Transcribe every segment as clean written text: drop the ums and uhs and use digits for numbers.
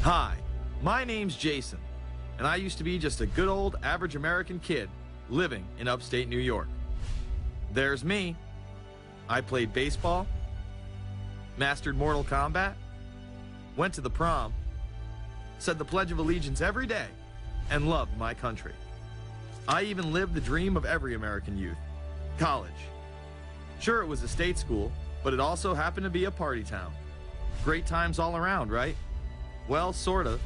Hi, my name's Jason, and I used to be just a good old average American kid living in upstate New York. There's me. I played baseball, mastered Mortal Kombat, went to the prom, said the Pledge of Allegiance every day, and loved my country. I even lived the dream of every American youth, college. Sure, it was a state school, but it also happened to be a party town. Great times all around, right? Well, sort of.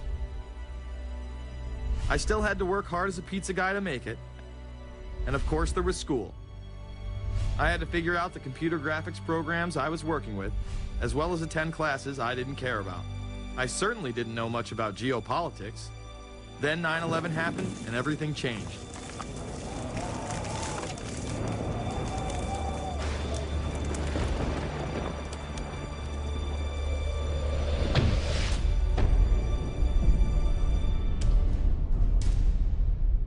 I still had to work hard as a pizza guy to make it. And of course, there was school. I had to figure out the computer graphics programs I was working with, as well as attend classes I didn't care about. I certainly didn't know much about geopolitics. Then 9/11 happened and everything changed.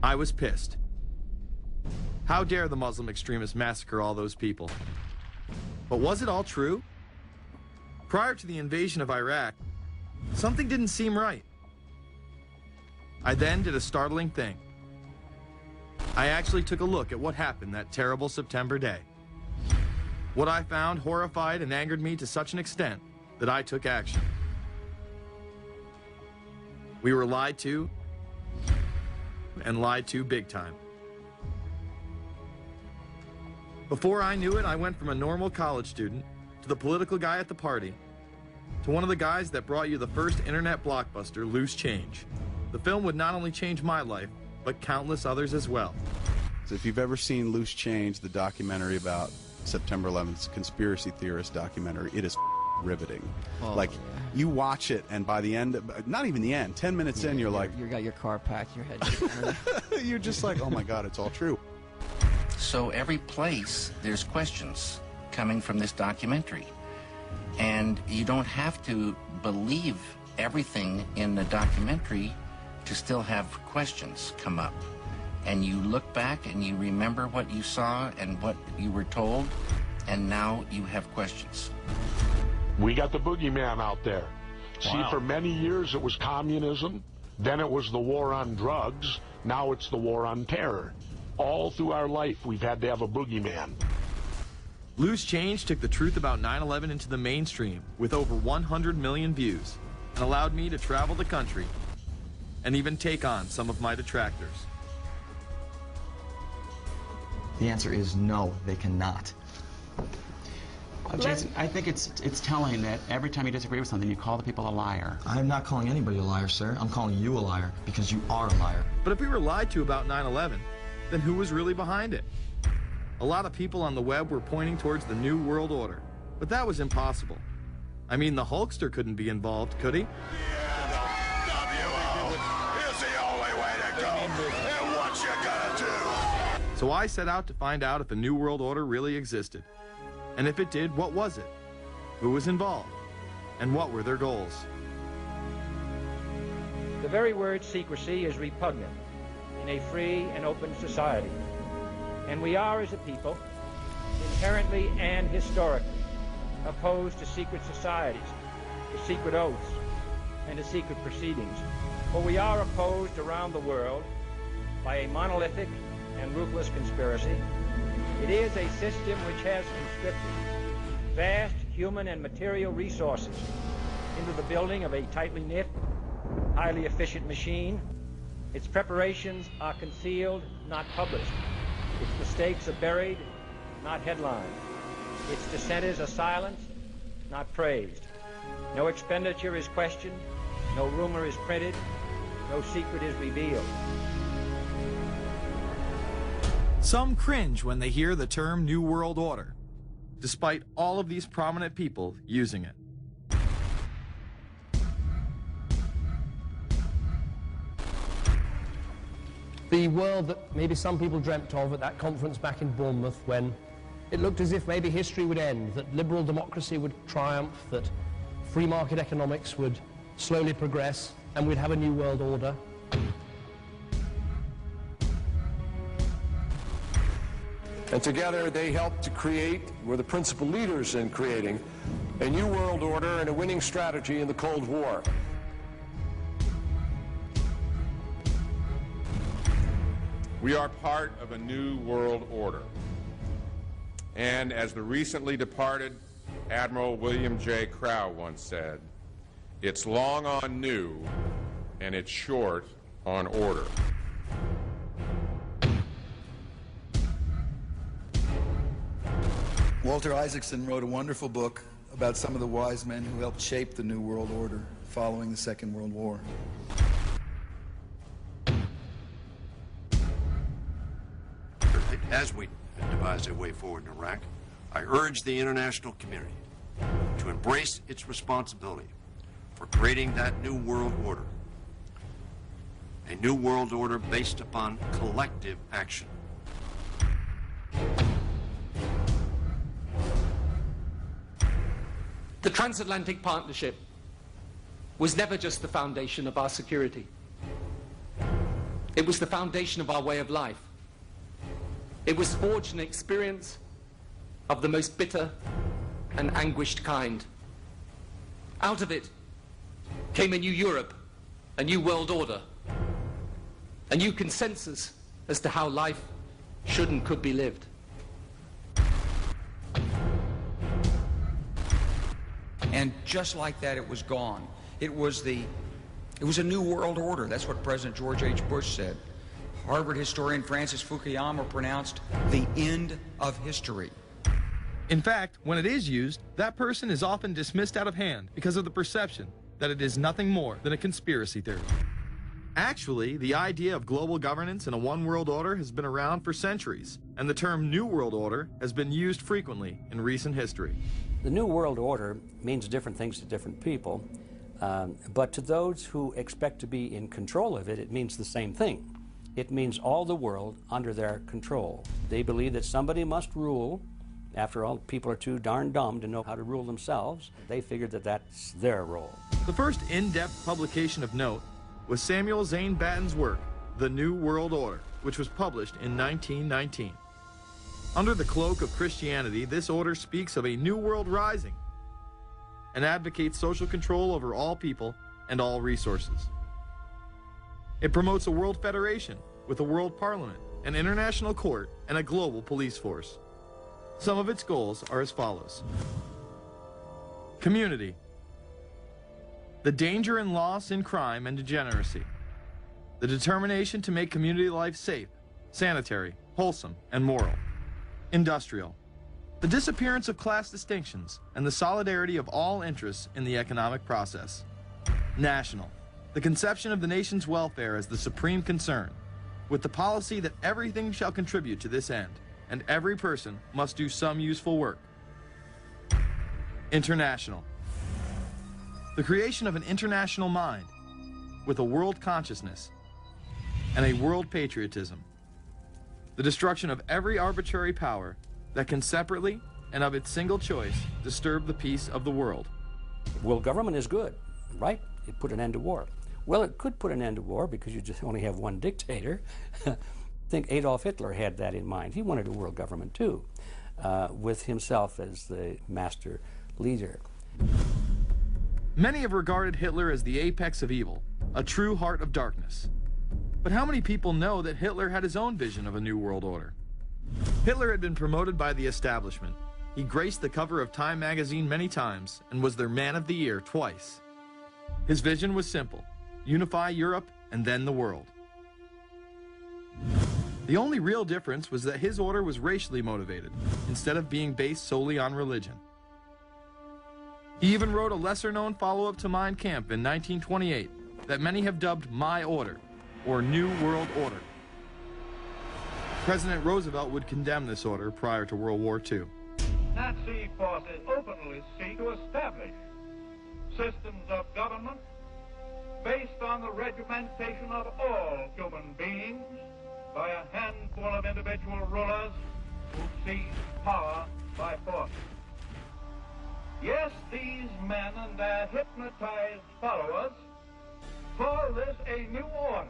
I was pissed. How dare the Muslim extremists massacre all those people? But was it all true? Prior to the invasion of Iraq, something didn't seem right. I then did a startling thing. I actually took a look at what happened that terrible September day. What I found horrified and angered me to such an extent that I took action. We were lied to, and lied to big time. Before I knew it, I went from a normal college student to the political guy at the party to one of the guys that brought you the first internet blockbuster, Loose Change. The film would not only change my life, but countless others as well. So if you've ever seen Loose Change, the documentary about September 11th, conspiracy theorist documentary, it is riveting. Oh, like, you watch it, and by the end, not even the end, 10 minutes in, you're like... You got your car packed, your head... You're just like, oh my God, it's all true. So every place, there's questions coming from this documentary. And you don't have to believe everything in the documentary to still have questions come up. And you look back and you remember what you saw and what you were told, and now you have questions. We got the boogeyman out there. Wow. See, for many years it was communism, then it was the war on drugs, now it's the war on terror. All through our life, we've had to have a boogeyman. Loose Change took the truth about 9/11 into the mainstream with over 100 million views and allowed me to travel the country and even take on some of my detractors. The answer is no, they cannot. Jason, I think it's telling that every time you disagree with something, you call the people a liar. I'm not calling anybody a liar, sir. I'm calling you a liar because you are a liar. But if we were lied to about 9/11, then who was really behind it? A lot of people on the web were pointing towards the New World Order, but that was impossible. I mean, the Hulkster couldn't be involved, could he? The NWO is the only way to go, and what you gonna do? So I set out to find out if a New World Order really existed. And if it did, what was it? Who was involved? And what were their goals? The very word secrecy is repugnant in a free and open society. And we are, as a people, inherently and historically opposed to secret societies, to secret oaths, and to secret proceedings. For we are opposed around the world by a monolithic and ruthless conspiracy. It is a system which has conscripted vast human and material resources into the building of a tightly knit, highly efficient machine. Its preparations are concealed, not published. Its mistakes are buried, not headlined. Its dissenters are silenced, not praised. No expenditure is questioned, no rumor is printed, no secret is revealed. Some cringe when they hear the term New World Order, despite all of these prominent people using it. The world that maybe some people dreamt of at that conference back in Bournemouth, when it looked as if maybe history would end, that liberal democracy would triumph, that free market economics would slowly progress, and we'd have a new world order. And together they helped to create, were the principal leaders in creating, a new world order and a winning strategy in the Cold War. We are part of a new world order. And as the recently departed Admiral William J. Crowe once said, it's long on new and it's short on order. Walter Isaacson wrote a wonderful book about some of the wise men who helped shape the New World Order following the Second World War. As we devise a way forward in Iraq, I urge the international community to embrace its responsibility for creating that new world order. A new world order based upon collective action. The transatlantic partnership was never just the foundation of our security. It was the foundation of our way of life. It was forged an experience of the most bitter and anguished kind. Out of it came a new Europe, a new world order, a new consensus as to how life should and could be lived. And just like that, it was gone. It was a new world order. That's what President George H. Bush said. Harvard historian Francis Fukuyama pronounced the end of history. In fact, when it is used, that person is often dismissed out of hand because of the perception that it is nothing more than a conspiracy theory. Actually, the idea of global governance and a one world order has been around for centuries, and the term New World Order has been used frequently in recent history. The New World Order means different things to different people, but to those who expect to be in control of it, it means the same thing. It means all the world under their control. They believe that somebody must rule. After all, people are too darn dumb to know how to rule themselves. They figured that that's their role. The first in-depth publication of note was Samuel Zane Batten's work, The New World Order, which was published in 1919. Under the cloak of Christianity, this order speaks of a new world rising and advocates social control over all people and all resources. It promotes a world federation with a world parliament, an international court, and a global police force. Some of its goals are as follows. Community. The danger and loss in crime and degeneracy. The determination to make community life safe, sanitary, wholesome, and moral. Industrial. The disappearance of class distinctions and the solidarity of all interests in the economic process. National. The conception of the nation's welfare as the supreme concern, with the policy that everything shall contribute to this end, and every person must do some useful work. International. The creation of an international mind, with a world consciousness, and a world patriotism. The destruction of every arbitrary power that can separately and of its single choice disturb the peace of the world. Well, government is good, right? It put an end to war. Well, it could put an end to war because you just only have one dictator. I think Adolf Hitler had that in mind. He wanted a world government too, with himself as the master leader. Many have regarded Hitler as the apex of evil, a true heart of darkness. But how many people know that Hitler had his own vision of a new world order? Hitler had been promoted by the establishment. He graced the cover of Time magazine many times and was their Man of the Year twice. His vision was simple: unify Europe and then the world. The only real difference was that his order was racially motivated, instead of being based solely on religion. He even wrote a lesser-known follow-up to Mein Kampf in 1928 that many have dubbed My Order, or New World Order. President Roosevelt would condemn this order prior to World War II. Nazi forces openly seek to establish systems of government based on the regimentation of all human beings by a handful of individual rulers who seize power by force. Yes, these men and their hypnotized followers call this a new order.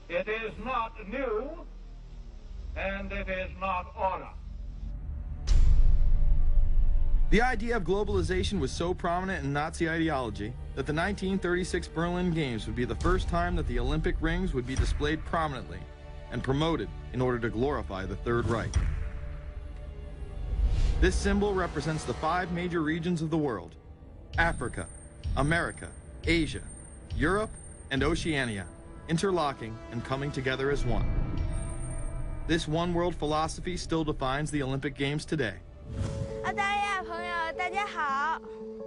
It is not new, and it is not order. The idea of globalization was so prominent in Nazi ideology that the 1936 Berlin Games would be the first time that the Olympic rings would be displayed prominently and promoted in order to glorify the Third Reich. This symbol represents the 5 major regions of the world: Africa, America, Asia, Europe, and Oceania, interlocking and coming together as one. This one world philosophy still defines the Olympic Games today.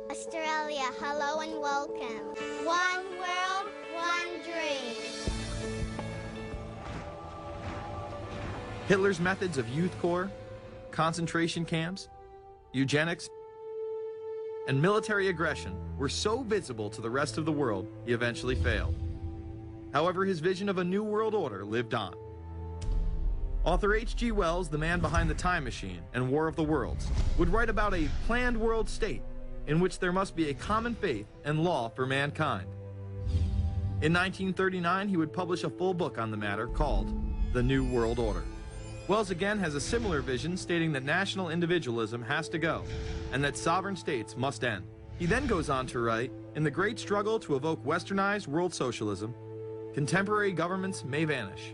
Australia, hello and welcome. One world, one dream. Hitler's methods of youth corps, concentration camps, eugenics, and military aggression were so visible to the rest of the world, he eventually failed. However, his vision of a new world order lived on. Author H.G. Wells, the man behind The Time Machine and War of the Worlds, would write about a planned world state in which there must be a common faith and law for mankind. In 1939, he would publish a full book on the matter called The New World Order. Wells again has a similar vision, stating that national individualism has to go and that sovereign states must end. He then goes on to write, in the great struggle to evoke westernized world socialism, contemporary governments may vanish.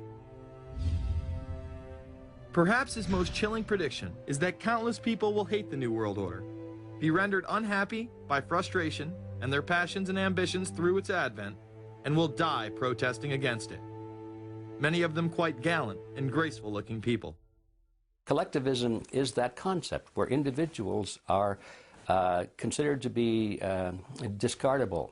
Perhaps his most chilling prediction is that countless people will hate the New World Order, be rendered unhappy by frustration and their passions and ambitions through its advent, and will die protesting against it. Many of them quite gallant and graceful-looking people. Collectivism is that concept where individuals are considered to be discardable,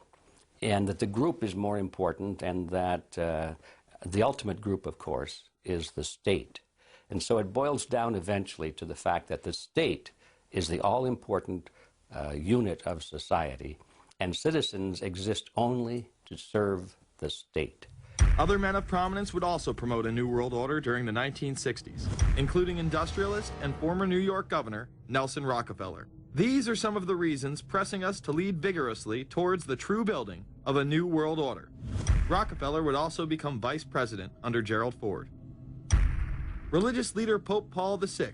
and that the group is more important, and that the ultimate group, of course, is the state. And so it boils down eventually to the fact that the state is the all-important unit of society, and citizens exist only to serve the state. Other men of prominence would also promote a New World Order during the 1960s, including industrialist and former New York Governor Nelson Rockefeller. These are some of the reasons pressing us to lead vigorously towards the true building of a New World Order. Rockefeller would also become vice president under Gerald Ford. Religious leader Pope Paul VI,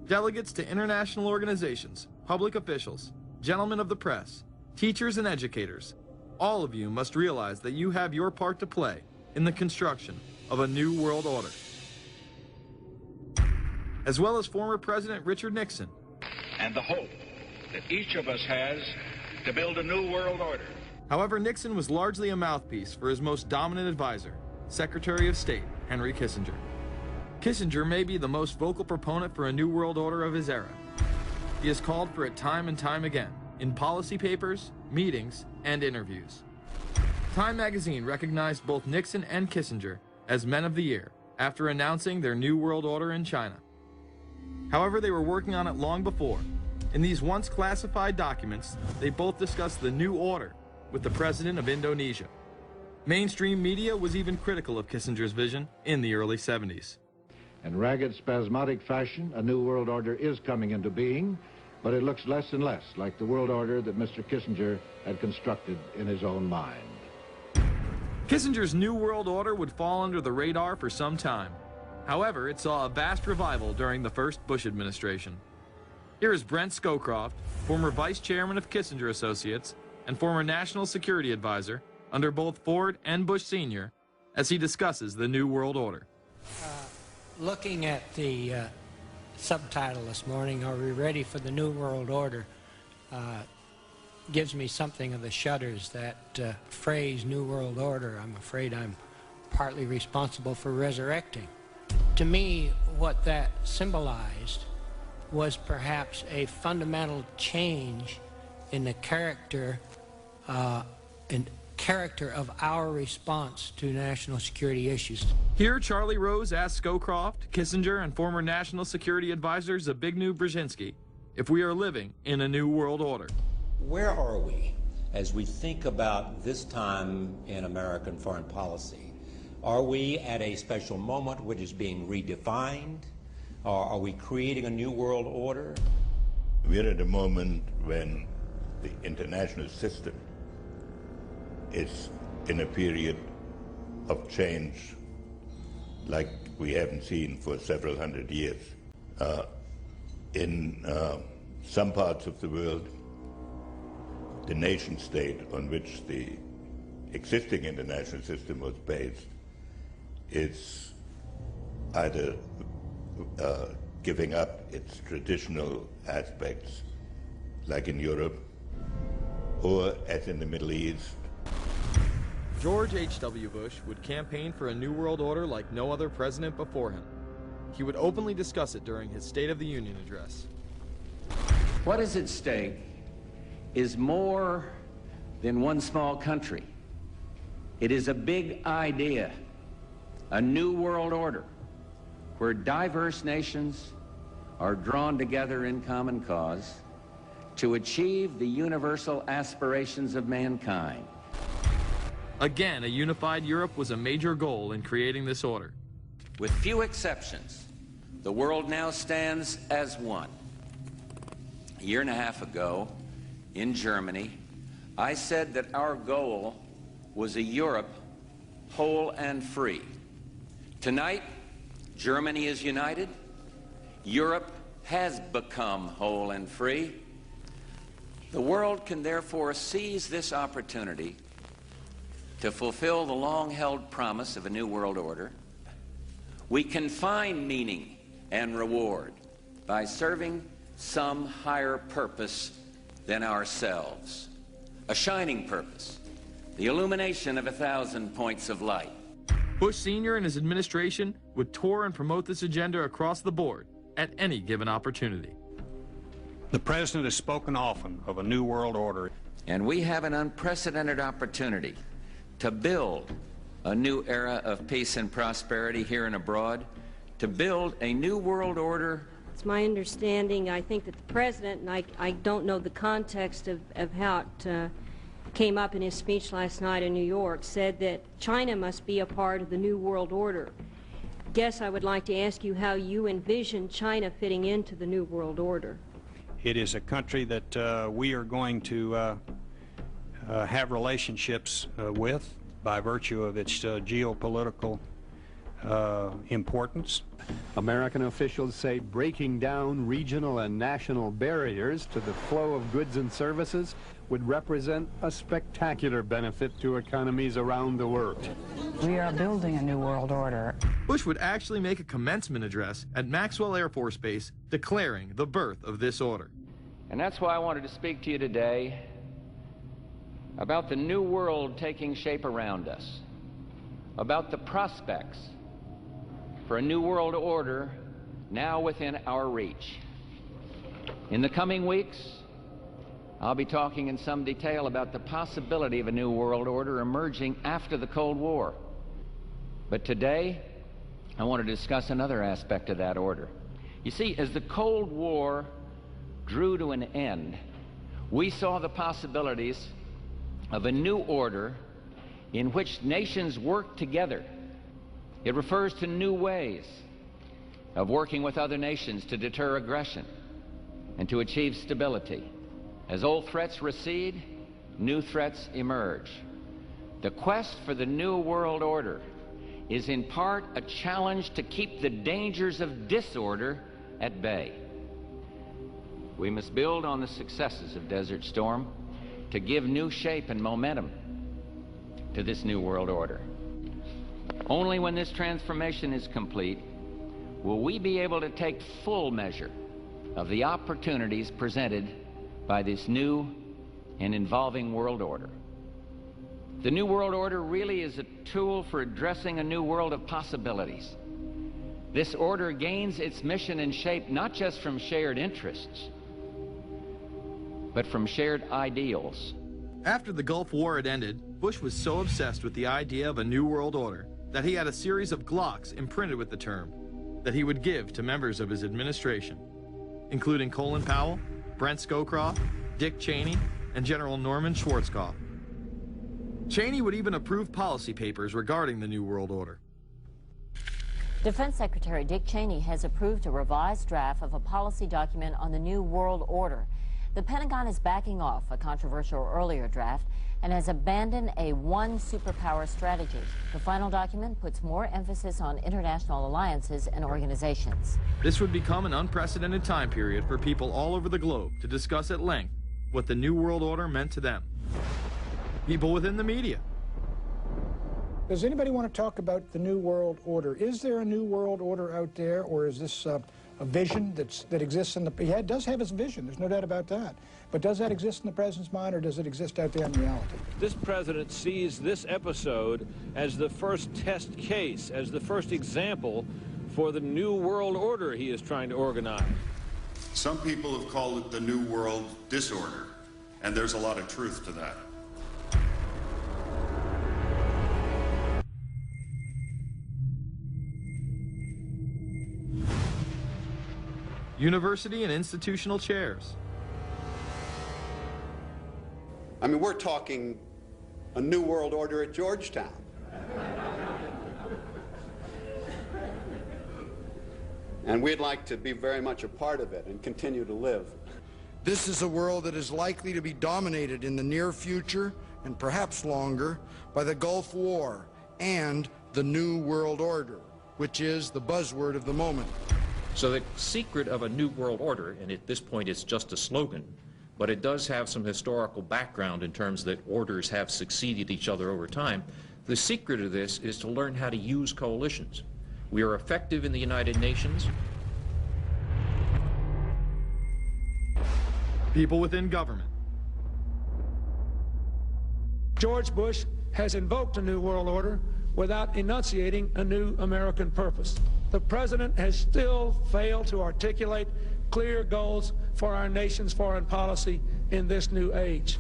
delegates to international organizations, public officials, gentlemen of the press, teachers and educators, all of you must realize that you have your part to play in the construction of a new world order. As well as former President Richard Nixon. And the hope that each of us has to build a new world order. However, Nixon was largely a mouthpiece for his most dominant advisor, Secretary of State Henry Kissinger. Kissinger may be the most vocal proponent for a new world order of his era. He has called for it time and time again, in policy papers, meetings, and interviews. Time magazine recognized both Nixon and Kissinger as Men of the Year after announcing their New World Order in China. However, they were working on it long before. In these once classified documents, they both discussed the New Order with the President of Indonesia. Mainstream media was even critical of Kissinger's vision in the early 70s. In ragged, spasmodic fashion, a new world order is coming into being, but it looks less and less like the world order that Mr. Kissinger had constructed in his own mind. Kissinger's New World Order would fall under the radar for some time. However, it saw a vast revival during the first Bush administration. Here is Brent Scowcroft, former vice chairman of Kissinger Associates and former national security advisor under both Ford and Bush Sr., as he discusses the New World Order. Looking at the subtitle this morning, "Are we ready for the New World Order?" gives me something of the shudders. That phrase, New World Order, I'm afraid I'm partly responsible for resurrecting. To me, what that symbolized was perhaps a fundamental change in the character of our response to national security issues. Here, Charlie Rose asked Scowcroft, Kissinger, and former National Security Advisor Zbigniew Brzezinski if we are living in a new world order. Where are we as we think about this time in American foreign policy? Are we at a special moment which is being redefined? Or are we creating a new world order? We're at a moment when the international system is in a period of change like we haven't seen for several hundred years. In some parts of the world, the nation state on which the existing international system was based is either giving up its traditional aspects, like in Europe, or as in the Middle East. George H.W. Bush would campaign for a new world order like no other president before him. He would openly discuss it during his State of the Union address. What is at stake is more than one small country. It is a big idea, a new world order, where diverse nations are drawn together in common cause to achieve the universal aspirations of mankind. Again, a unified Europe was a major goal in creating this order. With few exceptions, the world now stands as one. A year and a half ago, in Germany, I said that our goal was a Europe whole and free. Tonight, Germany is united. Europe has become whole and free. The world can therefore seize this opportunity to fulfill the long-held promise of a new world order. We can find meaning and reward by serving some higher purpose than ourselves. A shining purpose, the illumination of 1,000 points of light. Bush Sr. and his administration would tour and promote this agenda across the board at any given opportunity. The President has spoken often of a new world order. And we have an unprecedented opportunity to build a new era of peace and prosperity here and abroad, to build a new world order. It's my understanding, I think that the President, and I don't know the context of how it came up in his speech last night in New York, said that China must be a part of the new world order. Guess I would like to ask you how you envision China fitting into the new world order. It is a country that we are going to have relationships with by virtue of its geopolitical importance. American officials say breaking down regional and national barriers to the flow of goods and services would represent a spectacular benefit to economies around the world. We are building a new world order. Bush would actually make a commencement address at Maxwell Air Force Base declaring the birth of this order. And that's why I wanted to speak to you today about the new world taking shape around us, about the prospects for a new world order now within our reach. In the coming weeks, I'll be talking in some detail about the possibility of a new world order emerging after the Cold War. But today, I want to discuss another aspect of that order. You see, as the Cold War drew to an end, we saw the possibilities of a new order in which nations work together. It refers to new ways of working with other nations to deter aggression and to achieve stability. As old threats recede, new threats emerge. The quest for the new world order is in part a challenge to keep the dangers of disorder at bay. We must build on the successes of Desert Storm to give new shape and momentum to this new world order. Only when this transformation is complete will we be able to take full measure of the opportunities presented by this new and evolving world order. The new world order really is a tool for addressing a new world of possibilities. This order gains its mission and shape not just from shared interests, but from shared ideals. After the Gulf War had ended, Bush was so obsessed with the idea of a new world order that he had a series of Glocks imprinted with the term that he would give to members of his administration, including Colin Powell, Brent Scowcroft, Dick Cheney, and General Norman Schwarzkopf. Cheney would even approve policy papers regarding the New World Order. Defense Secretary Dick Cheney has approved a revised draft of a policy document on the New World Order. The Pentagon is backing off a controversial earlier draft and has abandoned a one superpower strategy. The final document puts more emphasis on international alliances and organizations. This would become an unprecedented time period for people all over the globe to discuss at length what the New World Order meant to them. People within the media, Does anybody want to talk about the New World Order? Is there a New World Order out there, or is this a vision that exists in the... He does have his vision, there's no doubt about that. But does that exist in the president's mind, or does it exist out there in reality? This president sees this episode as the first test case, as the first example for the New World Order he is trying to organize. Some people have called it the New World Disorder, and there's a lot of truth to that. University and institutional chairs. I mean, we're talking a New World Order at Georgetown. And we'd like to be very much a part of it and continue to live. This is a world that is likely to be dominated in the near future, and perhaps longer, by the Gulf War and the New World Order, which is the buzzword of the moment. So the secret of a New World Order, and at this point it's just a slogan, but it does have some historical background in terms that orders have succeeded each other over time. The secret of this is to learn how to use coalitions. We are effective in the United Nations. People within government. George Bush has invoked a New World Order without enunciating a new American purpose. The president has still failed to articulate clear goals for our nation's foreign policy in this new age.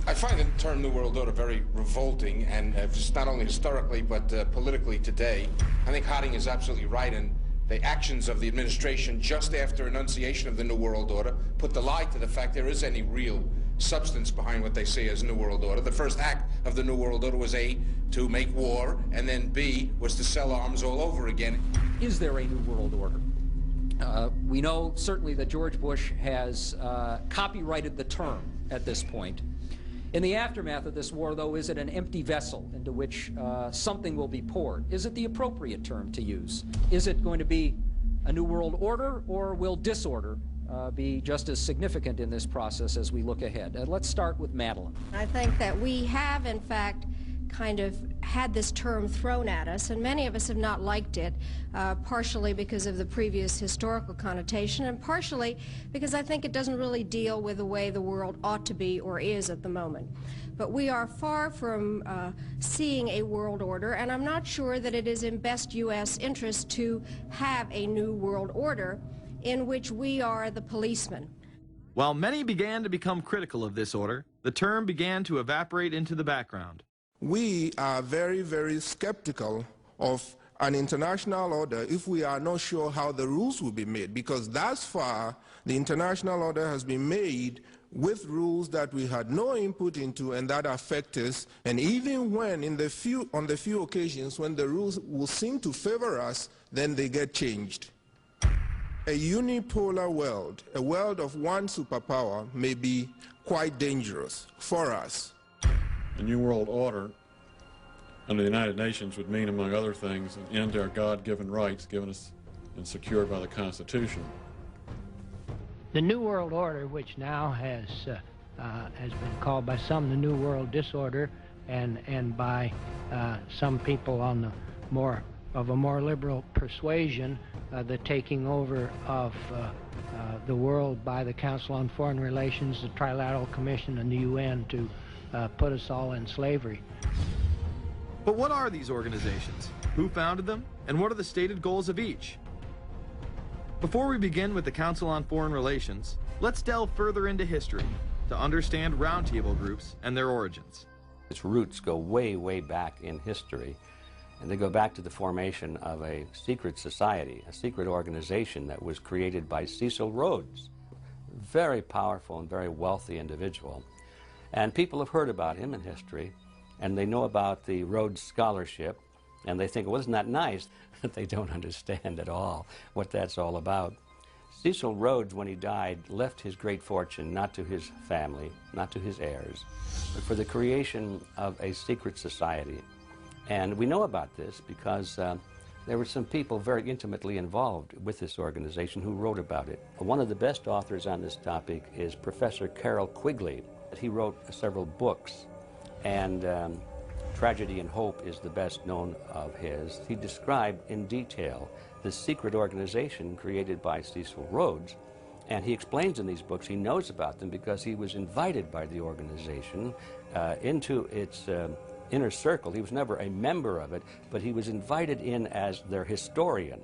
I find the term New World Order very revolting, and just not only historically but politically today. I think Harding is absolutely right, and the actions of the administration just after enunciation of the New World Order put the lie to the fact there is any real substance behind what they say as New World Order. The first act of the New World Order was A, to make war, and then B, was to sell arms all over again. Is there a New World Order? We know certainly that George Bush has copyrighted the term at this point. In the aftermath of this war, though, is it an empty vessel into which something will be poured? Is it the appropriate term to use? Is it going to be a New World Order, or will disorder be just as significant in this process as we look ahead? Let's start with Madeline. I think that we have, in fact, kind of had this term thrown at us, and many of us have not liked it, partially because of the previous historical connotation, and partially because I think it doesn't really deal with the way the world ought to be or is at the moment. But we are far from seeing a world order, and I'm not sure that it is in best U.S. interest to have a new world order in which we are the policeman. While many began to become critical of this order, the term began to evaporate into the background. We are very, very skeptical of an international order if we are not sure how the rules will be made, because thus far the international order has been made with rules that we had no input into and that affect us, and even when on the few occasions when the rules will seem to favor us, then they get changed. A unipolar world, a world of one superpower, may be quite dangerous for us. The New World Order under the United Nations would mean, among other things, an end to our God-given rights given us and secured by the Constitution. The New World Order, which now has been called by some the New World Disorder, and by some people on the of a more liberal persuasion, the taking over of the world by the Council on Foreign Relations, the Trilateral Commission, and the UN to put us all in slavery. But what are these organizations? Who founded them? And what are the stated goals of each? Before we begin with the Council on Foreign Relations, let's delve further into history to understand roundtable groups and their origins. Its roots go way, way back in history, and they go back to the formation of a secret society, a secret organization that was created by Cecil Rhodes, a very powerful and very wealthy individual. And people have heard about him in history, and they know about the Rhodes Scholarship, and they think, well, isn't that nice? They don't understand at all what that's all about. Cecil Rhodes, when he died, left his great fortune not to his family, not to his heirs, but for the creation of a secret society. And we know about this because there were some people very intimately involved with this organization who wrote about it. One of the best authors on this topic is Professor Carroll Quigley. He wrote several books and Tragedy and Hope is the best known of his. He described in detail the secret organization created by Cecil Rhodes, and he explains in these books he knows about them because he was invited by the organization into its inner circle. He was never a member of it, but he was invited in as their historian,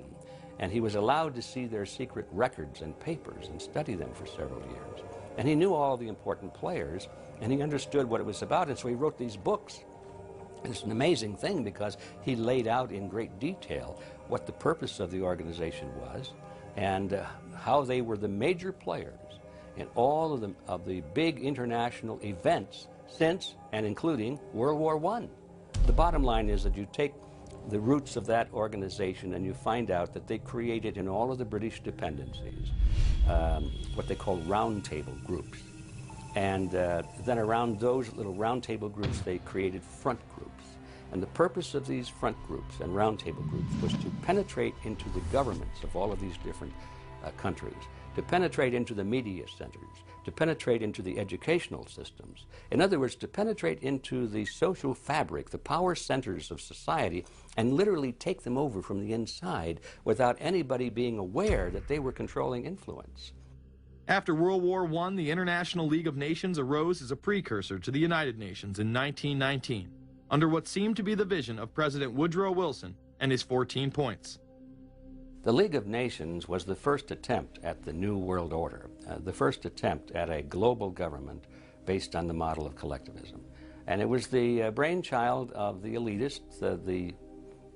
and he was allowed to see their secret records and papers and study them for several years. And he knew all the important players, and he understood what it was about, and so he wrote these books. It's an amazing thing because he laid out in great detail what the purpose of the organization was and how they were the major players in all of the big international events since and including World War I. The bottom line is that you take the roots of that organization and you find out that they created in all of the British dependencies what they call roundtable groups. And then around those little roundtable groups, they created front groups. And the purpose of these front groups and roundtable groups was to penetrate into the governments of all of these different countries, to penetrate into the media centers, to penetrate into the educational systems. In other words, to penetrate into the social fabric, the power centers of society, and literally take them over from the inside without anybody being aware that they were controlling influence. After World War I, the International League of Nations arose as a precursor to the United Nations in 1919, under what seemed to be the vision of President Woodrow Wilson and his 14 points. The League of Nations was the first attempt at the New World Order, the first attempt at a global government based on the model of collectivism. And it was the brainchild of the elitists, the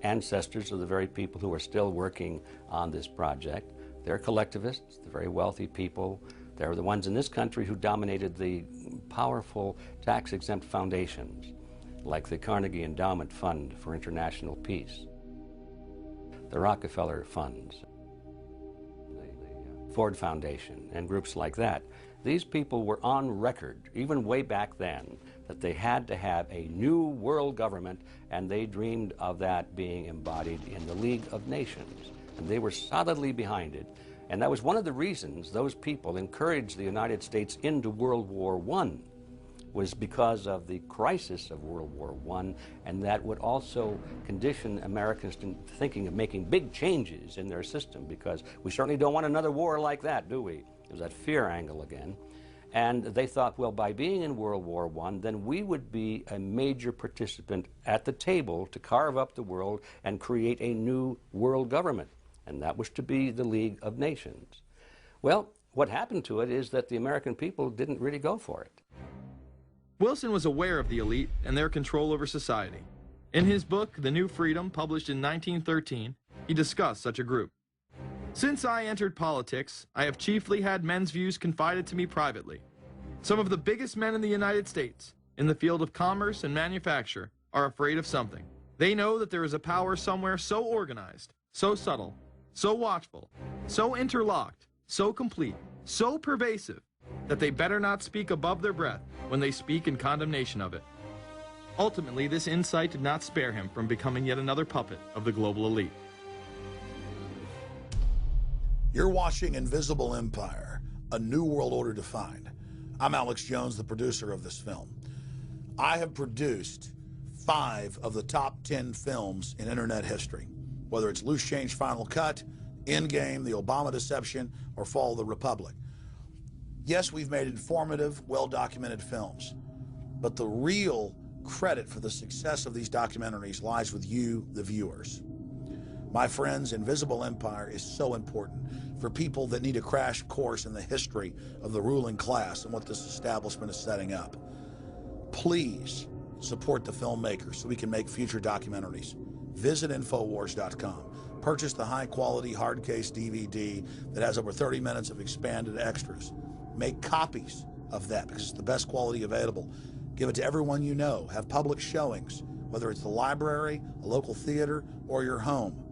ancestors of the very people who are still working on this project. They're collectivists, the very wealthy people. They're the ones in this country who dominated the powerful tax-exempt foundations, like the Carnegie Endowment Fund for International Peace, the Rockefeller Funds, the Ford Foundation, and groups like that. These people were on record, even way back then, that they had to have a new world government, and they dreamed of that being embodied in the League of Nations. And they were solidly behind it. And that was one of the reasons those people encouraged the United States into World War I, was because of the crisis of World War I, and that would also condition Americans to thinking of making big changes in their system, because we certainly don't want another war like that, do we? There's that fear angle again. And they thought, well, by being in World War I, then we would be a major participant at the table to carve up the world and create a new world government. And that was to be the League of Nations. Well, what happened to it is that the American people didn't really go for it. Wilson was aware of the elite and their control over society. In his book, The New Freedom, published in 1913, he discussed such a group. Since I entered politics, I have chiefly had men's views confided to me privately. Some of the biggest men in the United States, in the field of commerce and manufacture, are afraid of something. They know that there is a power somewhere so organized, so subtle, so watchful, so interlocked, so complete, so pervasive, that they better not speak above their breath when they speak in condemnation of it. Ultimately, this insight did not spare him from becoming yet another puppet of the global elite. You're watching Invisible Empire, A New World Order Defined. I'm Alex Jones, the producer of this film. I have produced 5 of the top 10 films in internet history, whether it's Loose Change Final Cut, Endgame, The Obama Deception, or Fall of the Republic. Yes, we've made informative, well-documented films, but the real credit for the success of these documentaries lies with you, the viewers. My friends, Invisible Empire is so important for people that need a crash course in the history of the ruling class and what this establishment is setting up. Please support the filmmakers so we can make future documentaries. Visit Infowars.com. Purchase the high-quality hard case DVD that has over 30 minutes of expanded extras. Make copies of that because it's the best quality available. Give it to everyone you know. Have public showings, whether it's the library, a local theater, or your home.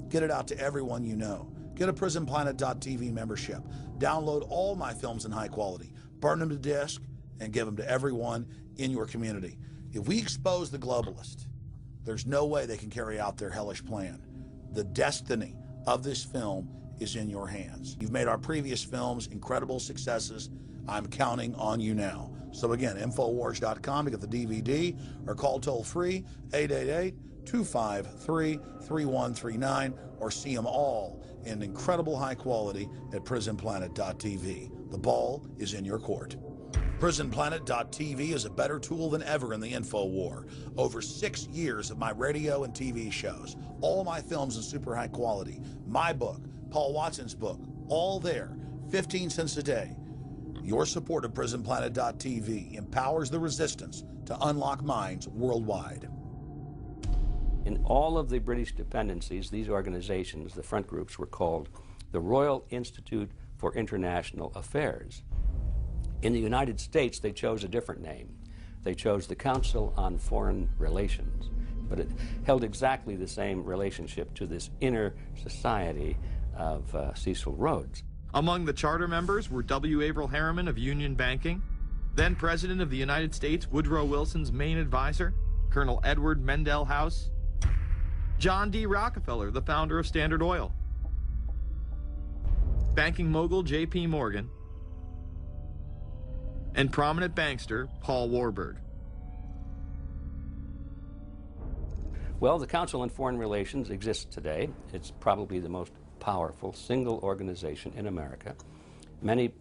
Get it out to everyone you know. Get a PrisonPlanet.tv membership. Download all my films in high quality. Burn them to disk and give them to everyone in your community. If we expose the globalist, there's no way they can carry out their hellish plan. The destiny of this film is in your hands. You've made our previous films incredible successes. I'm counting on you now. So again, Infowars.com to get the DVD, or call toll-free 888-253-3139, or see them all in incredible high quality at prisonplanet.tv. The ball is in your court. PrisonPlanet.tv is a better tool than ever in the info war. Over 6 years of my radio and TV shows, all my films in super high quality, my book, Paul Watson's book, all there, 15 cents a day. Your support of PrisonPlanet.tv empowers the resistance to unlock minds worldwide. In all of the British dependencies, these organizations, the front groups, were called the Royal Institute for International Affairs. In the United States, they chose a different name. They chose the Council on Foreign Relations, but it held exactly the same relationship to this inner society of Cecil Rhodes. Among the charter members were W. Averell Harriman of Union Banking, then President of the United States Woodrow Wilson's main advisor, Colonel Edward Mendell House, John D. Rockefeller, the founder of Standard Oil, banking mogul J.P. Morgan, and prominent bankster Paul Warburg. Well, the Council on Foreign Relations exists today. It's probably the most powerful single organization in America. Many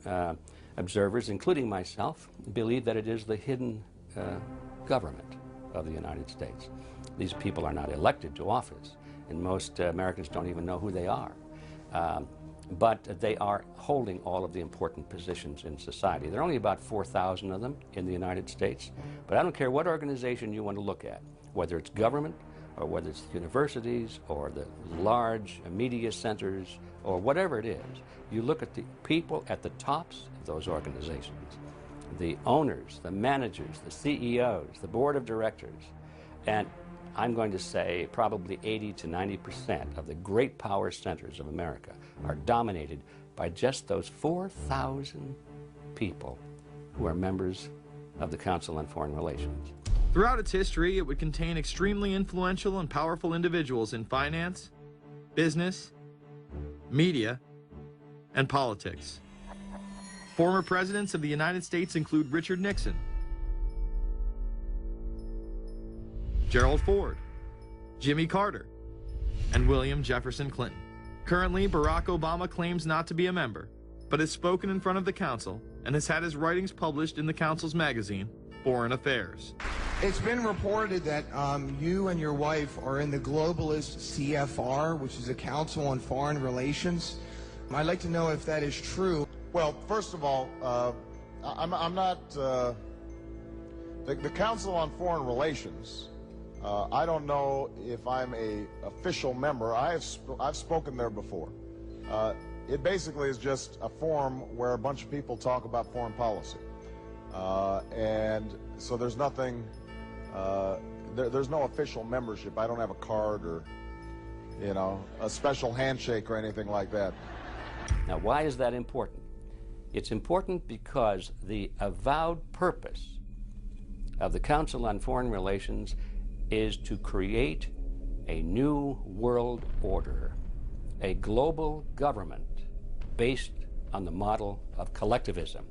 observers, including myself, believe that it is the hidden government of the United States. These people are not elected to office, and most Americans don't even know who they are. But they are holding all of the important positions in society. There are only about 4,000 of them in the United States, but I don't care what organization you want to look at, whether it's government, or whether it's universities, or the large media centers, or whatever it is. You look at the people at the tops of those organizations, the owners, the managers, the CEOs, the board of directors, and I'm going to say probably 80 to 90% of the great power centers of America are dominated by just those 4,000 people who are members of the Council on Foreign Relations. Throughout its history, it would contain extremely influential and powerful individuals in finance, business, media, and politics. Former presidents of the United States include Richard Nixon, Gerald Ford, Jimmy Carter, and William Jefferson Clinton. Currently, Barack Obama claims not to be a member, but has spoken in front of the Council and has had his writings published in the Council's magazine, Foreign Affairs. It's been reported that you and your wife are in the globalist CFR, which is the Council on Foreign Relations. I'd like to know if that is true. Well, first of all, I'm not the Council on Foreign Relations. I don't know if I'm a official member. I've spoken there before. It basically is just a forum where a bunch of people talk about foreign policy, and so there's nothing. There's no official membership. I don't have a card or, you know, a special handshake or anything like that. Now, why is that important? It's important because the avowed purpose of the Council on Foreign Relations is to create a new world order, a global government based on the model of collectivism.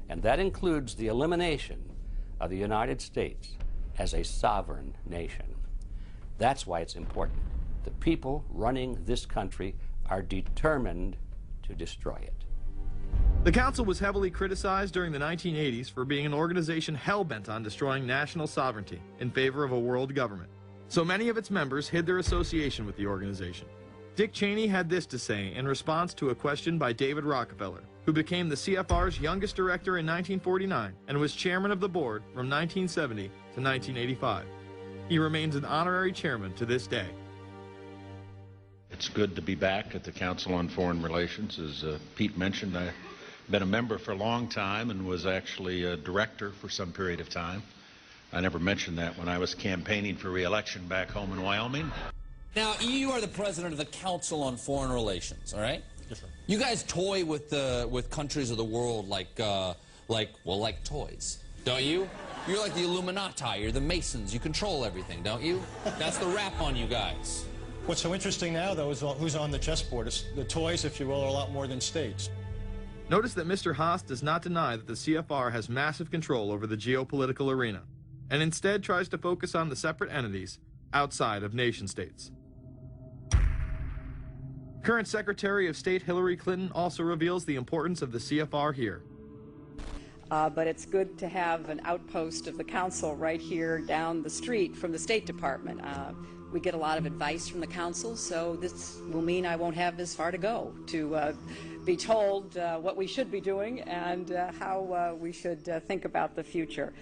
And that includes the elimination of the United States as a sovereign nation. That's why it's important. The people running this country are determined to destroy it. The Council was heavily criticized during the 1980s for being an organization hell-bent on destroying national sovereignty in favor of a world government. So many of its members hid their association with the organization. Dick Cheney had this to say in response to a question by David Rockefeller, who became the CFR's youngest director in 1949 and was chairman of the board from 1970 to 1985. He remains an honorary chairman to this day. It's good to be back at the Council on Foreign Relations. As Pete mentioned, I've been a member for a long time and was actually a director for some period of time. I never mentioned that when I was campaigning for re-election back home in Wyoming. Now, you are the president of the Council on Foreign Relations, all right? Yes, sir. You guys toy with countries of the world like toys, don't you? You're like the Illuminati, you're the Masons, you control everything, don't you? That's the rap on you guys. What's so interesting now, though, is who's on the chessboard. It's the toys, if you will, are a lot more than states. Notice that Mr. Haas does not deny that the CFR has massive control over the geopolitical arena, and instead tries to focus on the separate entities outside of nation-states. Current Secretary of State Hillary Clinton also reveals the importance of the CFR here. But it's good to have an outpost of the council right here down the street from the State Department. We get a lot of advice from the council, so this will mean I won't have as far to go to be told what we should be doing and how we should think about the future.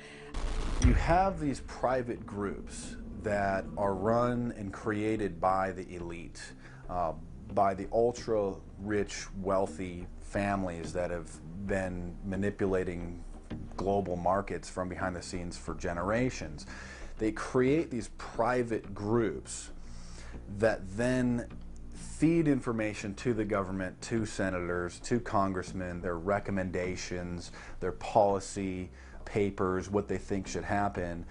You have these private groups that are run and created by the elite, by the ultra-rich, wealthy families that have been manipulating global markets from behind the scenes for generations. They create these private groups that then feed information to the government, to senators, to congressmen, their recommendations, their policy papers, what they think should happen.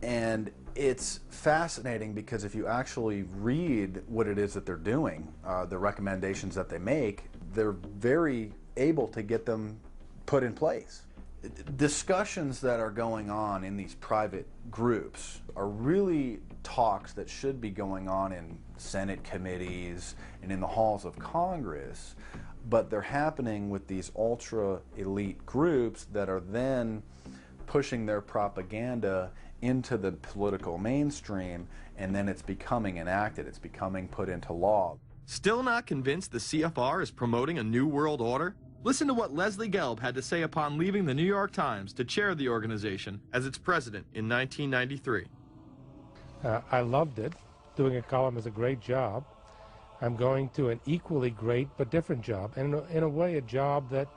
And it's fascinating because if you actually read what it is that they're doing, the recommendations that they make, they're very able to get them put in place. Discussions that are going on in these private groups are really talks that should be going on in Senate committees and in the halls of Congress, but they're happening with these ultra-elite groups that are then pushing their propaganda into the political mainstream, and then it's becoming enacted, it's becoming put into law. Still not convinced the CFR is promoting a new world order? Listen to what Leslie Gelb had to say upon leaving the New York Times to chair the organization as its president in 1993. I loved it. Doing a column is a great job. I'm going to an equally great but different job, and in a way a job that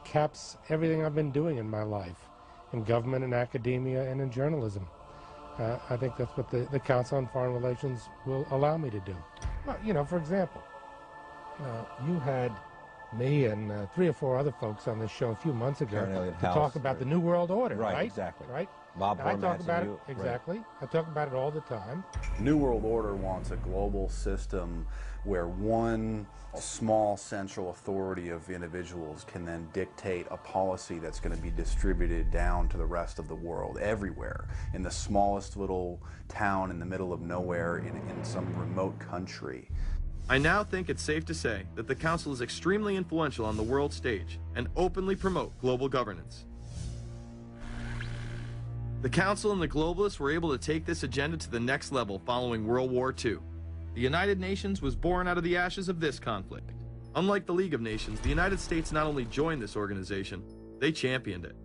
caps everything I've been doing in my life, in government, in academia, and in journalism. I think that's what the Council on Foreign Relations will allow me to do. Well, you know, for example, you had me and 3 or 4 other folks on this show a few months ago to talk about the New World Order, right? Exactly. Right? Bob I talk Hormats about and it, you, exactly. Right. I talk about it all the time. New World Order wants a global system where one small central authority of individuals can then dictate a policy that's going to be distributed down to the rest of the world, everywhere, in the smallest little town in the middle of nowhere in some remote country. I now think it's safe to say that the Council is extremely influential on the world stage and openly promote global governance. The Council and the globalists were able to take this agenda to the next level following World War II. The United Nations was born out of the ashes of this conflict. Unlike the League of Nations, the United States not only joined this organization, they championed it.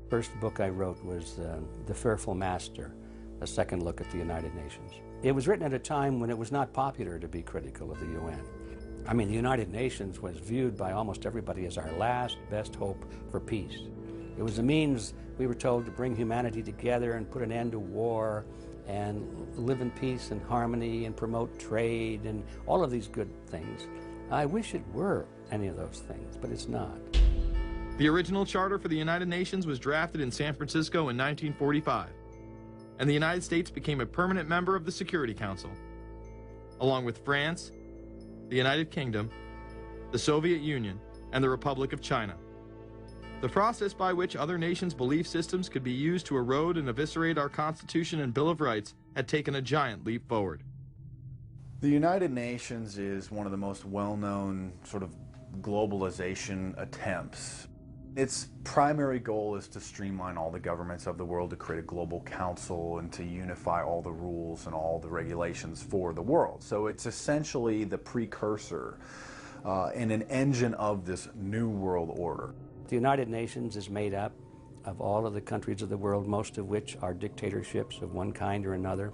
First book I wrote was The Fearful Master, a second look at the United Nations. It was written at a time when it was not popular to be critical of the UN. I mean, the United Nations was viewed by almost everybody as our last best hope for peace. It was a means, we were told, to bring humanity together and put an end to war and live in peace and harmony and promote trade and all of these good things. I wish it were any of those things, but it's not. The original charter for the United Nations was drafted in San Francisco in 1945, and the United States became a permanent member of the Security Council, along with France, the United Kingdom, the Soviet Union, and the Republic of China. The process by which other nations' belief systems could be used to erode and eviscerate our Constitution and Bill of Rights had taken a giant leap forward. The United Nations is one of the most well-known sort of globalization attempts. Its primary goal is to streamline all the governments of the world, to create a global council and to unify all the rules and all the regulations for the world. So it's essentially the precursor and an engine of this new world order. The United Nations is made up of all of the countries of the world, most of which are dictatorships of one kind or another.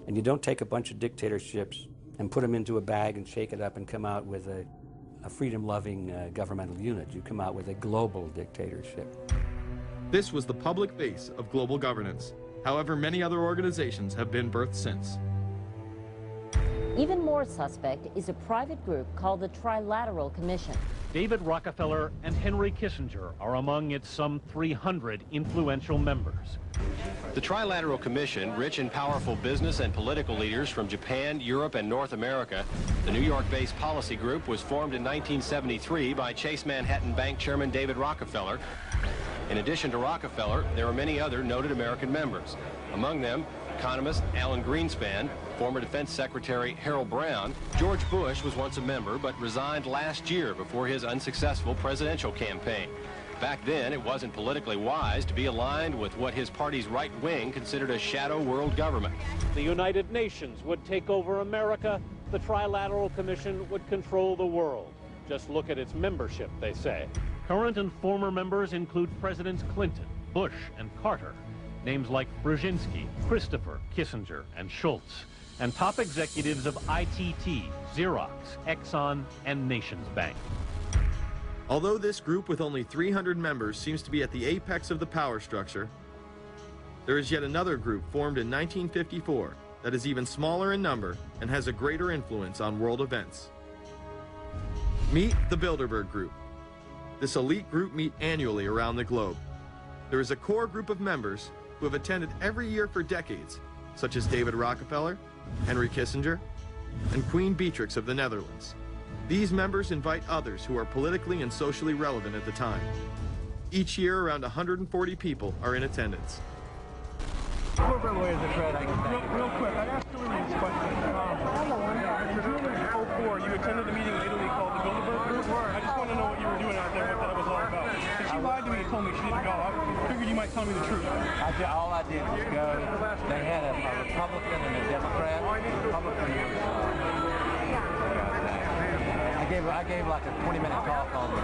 And you don't take a bunch of dictatorships and put them into a bag and shake it up and come out with a freedom-loving governmental unit. You come out with a global dictatorship. This was the public base of global governance. However, many other organizations have been birthed since. Even more suspect is a private group called the Trilateral Commission. David Rockefeller and Henry Kissinger are among its some 300 influential members. The Trilateral Commission, rich and powerful business and political leaders from Japan, Europe, and North America, the New York-based policy group was formed in 1973 by Chase Manhattan Bank Chairman David Rockefeller. In addition to Rockefeller, there are many other noted American members. Among them, economist Alan Greenspan, former Defense Secretary Harold Brown. George Bush was once a member, but resigned last year before his unsuccessful presidential campaign. Back then, it wasn't politically wise to be aligned with what his party's right wing considered a shadow world government. The United Nations would take over America. The Trilateral Commission would control the world. Just look at its membership, they say. Current and former members include Presidents Clinton, Bush, and Carter. Names like Brzezinski, Christopher, Kissinger, and Schultz. And top executives of ITT, Xerox, Exxon, and Nations Bank. Although this group with only 300 members seems to be at the apex of the power structure, there is yet another group formed in 1954 that is even smaller in number and has a greater influence on world events. Meet the Bilderberg Group. This elite group meet annually around the globe. There is a core group of members who have attended every year for decades, such as David Rockefeller, Henry Kissinger, and Queen Beatrix of the Netherlands. These members invite others who are politically and socially relevant at the time. Each year, around 140 people are in attendance. Real quick, I'd ask you this question. In 2004, you attended a meeting in Italy called the Bilderberg Group. I just want to know what you were doing out there, what that was all about. Because she lied to me and told me she didn't go. I figured you might tell me the truth. All I did was go. They had a Republican and a Democrat. I gave like a 20-minute talk on the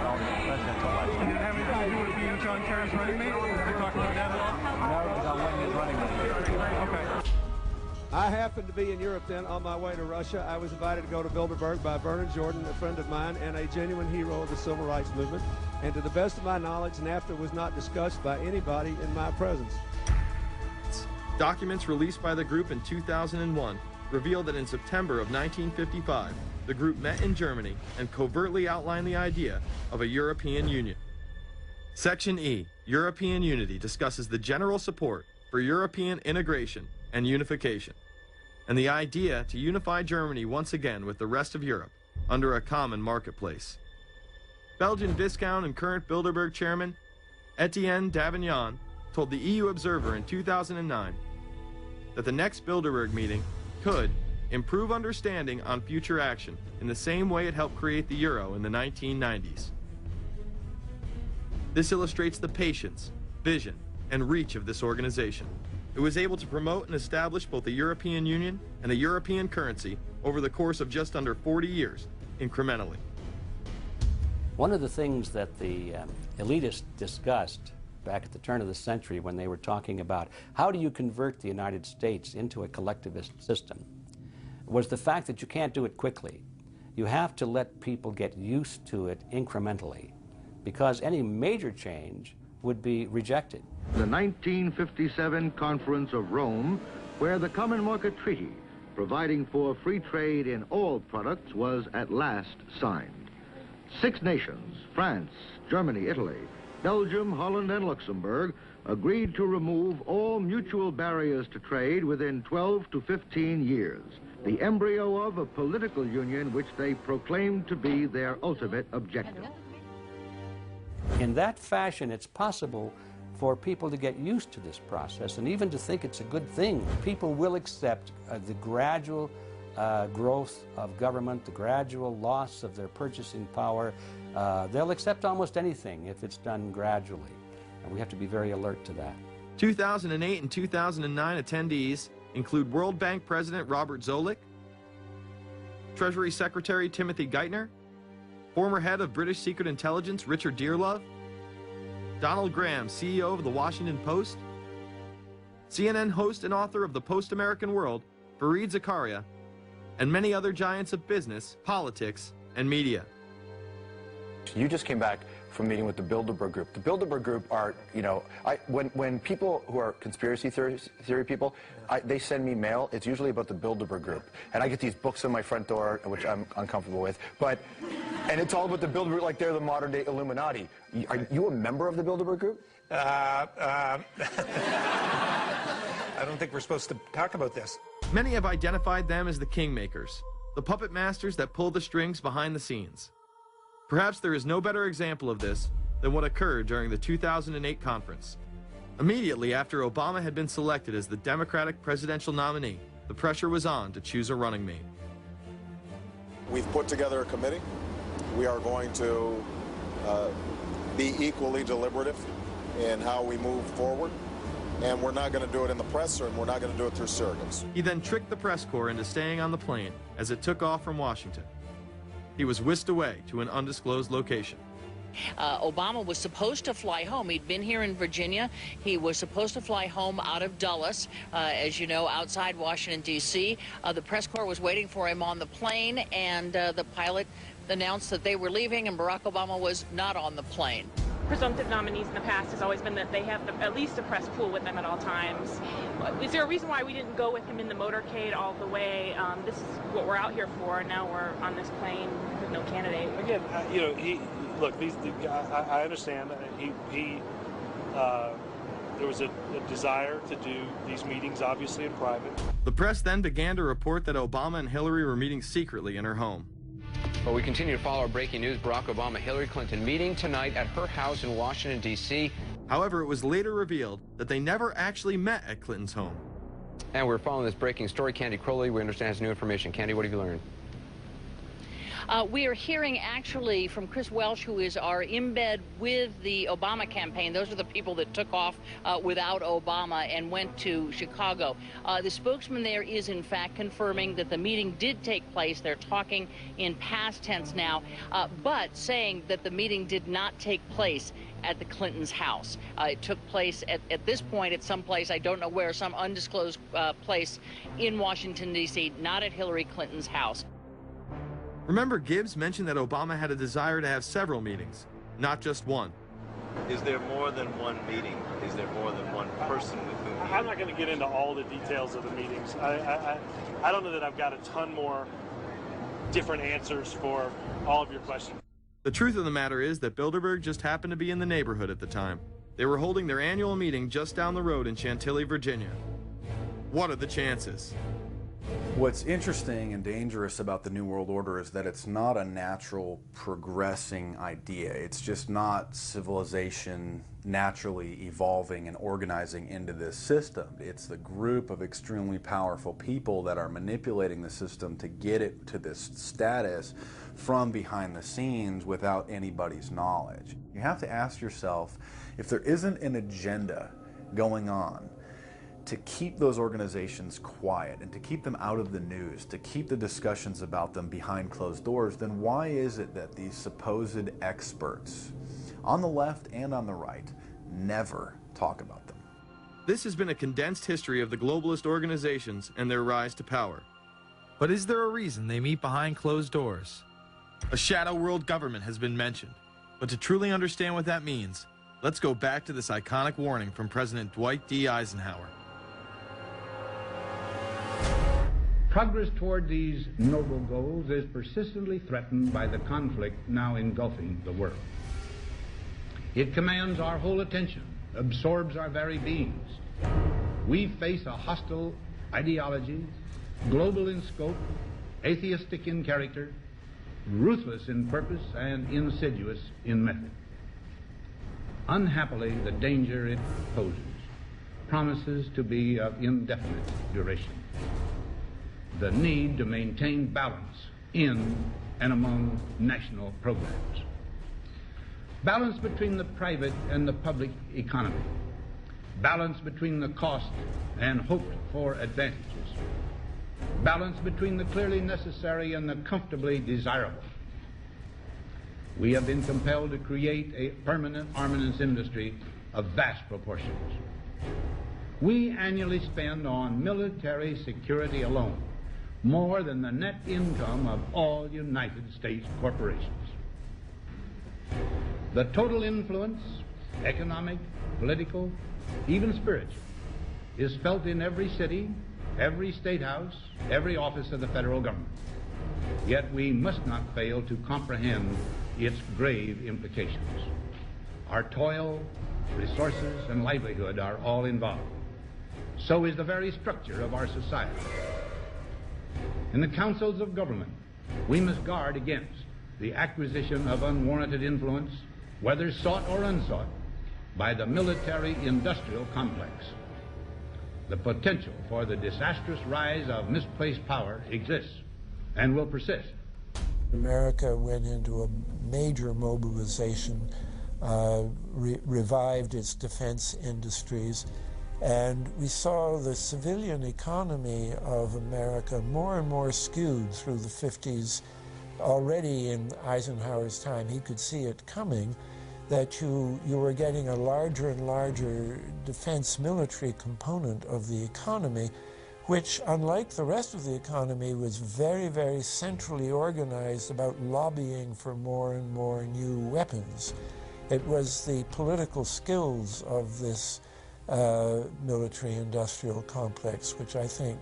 presidential election. Did it have anything to do with being John Kerry's running mate? Did they talk about that at all? No, because I wasn't his running mate. Okay. I happened to be in Europe then on my way to Russia. I was invited to go to Bilderberg by Vernon Jordan, a friend of mine and a genuine hero of the civil rights movement. And to the best of my knowledge, NAFTA was not discussed by anybody in my presence. Documents released by the group in 2001 reveal that in September of 1955, the group met in Germany and covertly outlined the idea of a European Union. Section E, European Unity, discusses the general support for European integration and unification, and the idea to unify Germany once again with the rest of Europe under a common marketplace. Belgian Viscount and current Bilderberg chairman Etienne Davignon told the EU Observer in 2009 that the next Bilderberg meeting could improve understanding on future action in the same way it helped create the euro in the 1990s. This illustrates the patience, vision, and reach of this organization. It was able to promote and establish both the European Union and a European currency over the course of just under 40 years, incrementally. One of the things that the elitists discussed back at the turn of the century when they were talking about how do you convert the United States into a collectivist system was the fact that you can't do it quickly. You have to let people get used to it incrementally, because any major change would be rejected. The 1957 Conference of Rome, where the Common Market Treaty, providing for free trade in all products, was at last signed. 6 nations, France, Germany, Italy, Belgium, Holland, and Luxembourg, agreed to remove all mutual barriers to trade within 12 to 15 years, the embryo of a political union which they proclaimed to be their ultimate objective. In that fashion, it's possible for people to get used to this process and even to think it's a good thing. People will accept the gradual growth of government, the gradual loss of their purchasing power. They'll accept almost anything if it's done gradually, and we have to be very alert to that. 2008 and 2009 attendees include World Bank President Robert Zoellick, Treasury Secretary Timothy Geithner, former head of British Secret Intelligence Richard Dearlove, Donald Graham, CEO of the Washington Post, CNN host and author of The Post-American World, Fareed Zakaria, and many other giants of business, politics, and media. You just came back from meeting with the Bilderberg Group. The Bilderberg Group are, you know, when people who are conspiracy theory people, they send me mail, it's usually about the Bilderberg Group. And I get these books on my front door, which I'm uncomfortable with. But And it's all about the Bilderberg, like they're the modern-day Illuminati. Are you a member of the Bilderberg Group? I don't think we're supposed to talk about this. Many have identified them as the kingmakers, the puppet masters that pull the strings behind the scenes. Perhaps there is no better example of this than what occurred during the 2008 conference. Immediately after Obama had been selected as the Democratic presidential nominee, the pressure was on to choose a running mate. We've put together a committee. We are going to be equally deliberative in how we move forward, and we're not going to do it in the press, and we're not going to do it through surrogates. He then tricked the press corps into staying on the plane as it took off from Washington. He was whisked away to an undisclosed location. Obama was supposed to fly home. He'd been here in Virginia. He was supposed to fly home out of Dulles, as you know, outside Washington, D.C. The press corps was waiting for him on the plane, and the pilot announced that they were leaving, and Barack Obama was not on the plane. Presumptive nominees in the past has always been that they have at least a press pool with them at all times. Is there a reason why we didn't go with him in the motorcade all the way? This is what we're out here for, and now we're on this plane with no candidate. Again, you know, look, I understand. There was a desire to do these meetings, obviously, in private. The press then began to report that Obama and Hillary were meeting secretly in her home. Well, we continue to follow our breaking news. Barack Obama, Hillary Clinton meeting tonight at her house in Washington, D.C. However, it was later revealed that they never actually met at Clinton's home. And we're following this breaking story. Candy Crowley, we understand, has new information. Candy, what have you learned? We are hearing actually from Chris Welch, who is our embed with the Obama campaign. Those are the people that took off without Obama and went to Chicago. The spokesman there is in fact confirming that the meeting did take place. They're talking in past tense now, but saying that the meeting did not take place at the Clintons' house. It took place at this point at some place, I don't know where, some undisclosed place in Washington, D.C., not at Hillary Clinton's house. Remember, Gibbs mentioned that Obama had a desire to have several meetings, not just one. Is there more than one meeting? Is there more than one person with whom you... I'm not going to get into all the details of the meetings. I don't know that I've got a ton more different answers for all of your questions. The truth of the matter is that Bilderberg just happened to be in the neighborhood at the time. They were holding their annual meeting just down the road in Chantilly, Virginia. What are the chances? What's interesting and dangerous about the New World Order is that it's not a natural progressing idea. It's just not civilization naturally evolving and organizing into this system. It's the group of extremely powerful people that are manipulating the system to get it to this status from behind the scenes without anybody's knowledge. You have to ask yourself, if there isn't an agenda going on to keep those organizations quiet and to keep them out of the news, to keep the discussions about them behind closed doors, then why is it that these supposed experts on the left and on the right never talk about them? This has been a condensed history of the globalist organizations and their rise to power. But is there a reason they meet behind closed doors? A shadow world government has been mentioned, but to truly understand what that means, let's go back to this iconic warning from President Dwight D. Eisenhower. Progress toward these noble goals is persistently threatened by the conflict now engulfing the world. It commands our whole attention, absorbs our very beings. We face a hostile ideology, global in scope, atheistic in character, ruthless in purpose, and insidious in method. Unhappily, the danger it poses promises to be of indefinite duration. The need to maintain balance in and among national programs. Balance between the private and the public economy. Balance between the cost and hoped for advantages. Balance between the clearly necessary and the comfortably desirable. We have been compelled to create a permanent armaments industry of vast proportions. We annually spend on military security alone more than the net income of all United States corporations. The total influence, economic, political, even spiritual, is felt in every city, every state house, every office of the federal government. Yet we must not fail to comprehend its grave implications. Our toil, resources, and livelihood are all involved. So is the very structure of our society. In the councils of government, we must guard against the acquisition of unwarranted influence, whether sought or unsought, by the military-industrial complex. The potential for the disastrous rise of misplaced power exists and will persist. America went into a major mobilization, revived its defense industries, and we saw the civilian economy of America more and more skewed through the 50s. Already in Eisenhower's time, he could see it coming, that you were getting a larger and larger defense military component of the economy, which, unlike the rest of the economy, was very, very centrally organized about lobbying for more and more new weapons. It was the political skills of this military-industrial complex, which I think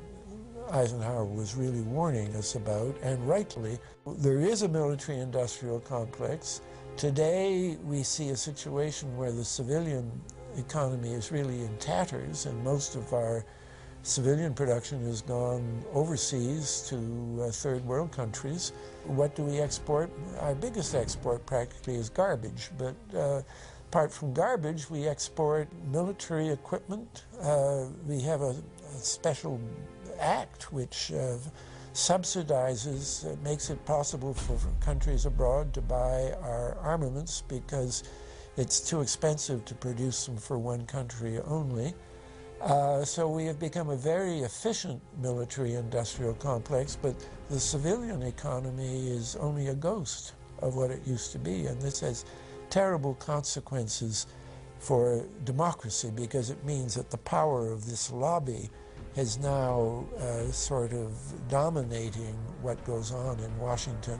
Eisenhower was really warning us about, and rightly. There is a military-industrial complex. Today, we see a situation where the civilian economy is really in tatters, and most of our civilian production has gone overseas to third world countries. What do we export? Our biggest export practically is garbage, but apart from garbage, we export military equipment. We have a special act which subsidizes, makes it possible for countries abroad to buy our armaments because it's too expensive to produce them for one country only. So we have become a very efficient military-industrial complex, but the civilian economy is only a ghost of what it used to be, and this has terrible consequences for democracy because it means that the power of this lobby is now sort of dominating what goes on in Washington.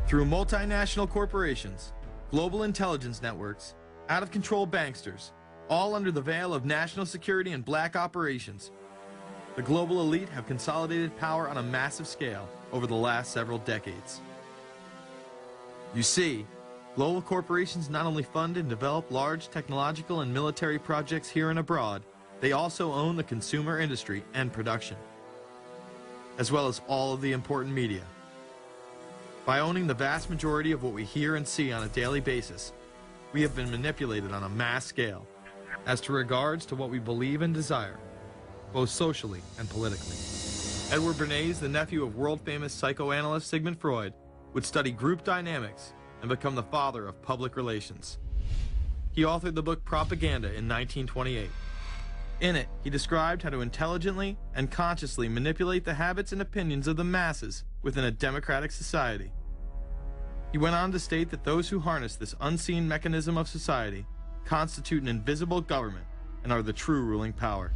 Through multinational corporations, global intelligence networks, out-of-control banksters, all under the veil of national security and black operations, the global elite have consolidated power on a massive scale over the last several decades. You see, global corporations not only fund and develop large technological and military projects here and abroad, they also own the consumer industry and production, as well as all of the important media. By owning the vast majority of what we hear and see on a daily basis, we have been manipulated on a mass scale as to regards to what we believe and desire, both socially and politically. Edward Bernays, the nephew of world-famous psychoanalyst Sigmund Freud, would study group dynamics and become the father of public relations. He authored the book Propaganda in 1928. In it, he described how to intelligently and consciously manipulate the habits and opinions of the masses within a democratic society. He went on to state that those who harness this unseen mechanism of society constitute an invisible government and are the true ruling power.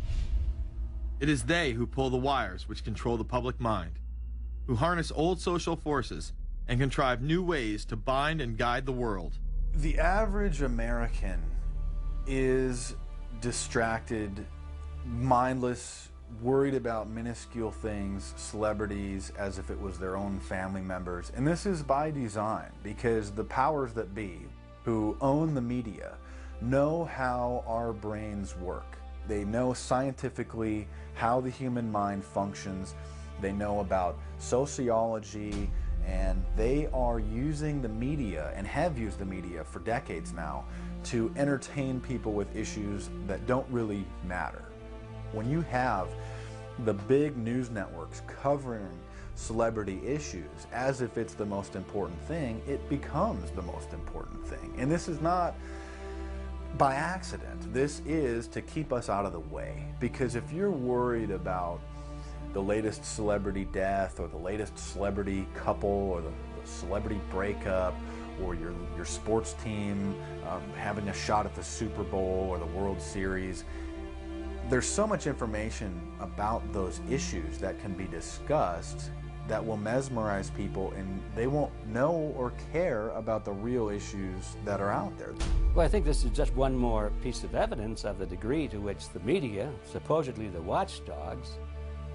It is they who pull the wires which control the public mind, who harness old social forces and contrive new ways to bind and guide the world. The average American is distracted, mindless, worried about minuscule things, celebrities, as if it was their own family members. And this is by design, because the powers that be, who own the media, know how our brains work. They know scientifically how the human mind functions. They know about sociology, and they are using the media, and have used the media for decades now, to entertain people with issues that don't really matter. When you have the big news networks covering celebrity issues as if it's the most important thing, it becomes the most important thing. And this is not by accident. This is to keep us out of the way. Because if you're worried about the latest celebrity death, or the latest celebrity couple, or the celebrity breakup, or your sports team having a shot at the Super Bowl or the World Series, there's so much information about those issues that can be discussed that will mesmerize people, and they won't know or care about the real issues that are out there. Well, I think this is just one more piece of evidence of the degree to which the media, supposedly the watchdogs,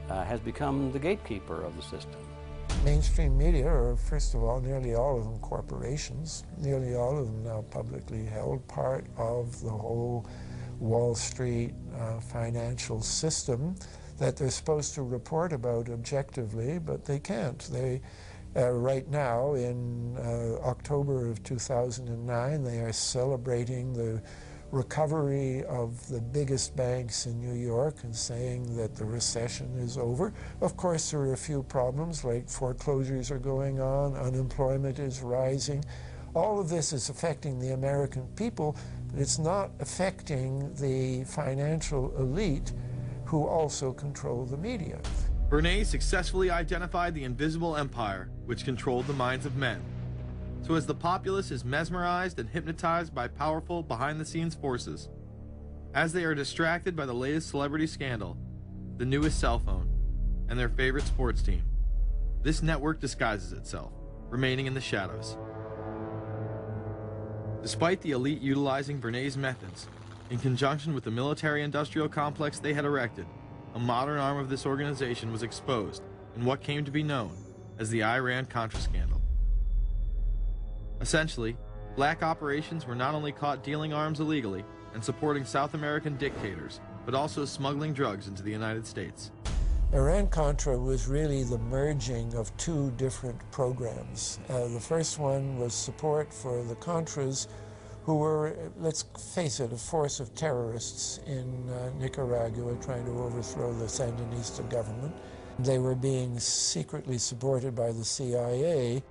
has become the gatekeeper of the system. Mainstream media are, first of all, nearly all of them corporations, nearly all of them now publicly held, part of the whole Wall Street financial system that they're supposed to report about objectively, but they can't. They, right now, in October of 2009, they are celebrating the recovery of the biggest banks in New York and saying that the recession is over. Of course, there are a few problems, like foreclosures are going on, unemployment is rising. All of this is affecting the American people, but it's not affecting the financial elite who also control the media. Bernays successfully identified the invisible empire which controlled the minds of men. So as the populace is mesmerized and hypnotized by powerful behind-the-scenes forces, as they are distracted by the latest celebrity scandal, the newest cell phone, and their favorite sports team, this network disguises itself, remaining in the shadows. Despite the elite utilizing Bernays' methods, in conjunction with the military-industrial complex they had erected, a modern arm of this organization was exposed in what came to be known as the Iran-Contra scandal. Essentially, black operations were not only caught dealing arms illegally and supporting South American dictators, but also smuggling drugs into the United States. Iran-Contra was really the merging of two different programs. The first one was support for the Contras, who were, let's face it, a force of terrorists in Nicaragua trying to overthrow the Sandinista government. They were being secretly supported by the CIA,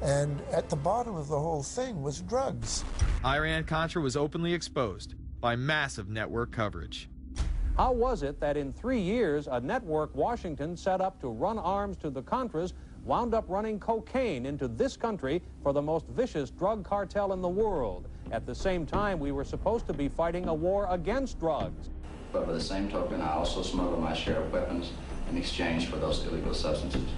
and at the bottom of the whole thing was drugs. Iran-Contra was openly exposed by massive network coverage. How was it that in 3 years, a network Washington set up to run arms to the Contras wound up running cocaine into this country for the most vicious drug cartel in the world? At the same time, we were supposed to be fighting a war against drugs. But by the same token, I also smuggled my share of weapons in exchange for those illegal substances,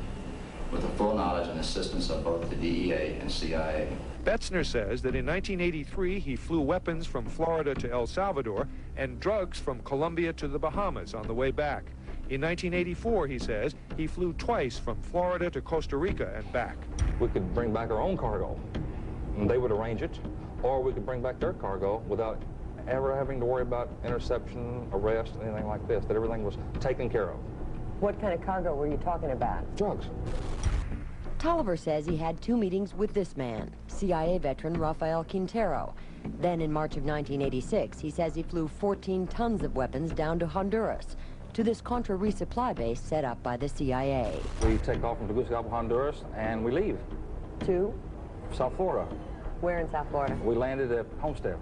with the full knowledge and assistance of both the DEA and CIA. Betzner says that in 1983, he flew weapons from Florida to El Salvador and drugs from Colombia to the Bahamas on the way back. In 1984, he says, he flew twice from Florida to Costa Rica and back. We could bring back our own cargo, and they would arrange it, or we could bring back their cargo without ever having to worry about interception, arrest, anything like this, that everything was taken care of. What kind of cargo were you talking about? Drugs. Tolliver says he had 2 meetings with this man, CIA veteran Rafael Quintero. Then in March of 1986, he says he flew 14 tons of weapons down to Honduras, to this Contra resupply base set up by the CIA. We take off from Tegucigalpa, Honduras, and we leave. To? South Florida. Where in South Florida? We landed at Homestead.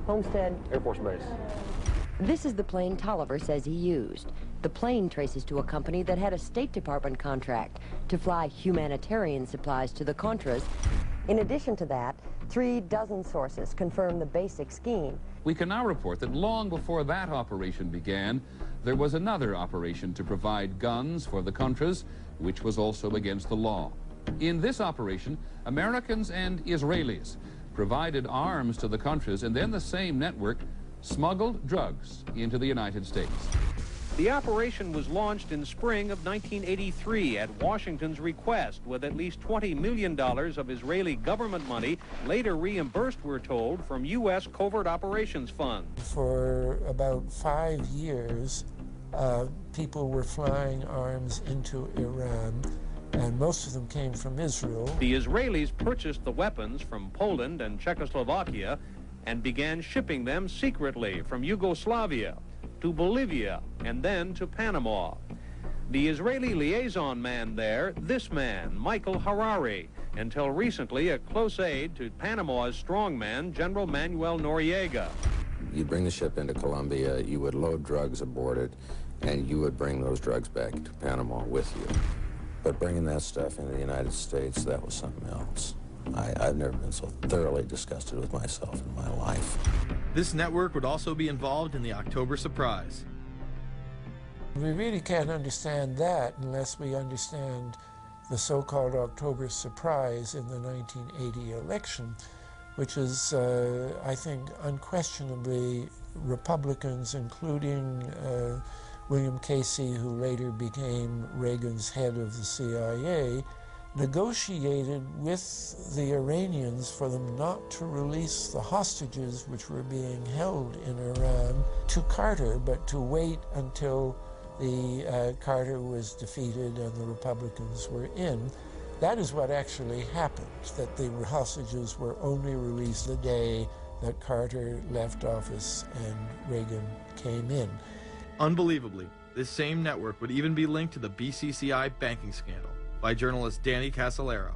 Homestead? Air Force Base. This is the plane Tolliver says he used. The plane traces to a company that had a State Department contract to fly humanitarian supplies to the Contras. In addition to that, 3 dozen sources confirm the basic scheme. We can now report that long before that operation began, there was another operation to provide guns for the Contras, which was also against the law. In this operation, Americans and Israelis provided arms to the Contras, and then the same network smuggled drugs into the United States. The operation was launched in spring of 1983 at Washington's request, with at least $20 million of Israeli government money later reimbursed, we're told, from U.S. covert operations funds. For about 5 years, people were flying arms into Iran, and most of them came from Israel. The Israelis purchased the weapons from Poland and Czechoslovakia and began shipping them secretly from Yugoslavia to Bolivia and then to Panama. The Israeli liaison man there, this man, Michael Harari, until recently a close aide to Panama's strongman, General Manuel Noriega. You'd bring the ship into Colombia, you would load drugs aboard it, and you would bring those drugs back to Panama with you. But bringing that stuff into the United States, that was something else. I've never been so thoroughly disgusted with myself in my life. This network would also be involved in the October surprise. We really can't understand that unless we understand the so-called October surprise in the 1980 election, which is, I think, unquestionably Republicans, including William Casey, who later became Reagan's head of the CIA, negotiated with the Iranians for them not to release the hostages which were being held in Iran to Carter, but to wait until the Carter was defeated and the Republicans were in. That is what actually happened, that the hostages were only released the day that Carter left office and Reagan came in. Unbelievably, this same network would even be linked to the BCCI banking scandal by journalist Danny Casolaro.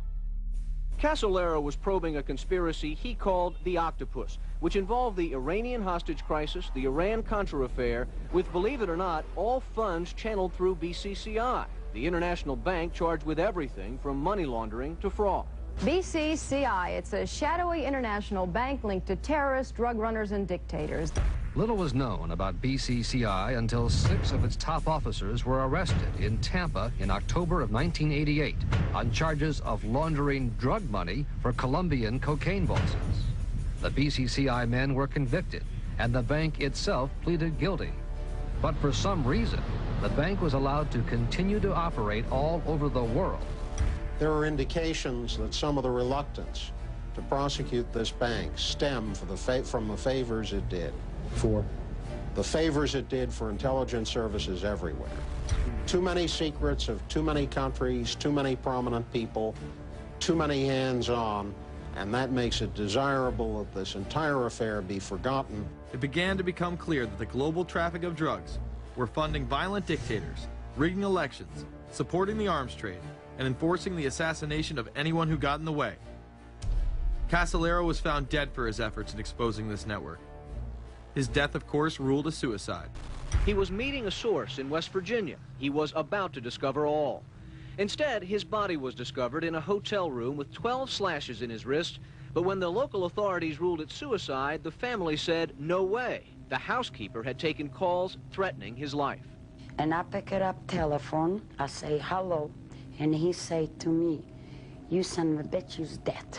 Casolaro was probing a conspiracy he called the Octopus, which involved the Iranian hostage crisis, the Iran-Contra affair, with, believe it or not, all funds channeled through BCCI, the international bank charged with everything from money laundering to fraud. BCCI, it's a shadowy international bank linked to terrorists, drug runners, and dictators. Little was known about BCCI until 6 of its top officers were arrested in Tampa in October of 1988 on charges of laundering drug money for Colombian cocaine bosses. The BCCI men were convicted, and the bank itself pleaded guilty. But for some reason, the bank was allowed to continue to operate all over the world. There are indications that some of the reluctance to prosecute this bank stem from the favors it did. For? The favors it did for intelligence services everywhere. Too many secrets of too many countries, too many prominent people, too many hands-on, and that makes it desirable that this entire affair be forgotten. It began to become clear that the global traffic of drugs were funding violent dictators, rigging elections, supporting the arms trade, and enforcing the assassination of anyone who got in the way. Casolaro was found dead for his efforts in exposing this network. His death, of course, ruled a suicide. He was meeting a source in West Virginia. He was about to discover all. Instead, his body was discovered in a hotel room with 12 slashes in his wrist, but when the local authorities ruled it suicide, the family said, no way. The housekeeper had taken calls threatening his life. And I pick it up telephone, I say hello, and he say to me, you son of a bitch, you's dead.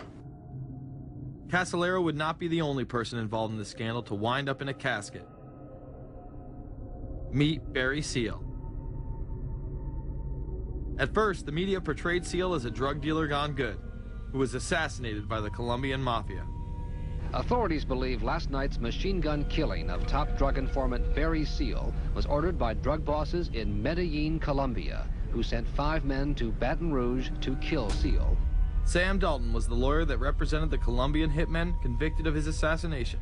Casolaro would not be the only person involved in the scandal to wind up in a casket. Meet Barry Seal. At first, the media portrayed Seal as a drug dealer gone good, who was assassinated by the Colombian mafia. Authorities believe last night's machine gun killing of top drug informant Barry Seal was ordered by drug bosses in Medellin, Colombia, who sent 5 men to Baton Rouge to kill Seal. Sam Dalton was the lawyer that represented the Colombian hitmen convicted of his assassination.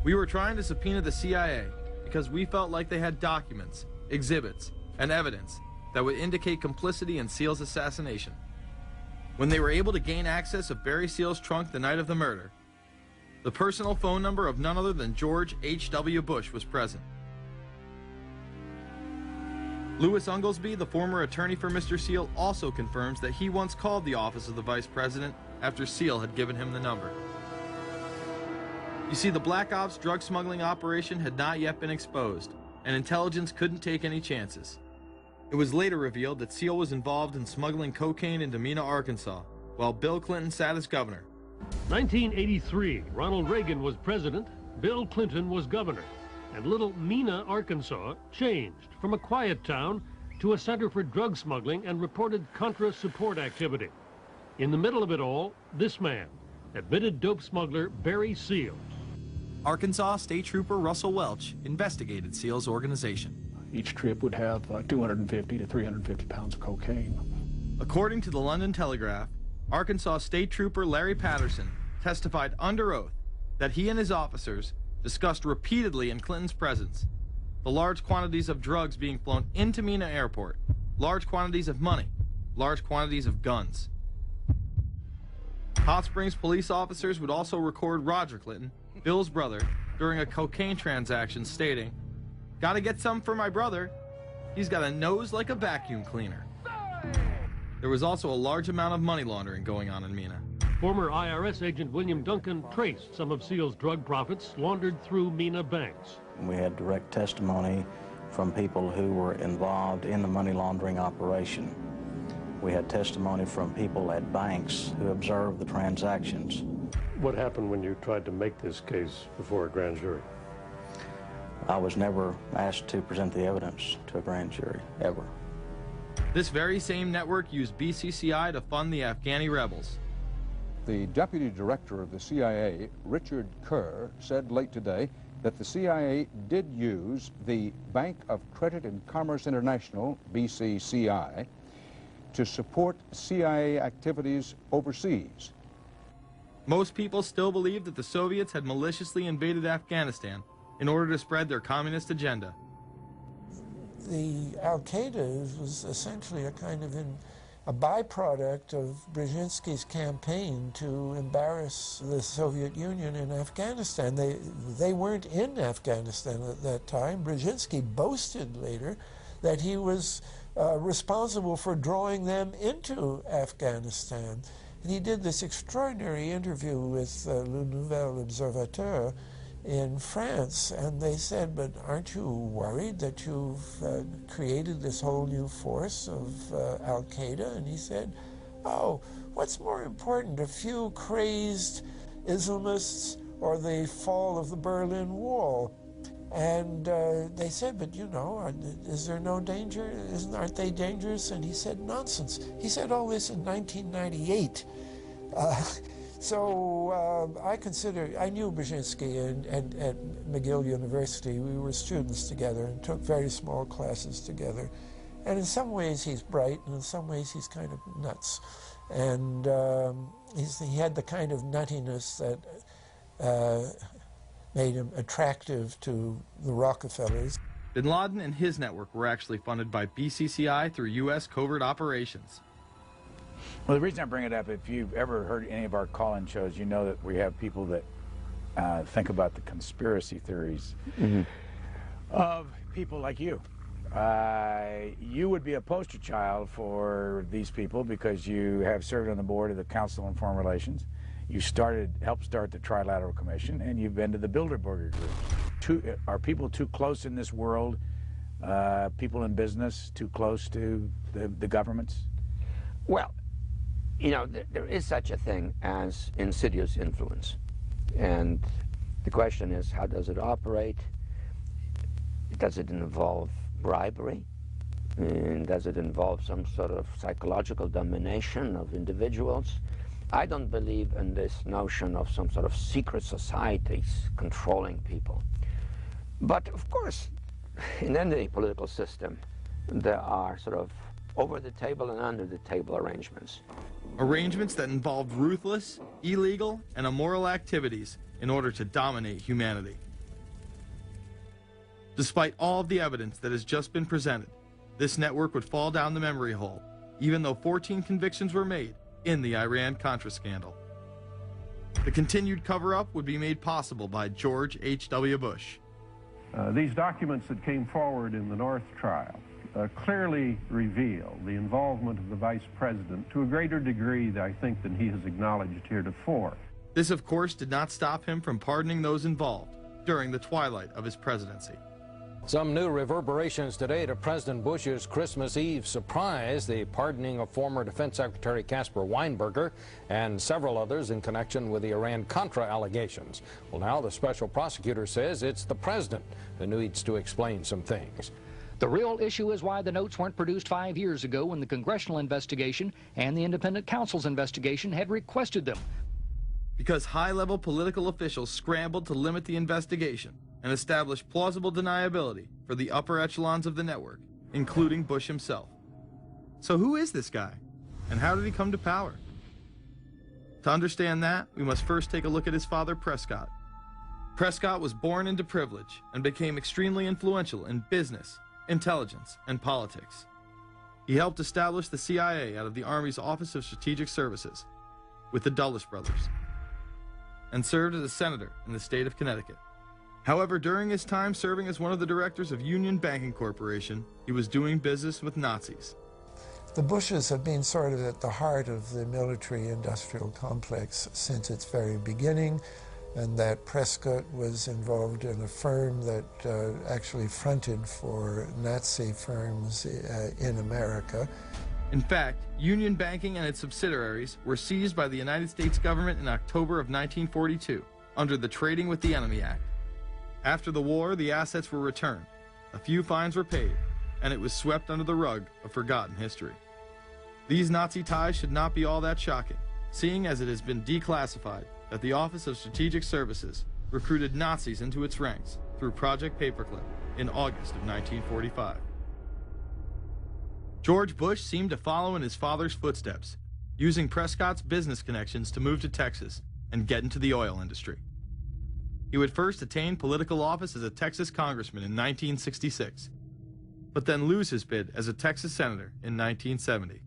We were trying to subpoena the CIA because we felt like they had documents, exhibits, and evidence that would indicate complicity in Seal's assassination. When they were able to gain access of Barry Seal's trunk the night of the murder, the personal phone number of none other than George H.W. Bush was present. Louis Unglesby, the former attorney for Mr. Seal, also confirms that he once called the office of the vice president after Seal had given him the number. You see, the Black Ops drug smuggling operation had not yet been exposed, and intelligence couldn't take any chances. It was later revealed that Seal was involved in smuggling cocaine into Mena, Arkansas, while Bill Clinton sat as governor. 1983, Ronald Reagan was president, Bill Clinton was governor. And little Mena, Arkansas, changed from a quiet town to a center for drug smuggling and reported Contra support activity. In the middle of it all, this man, admitted dope smuggler Barry Seal. Arkansas State Trooper Russell Welch investigated Seal's organization. Each trip would have 250 to 350 pounds of cocaine. According to the London Telegraph, Arkansas State Trooper Larry Patterson testified under oath that he and his officers discussed repeatedly in Clinton's presence the large quantities of drugs being flown into Mena Airport, large quantities of money, large quantities of guns. Hot Springs police officers would also record Roger Clinton, Bill's brother, during a cocaine transaction stating, "Gotta get some for my brother. He's got a nose like a vacuum cleaner." There was also a large amount of money laundering going on in Mena. Former IRS agent William Duncan traced some of Seal's drug profits laundered through Mena banks. We had direct testimony from people who were involved in the money laundering operation. We had testimony from people at banks who observed the transactions. What happened when you tried to make this case before a grand jury? I was never asked to present the evidence to a grand jury, ever. This very same network used BCCI to fund the Afghani rebels. The deputy director of the CIA, Richard Kerr, said late today that the CIA did use the Bank of Credit and Commerce International, BCCI, to support CIA activities overseas. Most people still believe that the Soviets had maliciously invaded Afghanistan in order to spread their communist agenda. The Al-Qaeda was essentially a kind of a byproduct of Brzezinski's campaign to embarrass the Soviet Union in Afghanistan. They weren't in Afghanistan at that time. Brzezinski boasted later that he was responsible for drawing them into Afghanistan. And he did this extraordinary interview with Le Nouvel Observateur in France, and they said, but aren't you worried that you've created this whole new force of Al-Qaeda? And he said, oh, what's more important, a few crazed Islamists or the fall of the Berlin Wall? And they said, but you know, is there no danger? Aren't they dangerous? And he said, nonsense. He said all this in 1998. So I knew Brzezinski and at McGill University. We were students together and took very small classes together. And in some ways he's bright, and in some ways he's kind of nuts. And he had the kind of nuttiness that made him attractive to the Rockefellers. Bin Laden and his network were actually funded by BCCI through U.S. covert operations. Well, the reason I bring it up, if you've ever heard any of our call-in shows, you know that we have people that think about the conspiracy theories of people like you. You would be a poster child for these people because you have served on the board of the Council on Foreign Relations. You helped start the Trilateral Commission, and you've been to the Bilderberg Group. Are people too close in this world, people in business, too close to the governments? Well, you know, there is such a thing as insidious influence. And the question is, how does it operate? Does it involve bribery? And does it involve some sort of psychological domination of individuals? I don't believe in this notion of some sort of secret societies controlling people. But of course, in any political system, there are sort of over-the-table and under-the-table arrangements. Arrangements that involved ruthless, illegal, and immoral activities in order to dominate humanity. Despite all of the evidence that has just been presented, this network would fall down the memory hole, even though 14 convictions were made in the Iran-Contra scandal. The continued cover-up would be made possible by George H.W. Bush. These documents that came forward in the North trial clearly reveal the involvement of the vice president to a greater degree, I think, than he has acknowledged heretofore. This, of course, did not stop him from pardoning those involved during the twilight of his presidency. Some new reverberations today to President Bush's Christmas Eve surprise, the pardoning of former Defense Secretary Caspar Weinberger and several others in connection with the Iran-Contra allegations. Well, now the special prosecutor says it's the president who needs to explain some things. The real issue is why the notes weren't produced 5 years ago when the congressional investigation and the independent counsel's investigation had requested them. Because high-level political officials scrambled to limit the investigation and establish plausible deniability for the upper echelons of the network, including Bush himself. So who is this guy, and how did he come to power? To understand that, we must first take a look at his father, Prescott. Prescott was born into privilege and became extremely influential in business, intelligence, and politics. He helped establish the CIA out of the Army's Office of Strategic Services with the Dulles brothers, and served as a senator in the state of Connecticut. However, during his time serving as one of the directors of Union Banking Corporation, he was doing business with Nazis. The Bushes have been sort of at the heart of the military-industrial complex since its very beginning, and that Prescott was involved in a firm that actually fronted for Nazi firms in America. In fact, Union Banking and its subsidiaries were seized by the United States government in October of 1942 under the Trading with the Enemy Act. After the war, the assets were returned, a few fines were paid, and it was swept under the rug of forgotten history. These Nazi ties should not be all that shocking, seeing as it has been declassified that the Office of Strategic Services recruited Nazis into its ranks through Project Paperclip in August of 1945. George Bush seemed to follow in his father's footsteps, using Prescott's business connections to move to Texas and get into the oil industry. He would first attain political office as a Texas congressman in 1966, but then lose his bid as a Texas senator in 1970.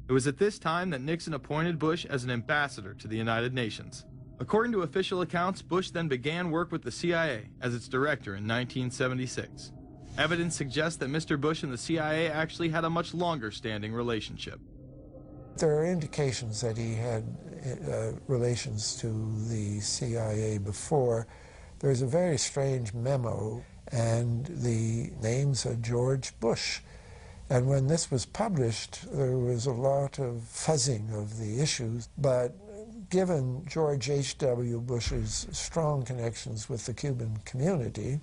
It was at this time that Nixon appointed Bush as an ambassador to the United Nations. According to official accounts, Bush then began work with the CIA as its director in 1976. Evidence suggests that Mr. Bush and the CIA actually had a much longer-standing relationship. There are indications that he had relations to the CIA before. There's a very strange memo, and the names are George Bush. And when this was published, there was a lot of fuzzing of the issues, but given George H.W. Bush's strong connections with the Cuban community,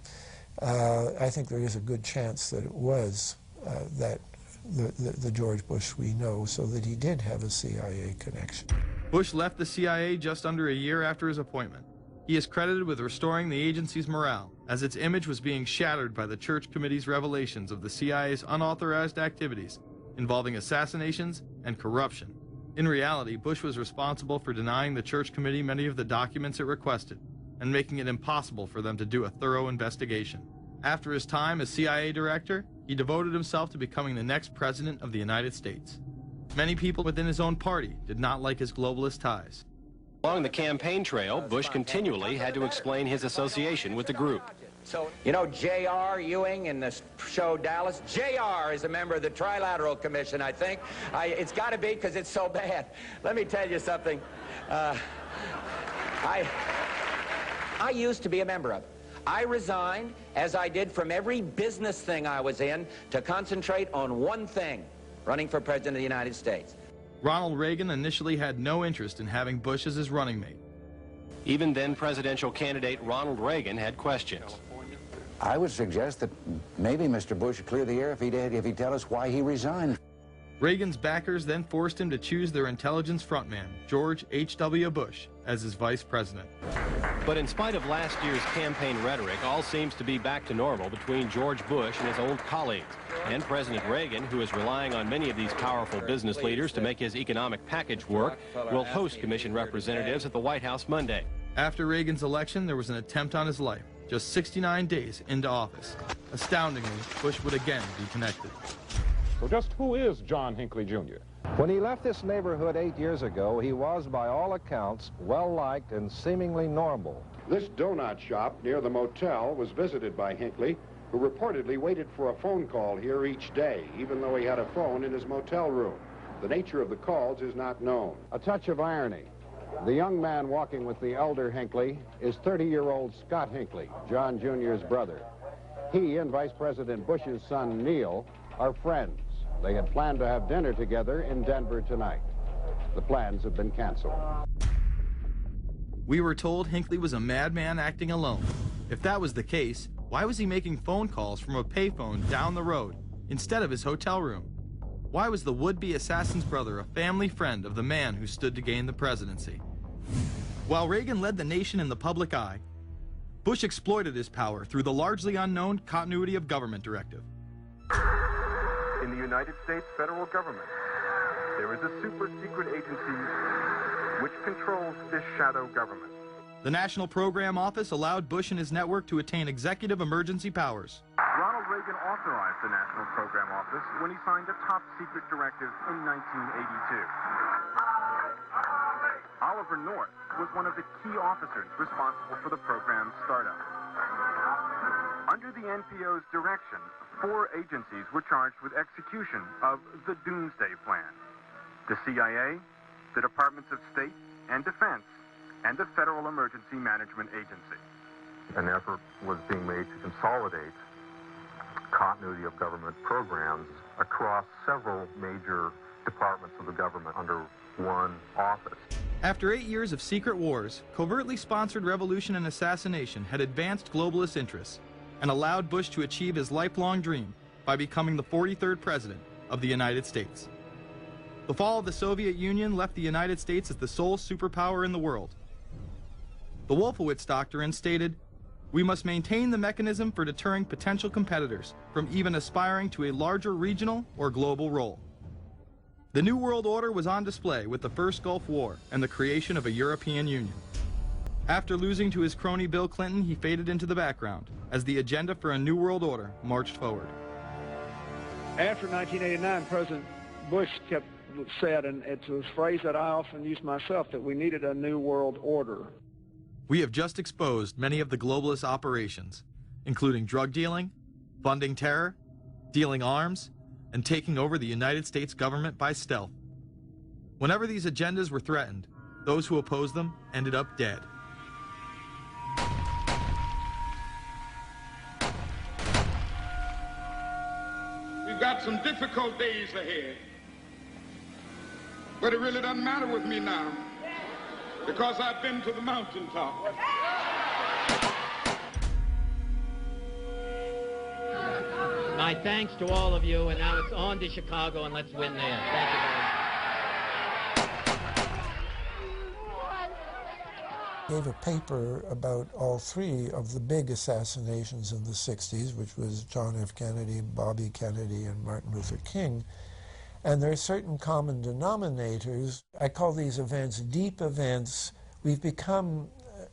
I think there is a good chance that it was the George Bush we know, so that he did have a CIA connection. Bush left the CIA just under a year after his appointment. He is credited with restoring the agency's morale, as its image was being shattered by the Church Committee's revelations of the CIA's unauthorized activities involving assassinations and corruption. In reality, Bush was responsible for denying the Church Committee many of the documents it requested and making it impossible for them to do a thorough investigation. After his time as CIA director, he devoted himself to becoming the next president of the United States. Many people within his own party did not like his globalist ties. Along the campaign trail, Bush continually had to explain his association with the group. You know J.R. Ewing in the show Dallas? J.R. is a member of the Trilateral Commission, I think. It's got to be because it's so bad. Let me tell you something. I used to be a member of it. I resigned, as I did from every business thing I was in, to concentrate on one thing, running for President of the United States. Ronald Reagan initially had no interest in having Bush as his running mate. Even then presidential candidate Ronald Reagan had questions. I would suggest that maybe Mr. Bush would clear the air if he'd tell us why he resigned. Reagan's backers then forced him to choose their intelligence frontman, George H.W. Bush, as his vice president. But in spite of last year's campaign rhetoric, all seems to be back to normal between George Bush and his old colleagues. And President Reagan, who is relying on many of these powerful business leaders to make his economic package work, will host commission representatives at the White House Monday. After Reagan's election, there was an attempt on his life, just 69 days into office. Astoundingly, Bush would again be connected. So just who is John Hinckley, Jr.? When he left this neighborhood 8 years ago, he was, by all accounts, well-liked and seemingly normal. This donut shop near the motel was visited by Hinckley, who reportedly waited for a phone call here each day, even though he had a phone in his motel room. The nature of the calls is not known. A touch of irony. The young man walking with the elder Hinckley is 30-year-old Scott Hinckley, John Jr.'s brother. He and Vice President Bush's son, Neil, are friends. They had planned to have dinner together in Denver tonight. The plans have been canceled. We were told Hinckley was a madman acting alone. If that was the case, why was he making phone calls from a payphone down the road instead of his hotel room? Why was the would-be assassin's brother a family friend of the man who stood to gain the presidency? While Reagan led the nation in the public eye, Bush exploited his power through the largely unknown Continuity of Government Directive. In the United States federal government, there is a super-secret agency which controls this shadow government. The National Program Office allowed Bush and his network to attain executive emergency powers. Ronald Reagan authorized the National Program Office when he signed a top-secret directive in 1982. Oliver North was one of the key officers responsible for the program's startup. Under the NPO's direction, 4 agencies were charged with execution of the Doomsday Plan: the CIA, the Departments of State and Defense, and the Federal Emergency Management Agency. An effort was being made to consolidate continuity of government programs across several major departments of the government under one office. After 8 years of secret wars, covertly sponsored revolution and assassination had advanced globalist interests and allowed Bush to achieve his lifelong dream by becoming the 43rd President of the United States. The fall of the Soviet Union left the United States as the sole superpower in the world. The Wolfowitz Doctrine stated, "We must maintain the mechanism for deterring potential competitors from even aspiring to a larger regional or global role." The New World Order was on display with the first Gulf War and the creation of a European Union. After losing to his crony Bill Clinton, he faded into the background as the agenda for a New World Order marched forward. After 1989, President Bush said, and it's a phrase that I often use myself, that we needed a New World Order. We have just exposed many of the globalist operations, including drug dealing, funding terror, dealing arms, and taking over the United States government by stealth. Whenever these agendas were threatened, those who opposed them ended up dead. We've got some difficult days ahead, but it really doesn't matter with me now, because I've been to the mountaintop. My thanks to all of you, and now it's on to Chicago, and let's win there. Thank you very much. Gave a paper about all three of the big assassinations in the 60s, which was John F. Kennedy, Bobby Kennedy, and Martin Luther King. And there are certain common denominators. I call these events deep events. We've become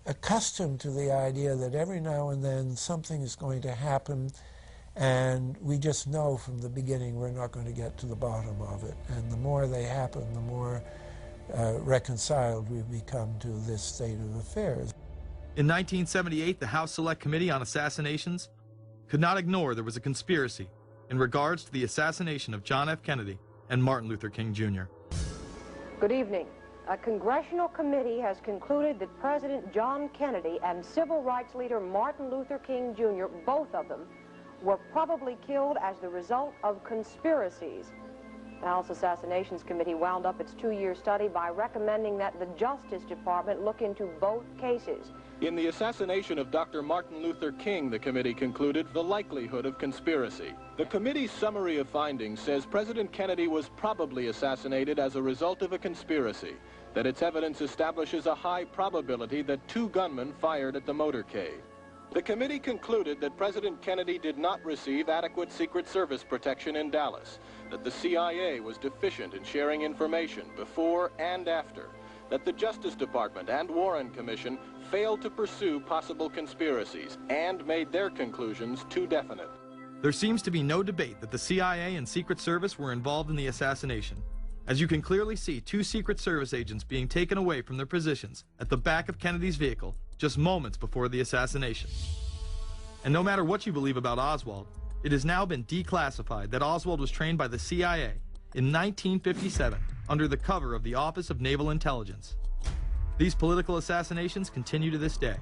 accustomed to the idea that every now and then something is going to happen, and we just know from the beginning we're not going to get to the bottom of it. And the more they happen, the more reconciled we've become to this state of affairs. In 1978, the House Select Committee on Assassinations could not ignore there was a conspiracy in regards to the assassination of John F. Kennedy and Martin Luther King Jr. Good evening. A congressional committee has concluded that President John Kennedy and civil rights leader Martin Luther King Jr., both of them, were probably killed as the result of conspiracies. The House Assassinations Committee wound up its 2-year study by recommending that the Justice Department look into both cases. In the assassination of Dr. Martin Luther King, the committee concluded the likelihood of conspiracy. The committee's summary of findings says President Kennedy was probably assassinated as a result of a conspiracy, that its evidence establishes a high probability that 2 gunmen fired at the motorcade. The committee concluded that President Kennedy did not receive adequate Secret Service protection in Dallas, that the CIA was deficient in sharing information before and after, that the Justice Department and Warren Commission failed to pursue possible conspiracies and made their conclusions too definite. There seems to be no debate that the CIA and Secret Service were involved in the assassination, as you can clearly see 2 Secret Service agents being taken away from their positions at the back of Kennedy's vehicle just moments before the assassination. And no matter what you believe about Oswald, it has now been declassified that Oswald was trained by the CIA in 1957 under the cover of the Office of Naval Intelligence. These political assassinations continue to this day.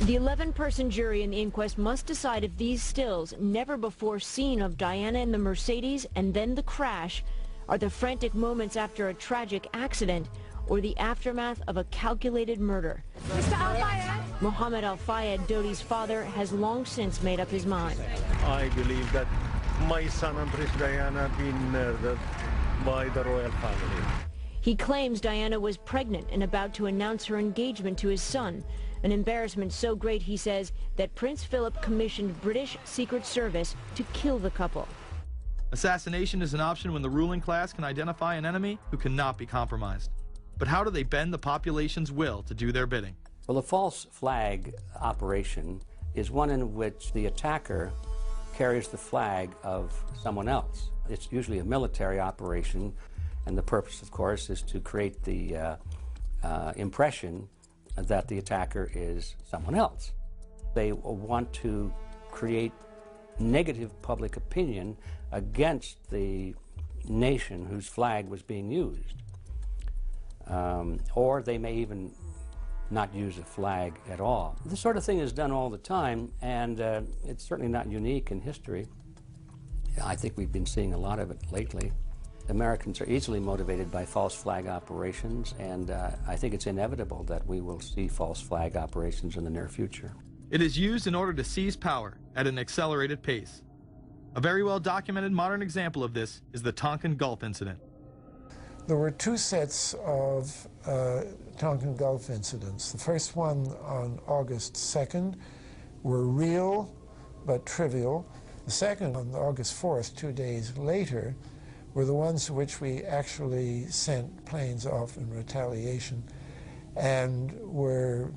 The 11-person jury in the inquest must decide if these stills, never before seen of Diana in the Mercedes and then the crash, are the frantic moments after a tragic accident or the aftermath of a calculated murder. Mr. Al-Fayed? Mohammed Al-Fayed, Dodi's father, has long since made up his mind. I believe that my son and Princess Diana have been murdered by the royal family. He claims Diana was pregnant and about to announce her engagement to his son, an embarrassment so great, he says, that Prince Philip commissioned British Secret Service to kill the couple. Assassination is an option when the ruling class can identify an enemy who cannot be compromised. But how do they bend the population's will to do their bidding? Well, the false flag operation is one in which the attacker carries the flag of someone else. It's usually a military operation, and the purpose, of course, is to create the impression that the attacker is someone else. They want to create negative public opinion against the nation whose flag was being used. Or they may even not use a flag at all. This sort of thing is done all the time, and it's certainly not unique in history. I think we've been seeing a lot of it lately. Americans are easily motivated by false flag operations, and I think it's inevitable that we will see false flag operations in the near future. It is used in order to seize power at an accelerated pace. A very well documented modern example of this is the Tonkin Gulf incident. There were two sets of Tonkin Gulf incidents. The first one on August 2nd were real but trivial. The second on August 4th, 2 days later, were the ones to which we actually sent planes off in retaliation and were,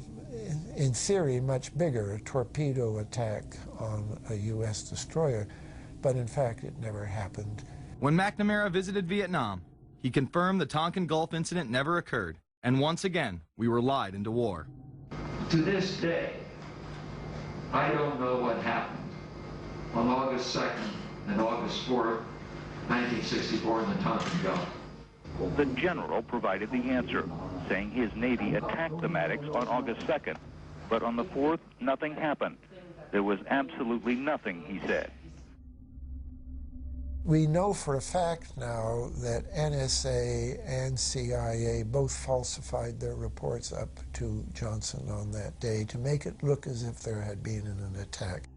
in theory, much bigger, a torpedo attack on a U.S. destroyer, but in fact it never happened. When McNamara visited Vietnam, he confirmed the Tonkin Gulf incident never occurred, and once again, we were lied into war. To this day, I don't know what happened on August 2nd and August 4th, 1964 in the Tonkin Gulf. The general provided the answer, saying his Navy attacked the Maddox on August 2nd. But on the 4th, nothing happened. There was absolutely nothing, he said. We know for a fact now that NSA and CIA both falsified their reports up to Johnson on that day to make it look as if there had been an attack.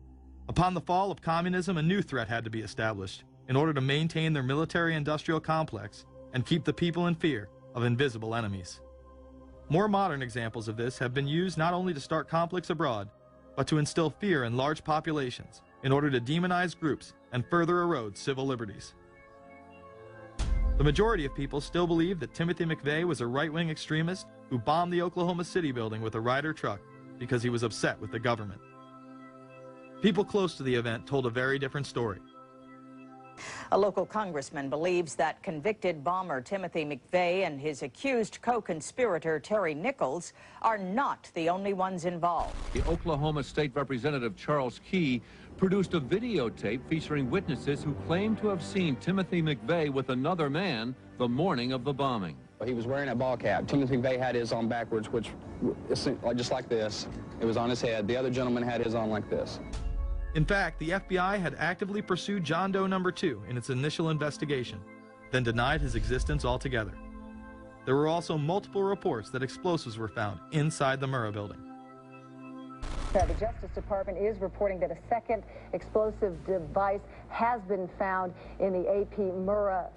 Upon the fall of communism, a new threat had to be established in order to maintain their military-industrial complex and keep the people in fear of invisible enemies. More modern examples of this have been used not only to start conflicts abroad, but to instill fear in large populations in order to demonize groups and further erode civil liberties. The majority of people still believe that Timothy McVeigh was a right-wing extremist who bombed the Oklahoma City building with a Ryder truck because he was upset with the government. People close to the event told a very different story. A local congressman believes that convicted bomber Timothy McVeigh and his accused co-conspirator Terry Nichols are not the only ones involved. The Oklahoma State Representative Charles Key produced a videotape featuring witnesses who claim to have seen Timothy McVeigh with another man the morning of the bombing. He was wearing a ball cap. Timothy McVeigh had his on backwards, which is just like this. It was on his head. The other gentleman had his on like this. In fact, the FBI had actively pursued John Doe No. 2 in its initial investigation, then denied his existence altogether. There were also multiple reports that explosives were found inside the Murrah building. The Justice Department is reporting that a second explosive device has been found in the AP Murrah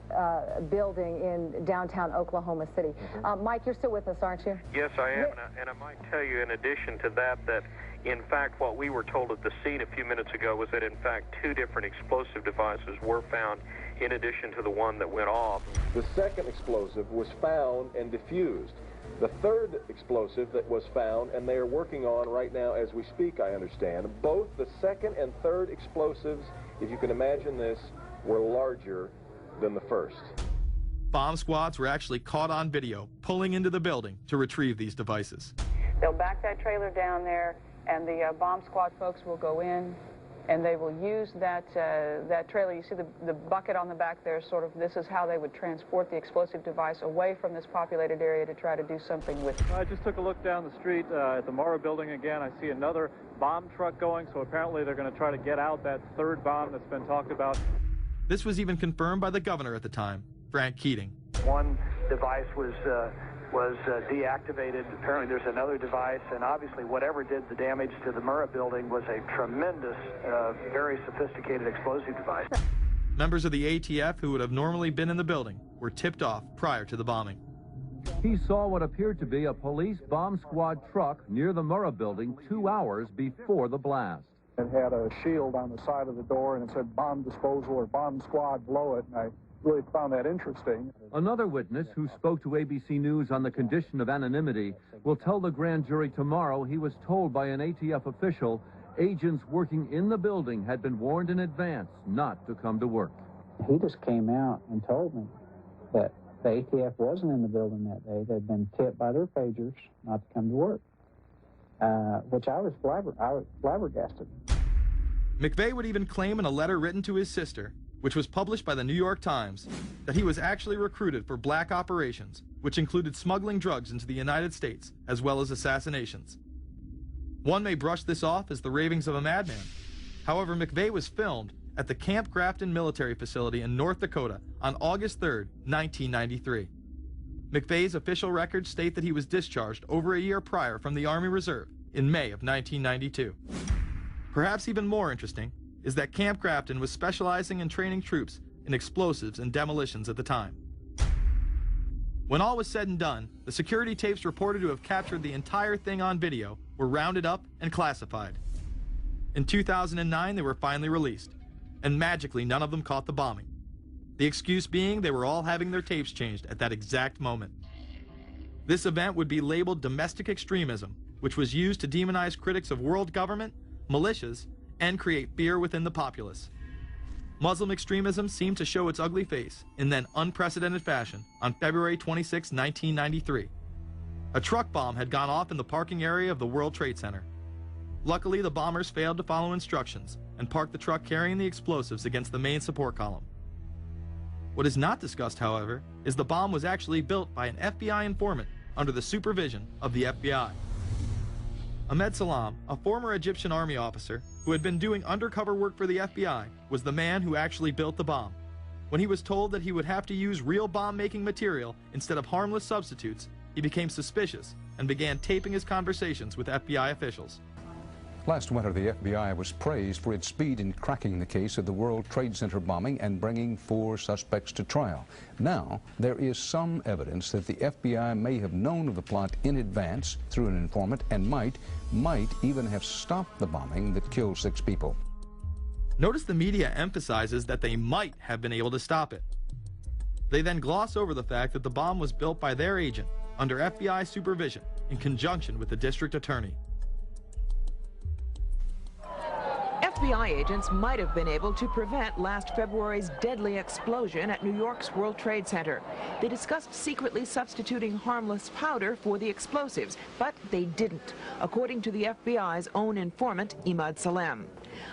building in downtown Oklahoma City. Mike, you're still with us, aren't you? Yes, I am, and I might tell you in addition to that that in fact what we were told at the scene a few minutes ago was that in fact 2 different explosive devices were found in addition to the one that went off. The second explosive was found and diffused. The third explosive that was found, and they are working on right now as we speak, I understand, both the second and third explosives, if you can imagine this, were larger than the first. Bomb squads were actually caught on video pulling into the building to retrieve these devices. They'll back that trailer down there, and the bomb squad folks will go in, and they will use that trailer. You see the bucket on the back there, sort of, this is how they would transport the explosive device away from this populated area to try to do something with it. I just took a look down the street at the Murrah building again. I see another bomb truck going, so apparently they're going to try to get out that third bomb that's been talked about. This was even confirmed by the governor at the time, Frank Keating. One device was deactivated. Apparently there's another device, and obviously whatever did the damage to the Murrah building was a tremendous, very sophisticated explosive device. Members of the ATF who would have normally been in the building were tipped off prior to the bombing. He saw what appeared to be a police bomb squad truck near the Murrah building 2 hours before the blast. It had a shield on the side of the door, and it said bomb disposal or bomb squad below it, and I really found that interesting. Another witness who spoke to ABC News on the condition of anonymity will tell the grand jury tomorrow he was told by an ATF official agents working in the building had been warned in advance not to come to work. He just came out and told me that the ATF wasn't in the building that day. They'd been tipped by their pagers not to come to work, which I was flabbergasted. McVeigh would even claim in a letter written to his sister, which was published by the New York Times, that he was actually recruited for black operations, which included smuggling drugs into the United States, as well as assassinations. One may brush this off as the ravings of a madman. However, McVeigh was filmed at the Camp Grafton military facility in North Dakota on August 3, 1993. McVeigh's official records state that he was discharged over a year prior from the Army Reserve in May of 1992. Perhaps even more interesting, is that Camp Grafton was specializing in training troops in explosives and demolitions at the time. When all was said and done, the security tapes reported to have captured the entire thing on video were rounded up and classified. In 2009, they were finally released, and magically none of them caught the bombing. The excuse being they were all having their tapes changed at that exact moment. This event would be labeled domestic extremism, which was used to demonize critics of world government, militias, and create fear within the populace. Muslim extremism seemed to show its ugly face in then unprecedented fashion on February 26, 1993. A truck bomb had gone off in the parking area of the World Trade Center. Luckily, the bombers failed to follow instructions and parked the truck carrying the explosives against the main support column. What is not discussed, however, is the bomb was actually built by an FBI informant under the supervision of the FBI. Ahmed Salam, a former Egyptian army officer who had been doing undercover work for the FBI, was the man who actually built the bomb. When he was told that he would have to use real bomb-making material instead of harmless substitutes, he became suspicious and began taping his conversations with FBI officials. Last winter, the FBI was praised for its speed in cracking the case of the World Trade Center bombing and bringing 4 suspects to trial. Now, there is some evidence that the FBI may have known of the plot in advance through an informant and might even have stopped the bombing that killed 6 people. Notice the media emphasizes that they might have been able to stop it. They then gloss over the fact that the bomb was built by their agent under FBI supervision in conjunction with the district attorney. FBI agents might have been able to prevent last February's deadly explosion at New York's World Trade Center. They discussed secretly substituting harmless powder for the explosives, but they didn't, according to the FBI's own informant, Ahmed Salem.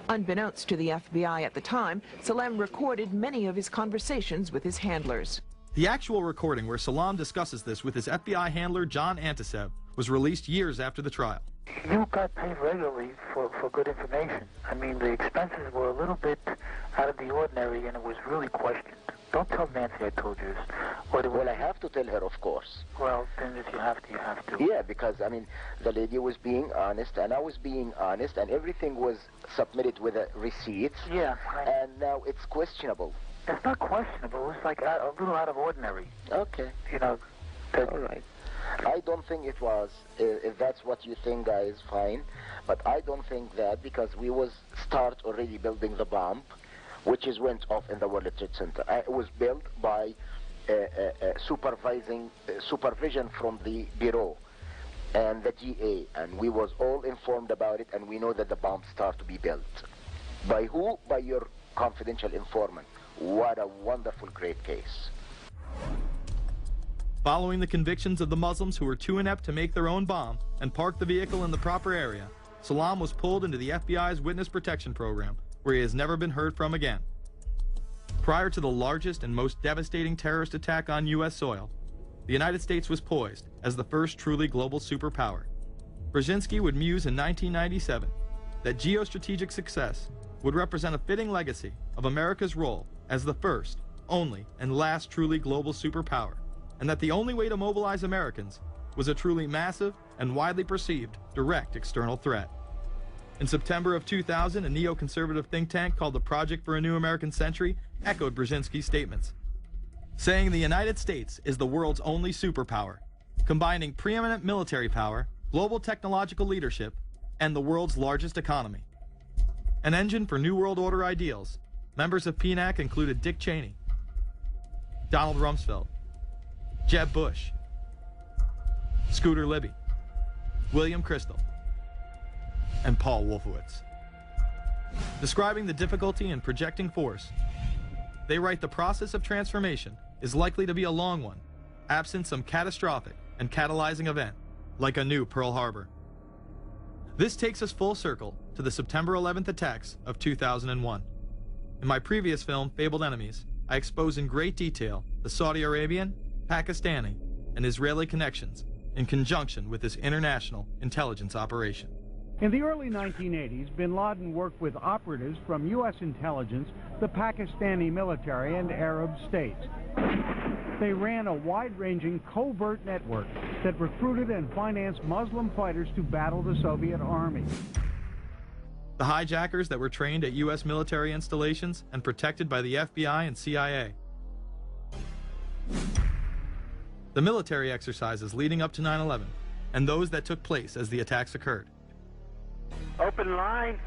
Unbeknownst to the FBI at the time, Salem recorded many of his conversations with his handlers. The actual recording where Salam discusses this with his FBI handler, John Antisev, was released years after the trial. You got paid regularly for good information. I mean, the expenses were a little bit out of the ordinary, and it was really questioned. Don't tell Nancy I told you this. Well, I have to tell her, of course. Well, then if you have to, you have to. Yeah, because, I mean, the lady was being honest, and I was being honest, and everything was submitted with a receipt. Yeah. And now it's questionable. It's not questionable. It's like a little out of ordinary. Okay. You know. All right. I don't think it was. If that's what you think, guys, fine. But I don't think that, because we was start already building the bomb, which is went off in the World Trade Center. It was built by supervision from the Bureau and the GA, and we was all informed about it, and we know that the bomb start to be built. By who? By your confidential informant. What a wonderful, great case. Following the convictions of the Muslims who were too inept to make their own bomb and park the vehicle in the proper area, Salam was pulled into the FBI's Witness Protection Program, where he has never been heard from again. Prior to the largest and most devastating terrorist attack on U.S. soil, the United States was poised as the first truly global superpower. Brzezinski would muse in 1997 that geostrategic success would represent a fitting legacy of America's role as the first, only, and last truly global superpower, and that the only way to mobilize Americans was a truly massive and widely perceived direct external threat. In September of 2000, a neoconservative think tank called the Project for a New American Century echoed Brzezinski's statements, saying the United States is the world's only superpower, combining preeminent military power, global technological leadership, and the world's largest economy. An engine for New World Order ideals, members of PNAC included Dick Cheney, Donald Rumsfeld, Jeb Bush, Scooter Libby, William Kristol, and Paul Wolfowitz. Describing the difficulty in projecting force, they write the process of transformation is likely to be a long one, absent some catastrophic and catalyzing event, like a new Pearl Harbor. This takes us full circle to the September 11th attacks of 2001. In my previous film, Fabled Enemies, I expose in great detail the Saudi Arabian, Pakistani, and Israeli connections in conjunction with this international intelligence operation. In the early 1980s, bin Laden worked with operatives from U.S. intelligence, the Pakistani military, and Arab states. They ran a wide-ranging covert network that recruited and financed Muslim fighters to battle the Soviet army. The hijackers that were trained at U.S. military installations and protected by the FBI and CIA. The military exercises leading up to 9/11, and those that took place as the attacks occurred. Open line.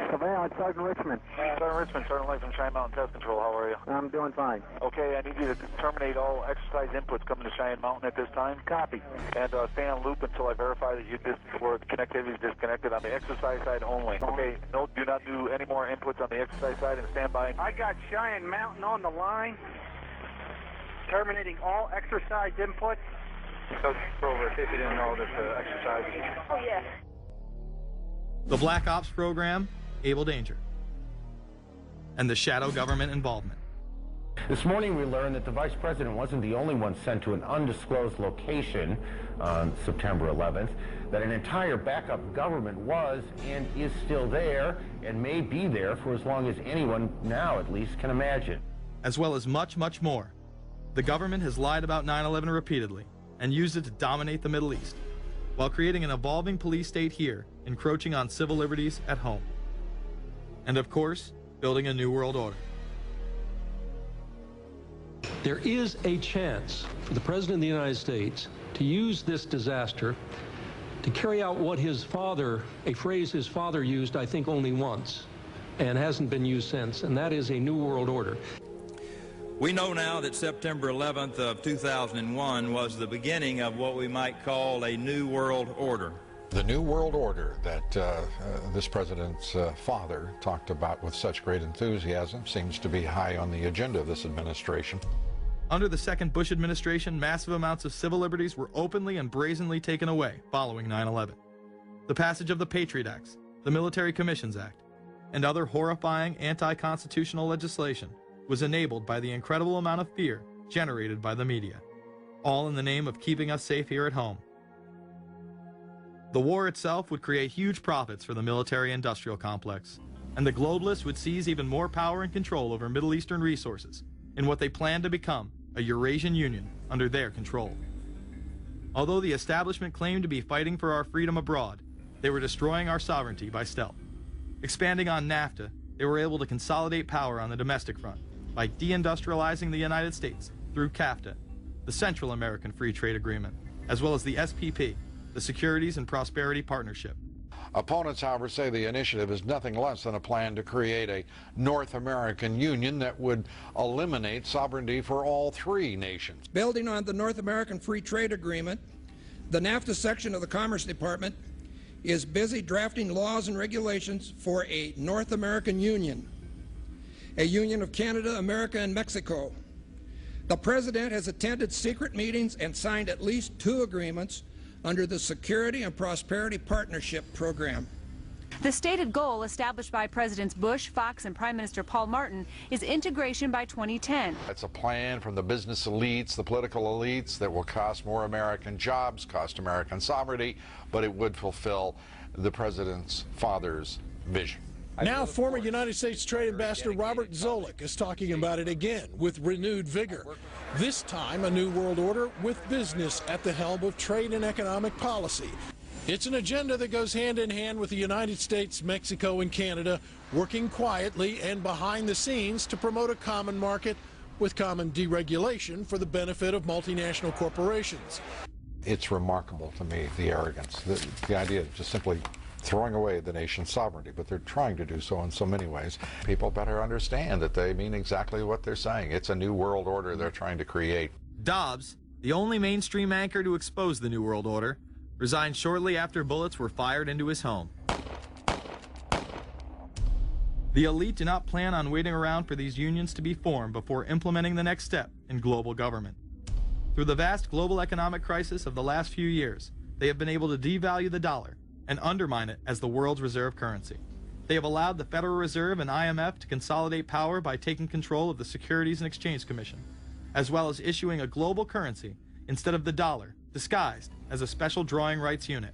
Surveillance, Sergeant Richmond. Sergeant Richmond, Sergeant Light from Cheyenne Mountain Test Control. How are you? I'm doing fine. Okay, I need you to terminate all exercise inputs coming to Cheyenne Mountain at this time. Copy. And stay on loop until I verify that the connectivity is disconnected on the exercise side only. Okay, no, do not do any more inputs on the exercise side and stand by. I got Cheyenne Mountain on the line. Terminating all exercise inputs. So, over, in case you didn't know, this exercise. Oh, yeah. The Black Ops program, Able Danger, and the shadow government involvement. This morning we learned that the vice president wasn't the only one sent to an undisclosed location on September 11th, that an entire backup government was and is still there and may be there for as long as anyone now at least can imagine. As well as much, much more. The government has lied about 9/11 repeatedly and used it to dominate the Middle East, while creating an evolving police state here, encroaching on civil liberties at home. And of course, building a new world order. There is a chance for the President of the United States to use this disaster to carry out what his father, a phrase his father used, I think, only once, and hasn't been used since, and that is a new world order. We know now that September 11th of 2001 was the beginning of what we might call a new world order. The new world order that this president's father talked about with such great enthusiasm seems to be high on the agenda of this administration. Under the second Bush administration, massive amounts of civil liberties were openly and brazenly taken away following 9/11. The passage of the Patriot Acts, the Military Commissions Act, and other horrifying anti-constitutional legislation was enabled by the incredible amount of fear generated by the media, all in the name of keeping us safe here at home. The war itself would create huge profits for the military-industrial complex, and the globalists would seize even more power and control over Middle Eastern resources in what they planned to become a Eurasian Union under their control. Although the establishment claimed to be fighting for our freedom abroad, they were destroying our sovereignty by stealth. Expanding on NAFTA, they were able to consolidate power on the domestic front by deindustrializing the United States through CAFTA, the Central American Free Trade Agreement, as well as the SPP, the Securities and Prosperity Partnership. Opponents, however, say the initiative is nothing less than a plan to create a North American Union that would eliminate sovereignty for all three nations. Building on the North American Free Trade Agreement, the NAFTA section of the Commerce Department is busy drafting laws and regulations for a North American Union, a union of Canada, America, and Mexico. The President has attended secret meetings and signed at least 2 agreements under the Security and Prosperity Partnership Program. The stated goal established by Presidents Bush, Fox, and Prime Minister Paul Martin is integration by 2010. It's a plan from the business elites, the political elites, that will cost more American jobs, cost American sovereignty, but it would fulfill the President's father's vision. Now, former United States Trade Ambassador Robert Zoellick is talking about it again with renewed vigor. This time, a new world order with business at the helm of trade and economic policy. It's an agenda that goes hand in hand with the United States, Mexico, and Canada, working quietly and behind the scenes to promote a common market with common deregulation for the benefit of multinational corporations. It's remarkable to me, the arrogance, the idea of just simply throwing away the nation's sovereignty, but they're trying to do so in so many ways. People better understand that they mean exactly what they're saying. It's a new world order they're trying to create. Dobbs, the only mainstream anchor to expose the new world order, resigned shortly after bullets were fired into his home. The elite do not plan on waiting around for these unions to be formed before implementing the next step in global government. Through the vast global economic crisis of the last few years, they have been able to devalue the dollar and undermine it as the world's reserve currency. They have allowed the Federal Reserve and IMF to consolidate power by taking control of the Securities and Exchange Commission, as well as issuing a global currency instead of the dollar, disguised as a special drawing rights unit.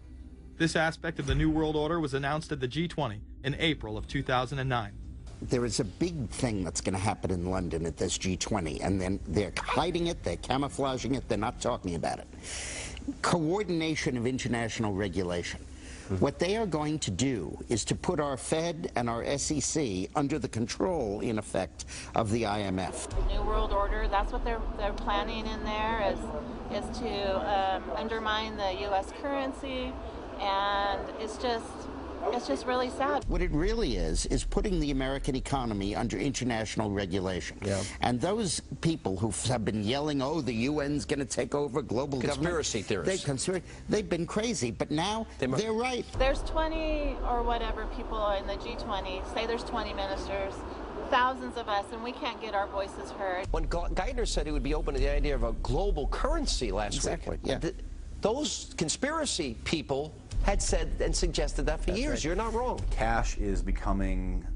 This aspect of the New World Order was announced at the G20 in April of 2009. There is a big thing that's going to happen in London at this G20, and then they're hiding it, they're camouflaging it, they're not talking about it. Coordination of international regulation. What they are going to do is to put our Fed and our SEC under the control, in effect, of the IMF. The New World Order, that's what they're planning in there, is to undermine the U.S. currency, and it's just really sad. What it really is putting the American economy under international regulation. Yeah. And those people who have been yelling, oh, the UN's going to take over global conspiracy government. Theorists. They've been crazy, but now they're right. There's 20 or whatever people in the G20, say there's 20 ministers, thousands of us, and we can't get our voices heard. When Geithner said he would be open to the idea of a global currency last week, yeah. Those conspiracy people had said and suggested that for years. Right. You're not wrong. Cash is becoming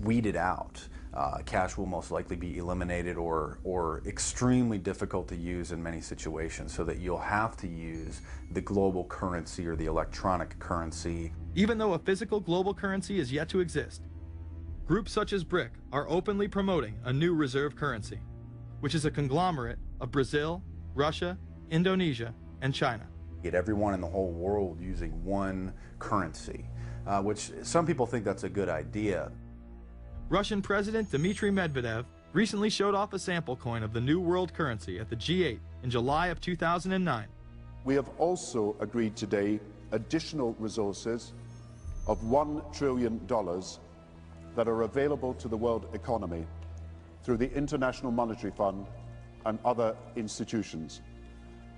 weeded out. Cash will most likely be eliminated or extremely difficult to use in many situations, so that you'll have to use the global currency or the electronic currency. Even though a physical global currency is yet to exist, groups such as BRIC are openly promoting a new reserve currency, which is a conglomerate of Brazil, Russia, Indonesia, and China. Get everyone in the whole world using one currency, which some people think that's a good idea. Russian President Dmitry Medvedev recently showed off a sample coin of the new world currency at the G8 in July of 2009. We have also agreed today additional resources of $1 trillion that are available to the world economy through the International Monetary Fund and other institutions.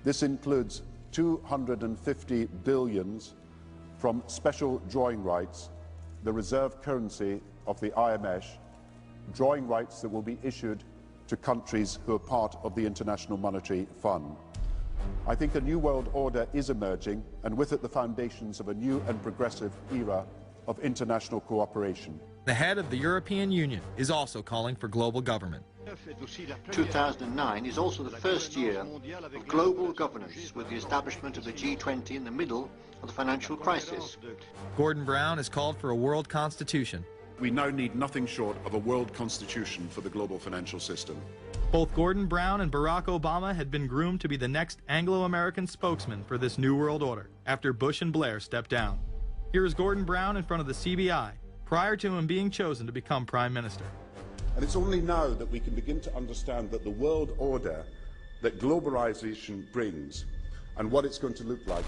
This includes 250 billion from special drawing rights, the reserve currency of the IMF, drawing rights that will be issued to countries who are part of the International Monetary Fund. I think a new world order is emerging, and with it the foundations of a new and progressive era of international cooperation. The head of the European Union is also calling for global government. 2009 is also the first year of global governance, with the establishment of the G20 in the middle of the financial crisis. Gordon Brown has called for a world constitution. We now need nothing short of a world constitution for the global financial system. Both Gordon Brown and Barack Obama had been groomed to be the next Anglo-American spokesman for this new world order after Bush and Blair stepped down. Here is Gordon Brown in front of the CBI prior to him being chosen to become Prime Minister. And it's only now that we can begin to understand that the world order that globalization brings and what it's going to look like.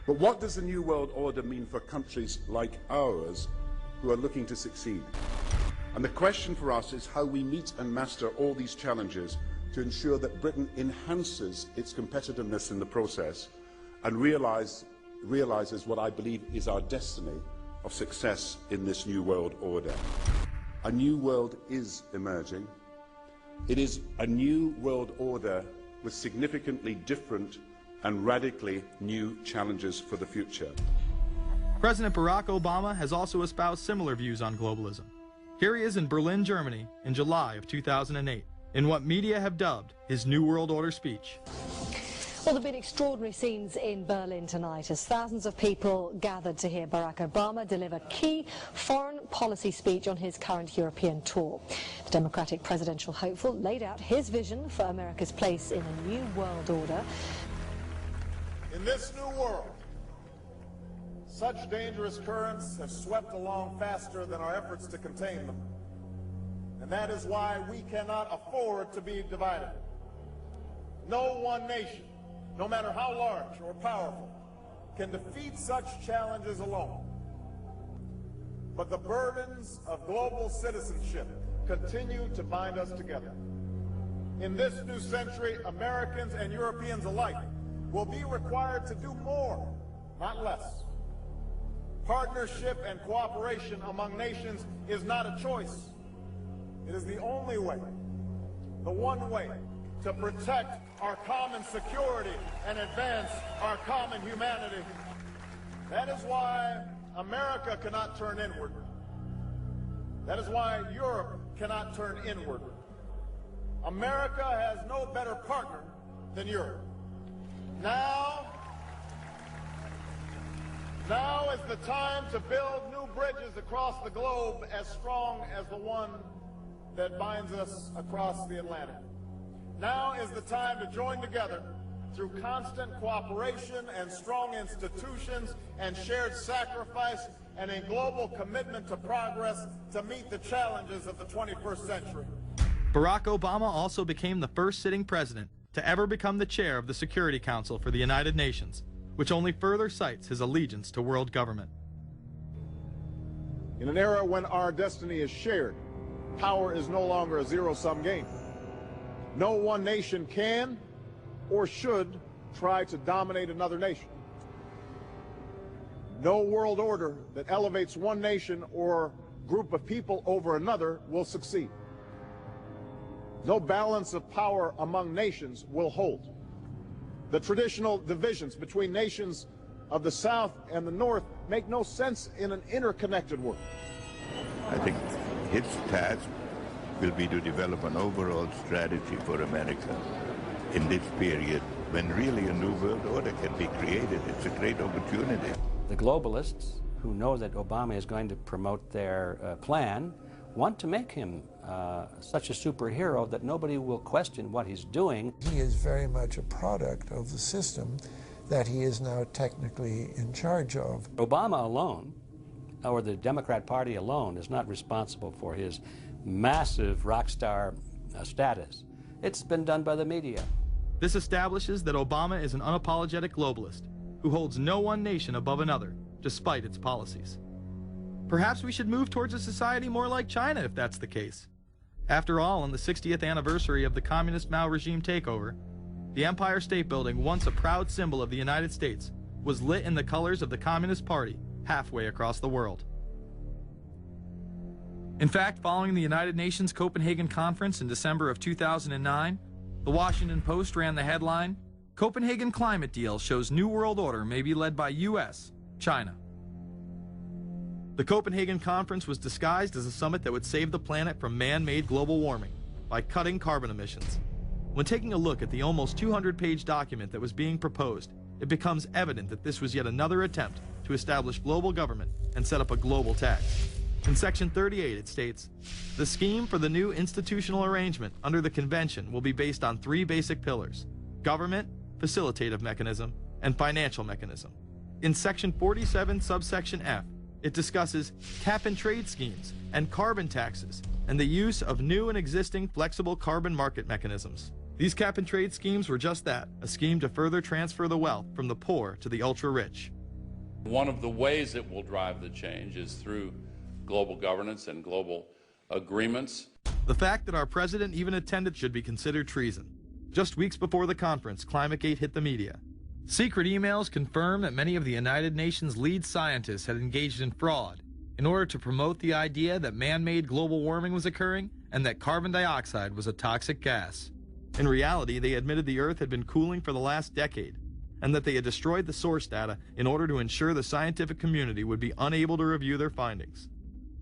But what does the new world order mean for countries like ours who are looking to succeed? And the question for us is how we meet and master all these challenges to ensure that Britain enhances its competitiveness in the process and realizes what I believe is our destiny of success in this new world order. A new world is emerging. It is a new world order with significantly different and radically new challenges for the future. President Barack Obama has also espoused similar views on globalism. Here he is in Berlin, Germany, in July of 2008, in what media have dubbed his New World Order speech. Well, there have been extraordinary scenes in Berlin tonight as thousands of people gathered to hear Barack Obama deliver key foreign policy speech on his current European tour. The Democratic presidential hopeful laid out his vision for America's place in a new world order. In this new world, such dangerous currents have swept along faster than our efforts to contain them. And that is why we cannot afford to be divided. No one nation, no matter how large or powerful, can defeat such challenges alone. But the burdens of global citizenship continue to bind us together. In this new century, Americans and Europeans alike will be required to do more, not less. Partnership and cooperation among nations is not a choice. It is the only way, the one way, to protect our common security and advance our common humanity. That is why America cannot turn inward. That is why Europe cannot turn inward. America has no better partner than Europe. Now is the time to build new bridges across the globe as strong as the one that binds us across the Atlantic. Now is the time to join together through constant cooperation and strong institutions and shared sacrifice and a global commitment to progress to meet the challenges of the 21st century. Barack Obama also became the first sitting president to ever become the chair of the Security Council for the United Nations, which only further cites his allegiance to world government. In an era when our destiny is shared, power is no longer a zero-sum game. No one nation can or should try to dominate another nation. No world order that elevates one nation or group of people over another will succeed. No balance of power among nations will hold. The traditional divisions between nations of the South and the North make no sense in an interconnected world. I think his task will be to develop an overall strategy for America in this period when really a new world order can be created. It's a great opportunity. The globalists, who know that Obama is going to promote their plan, want to make him such a superhero that nobody will question what he's doing. He is very much a product of the system that he is now technically in charge of. Obama alone, or the Democrat Party alone, is not responsible for his massive rock star status. It's been done by the media. This establishes that Obama is an unapologetic globalist who holds no one nation above another, despite its policies. Perhaps we should move towards a society more like China if that's the case. After all, on the 60th anniversary of the communist Mao regime takeover, the Empire State Building, once a proud symbol of the United States, was lit in the colors of the Communist Party halfway across the world. In fact, following the United Nations Copenhagen Conference in December of 2009, the Washington Post ran the headline, "Copenhagen Climate Deal Shows New World Order May Be Led by U.S., China." The Copenhagen Conference was disguised as a summit that would save the planet from man-made global warming by cutting carbon emissions. When taking a look at the almost 200-page document that was being proposed, it becomes evident that this was yet another attempt to establish global government and set up a global tax. In Section 38, it states, "The scheme for the new institutional arrangement under the Convention will be based on three basic pillars: government, facilitative mechanism, and financial mechanism." In Section 47, subsection F, it discusses cap-and-trade schemes and carbon taxes and the use of new and existing flexible carbon market mechanisms. These cap-and-trade schemes were just that, a scheme to further transfer the wealth from the poor to the ultra-rich. One of the ways it will drive the change is through global governance and global agreements. The fact that our president even attended should be considered treason. Just weeks before the conference, ClimateGate hit the media. Secret emails confirm that many of the United Nations lead scientists had engaged in fraud in order to promote the idea that man-made global warming was occurring and that carbon dioxide was a toxic gas. In reality, they admitted the Earth had been cooling for the last decade and that they had destroyed the source data in order to ensure the scientific community would be unable to review their findings.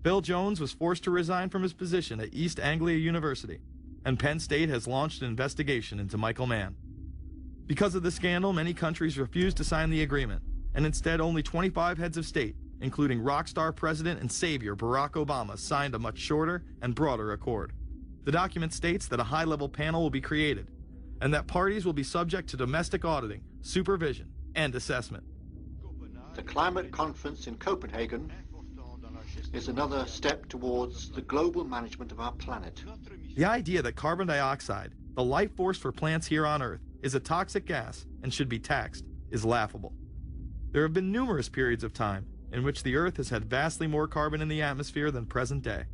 Bill Jones was forced to resign from his position at East Anglia University, and Penn State has launched an investigation into Michael Mann. Because of the scandal, many countries refused to sign the agreement, and instead only 25 heads of state, including rock star President and Savior Barack Obama, signed a much shorter and broader accord. The document states that a high-level panel will be created, and that parties will be subject to domestic auditing, supervision, and assessment. The climate conference in Copenhagen is another step towards the global management of our planet. The idea that carbon dioxide, the life force for plants here on Earth, is a toxic gas and should be taxed is laughable. There have been numerous periods of time in which the Earth has had vastly more carbon in the atmosphere than present day.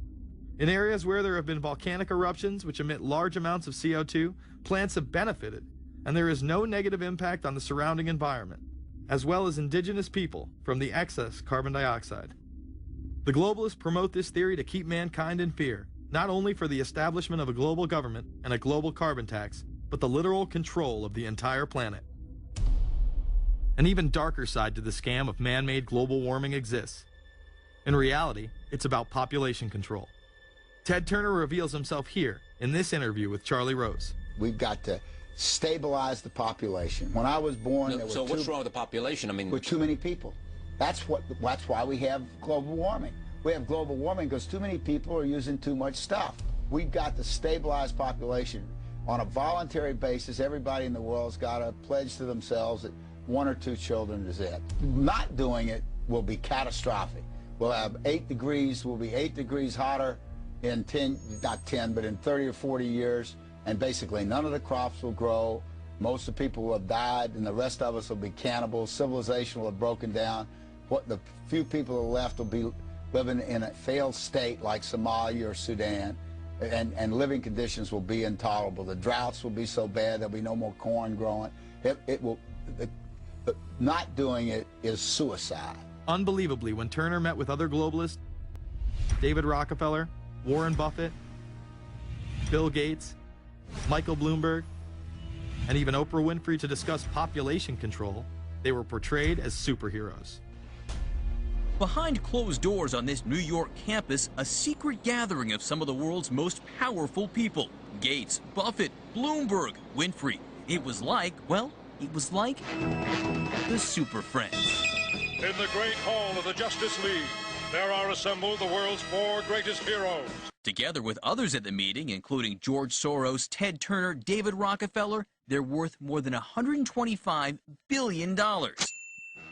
In areas where there have been volcanic eruptions which emit large amounts of CO2, plants have benefited, and there is no negative impact on the surrounding environment, as well as indigenous people from the excess carbon dioxide. The globalists promote this theory to keep mankind in fear, not only for the establishment of a global government and a global carbon tax, but the literal control of the entire planet. An even darker side to the scam of man-made global warming exists. In reality, it's about population control. Ted Turner reveals himself here in this interview with Charlie Rose. We've got to stabilize the population. When I was born, there were so what's wrong with the population? I mean, with too many people. That's why we have global warming. We have global warming because too many people are using too much stuff. We've got to stabilize population. On a voluntary basis, everybody in the world's got to pledge to themselves that 1 or 2 children is it. Not doing it will be catastrophic. We'll have 8 degrees, we'll be 8 degrees hotter in 30 or 40 years, and basically none of the crops will grow. Most of the people will have died, and the rest of us will be cannibals. Civilization will have broken down. What the few people who are left will be living in a failed state like Somalia or Sudan, and living conditions will be intolerable. The droughts will be so bad there'll be no more corn growing. Not doing it is suicide. Unbelievably, when Turner met with other globalists, David Rockefeller, Warren Buffett, Bill Gates, Michael Bloomberg, and even Oprah Winfrey to discuss population control, they were portrayed as superheroes. Behind closed doors on this New York campus, a secret gathering of some of the world's most powerful people. Gates, Buffett, Bloomberg, Winfrey. It was like, well, it was like the Super Friends. In the great hall of the Justice League, there are assembled the world's 4 greatest heroes. Together with others at the meeting, including George Soros, Ted Turner, David Rockefeller, they're worth more than $125 billion.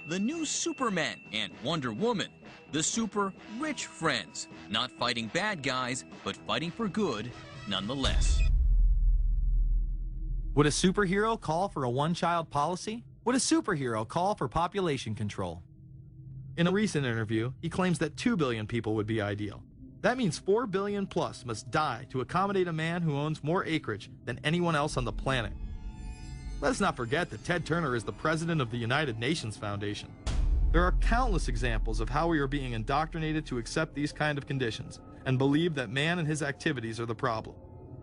The new Superman and Wonder Woman, the super rich friends, not fighting bad guys, but fighting for good nonetheless. Would a superhero call for a one-child policy? Would a superhero call for population control? In a recent interview, he claims that 2 billion people would be ideal. That means 4 billion plus must die to accommodate a man who owns more acreage than anyone else on the planet. Let's not forget that Ted Turner is the president of the United Nations Foundation. There are countless examples of how we are being indoctrinated to accept these kind of conditions and believe that man and his activities are the problem.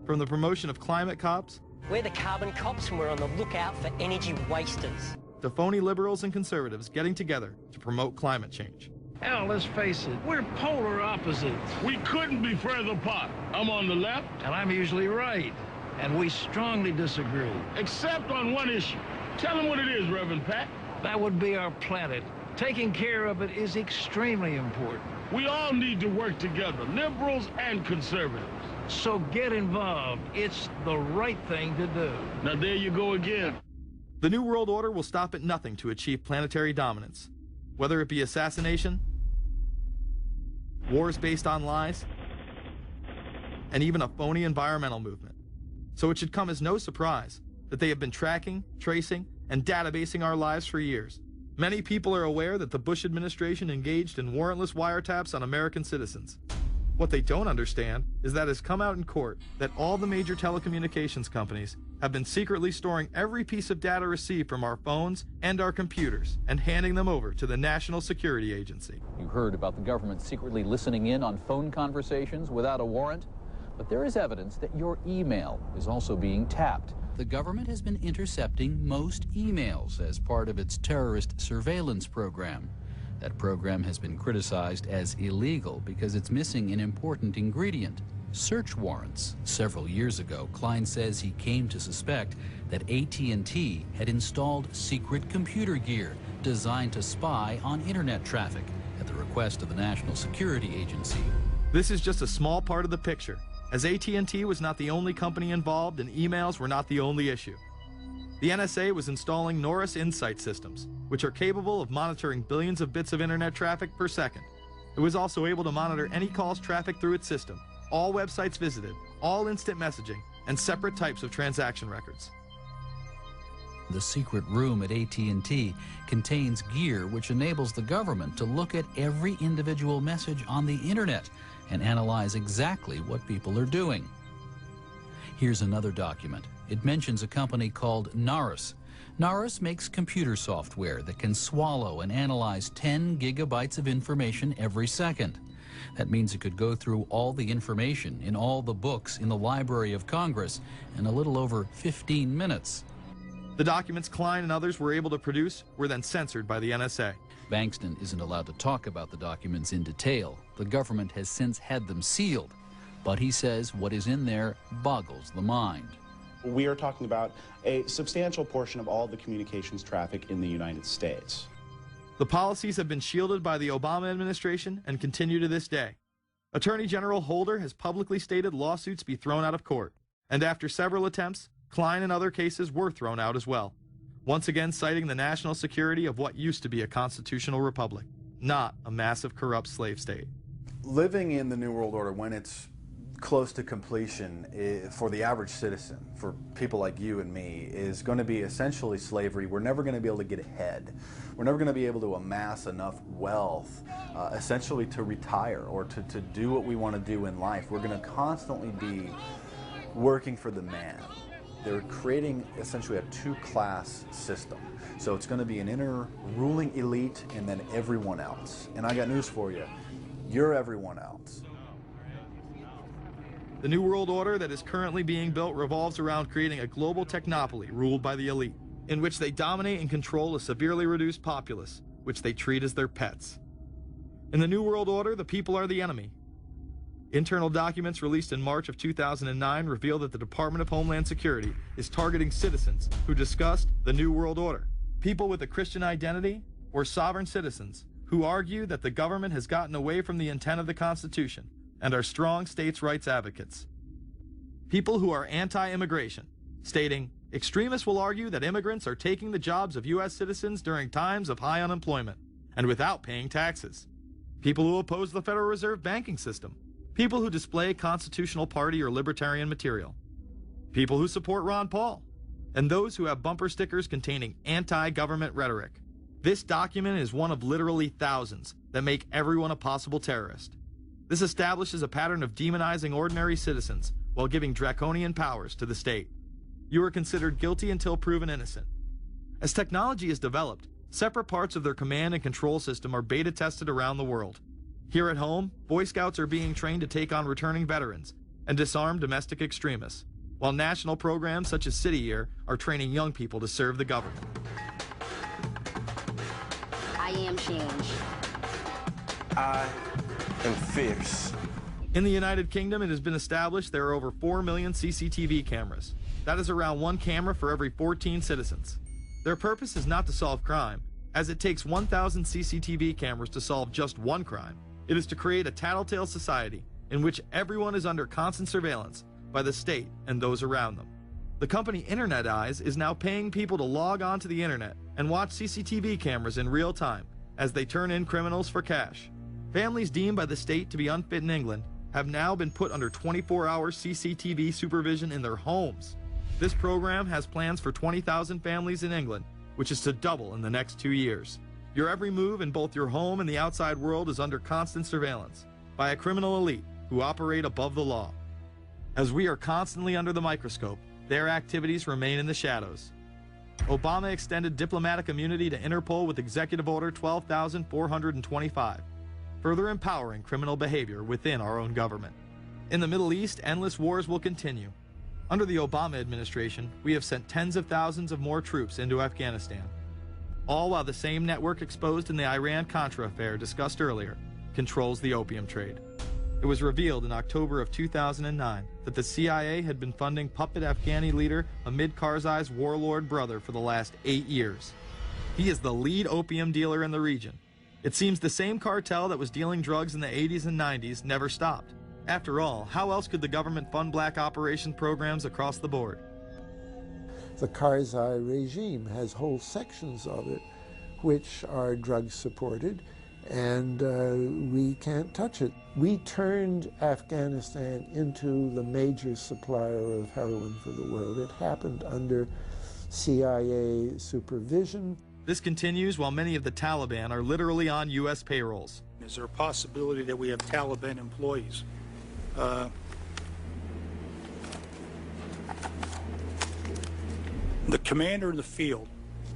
From the promotion of climate cops, we're the carbon cops and we're on the lookout for energy wasters, to phony liberals and conservatives getting together to promote climate change. Hell, let's face it, we're polar opposites. We couldn't be further apart. I'm on the left, and I'm usually right. And we strongly disagree. except on one issue. Tell them what it is, Reverend Pat. That would be our planet. Taking care of it is extremely important. We all need to work together, liberals and conservatives. So get involved. It's the right thing to do. Now there you go again. The New World Order will stop at nothing to achieve planetary dominance, whether it be assassination, wars based on lies, and even a phony environmental movement. So it should come as no surprise that they have been tracking, tracing, and databasing our lives for years. Many people are aware that the Bush administration engaged in warrantless wiretaps on American citizens. What they don't understand is that it has come out in court that all the major telecommunications companies have been secretly storing every piece of data received from our phones and our computers and handing them over to the National Security Agency. You heard about the government secretly listening in on phone conversations without a warrant, but there is evidence that your email is also being tapped. The government has been intercepting most emails as part of its terrorist surveillance program. That program has been criticized as illegal because it's missing an important ingredient: search warrants. Several years ago, Klein says he came to suspect that AT&T had installed secret computer gear designed to spy on internet traffic at the request of the National Security Agency. This is just a small part of the picture, as AT&T was not the only company involved and emails were not the only issue. The NSA was installing Norris Insight systems, which are capable of monitoring billions of bits of internet traffic per second. It was also able to monitor any calls traffic through its system, all websites visited, all instant messaging, and separate types of transaction records. The secret room at AT&T contains gear which enables the government to look at every individual message on the internet and analyze exactly what people are doing. Here's another document. It mentions a company called Norris. Norris makes computer software that can swallow and analyze 10 gigabytes of information every second. That means it could go through all the information in all the books in the Library of Congress in a little over 15 minutes. The documents Klein and others were able to produce were then censored by the NSA. Bankston isn't allowed to talk about the documents in detail. The government has since had them sealed, but he says what is in there boggles the mind. We are talking about a substantial portion of all the communications traffic in the United States. The policies have been shielded by the Obama administration and continue to this day. Attorney General Holder has publicly stated lawsuits be thrown out of court. And after several attempts, Klein and other cases were thrown out as well, once again citing the national security of what used to be a constitutional republic, not a massive corrupt slave state. Living in the New World Order, when it's close to completion, for the average citizen, for people like you and me, is going to be essentially slavery. We're never going to be able to get ahead. We're never going to be able to amass enough wealth, essentially to retire or to do what we want to do in life. We're going to constantly be working for the man. They're creating essentially a two-class system. So it's going to be an inner ruling elite and then everyone else. And I got news for you. You're everyone else. The New World Order that is currently being built revolves around creating a global technopoly ruled by the elite, in which they dominate and control a severely reduced populace, which they treat as their pets. In the New World Order, the people are the enemy. Internal documents released in March of 2009 reveal that the Department of Homeland Security is targeting citizens who discussed the New World Order, people with a Christian identity or sovereign citizens who argue that the government has gotten away from the intent of the Constitution and are strong states' rights advocates. People who are anti-immigration, stating, extremists will argue that immigrants are taking the jobs of U.S. citizens during times of high unemployment and without paying taxes. People who oppose the Federal Reserve banking system. People who display constitutional party or libertarian material. People who support Ron Paul. And those who have bumper stickers containing anti-government rhetoric. This document is one of literally thousands that make everyone a possible terrorist. This establishes a pattern of demonizing ordinary citizens while giving draconian powers to the state. You are considered guilty until proven innocent. As technology is developed, separate parts of their command and control system are beta tested around the world. Here at home, Boy Scouts are being trained to take on returning veterans and disarm domestic extremists, while national programs such as City Year are training young people to serve the government. I am change. I am fierce. In the United Kingdom, it has been established there are over 4 million CCTV cameras. That is around 1 camera for every 14 citizens. Their purpose is not to solve crime, as it takes 1,000 CCTV cameras to solve just one crime. It is to create a tattletale society in which everyone is under constant surveillance by the state and those around them. The company Internet Eyes is now paying people to log on to the internet and watch CCTV cameras in real time as they turn in criminals for cash. Families deemed by the state to be unfit in England have now been put under 24-hour CCTV supervision in their homes. This program has plans for 20,000 families in England, which is to double in the next 2 years. Your every move in both your home and the outside world is under constant surveillance by a criminal elite who operate above the law. As we are constantly under the microscope, their activities remain in the shadows. Obama extended diplomatic immunity to Interpol with Executive Order 12,425, further empowering criminal behavior within our own government. In the Middle East, endless wars will continue. Under the Obama administration, we have sent tens of thousands of more troops into Afghanistan, all while the same network exposed in the Iran-Contra affair discussed earlier controls the opium trade. It was revealed in October of 2009 that the CIA had been funding puppet Afghani leader Hamid Karzai's warlord brother for the last 8 years. He is the lead opium dealer in the region. It seems the same cartel that was dealing drugs in the 80s and 90s never stopped. After all, how else could the government fund black operation programs across the board? The Karzai regime has whole sections of it which are drug-supported, and we can't touch it. We turned Afghanistan into the major supplier of heroin for the world. It happened under CIA supervision. This continues while many of the Taliban are literally on U.S. payrolls. Is there a possibility that we have Taliban employees? The commander in the field,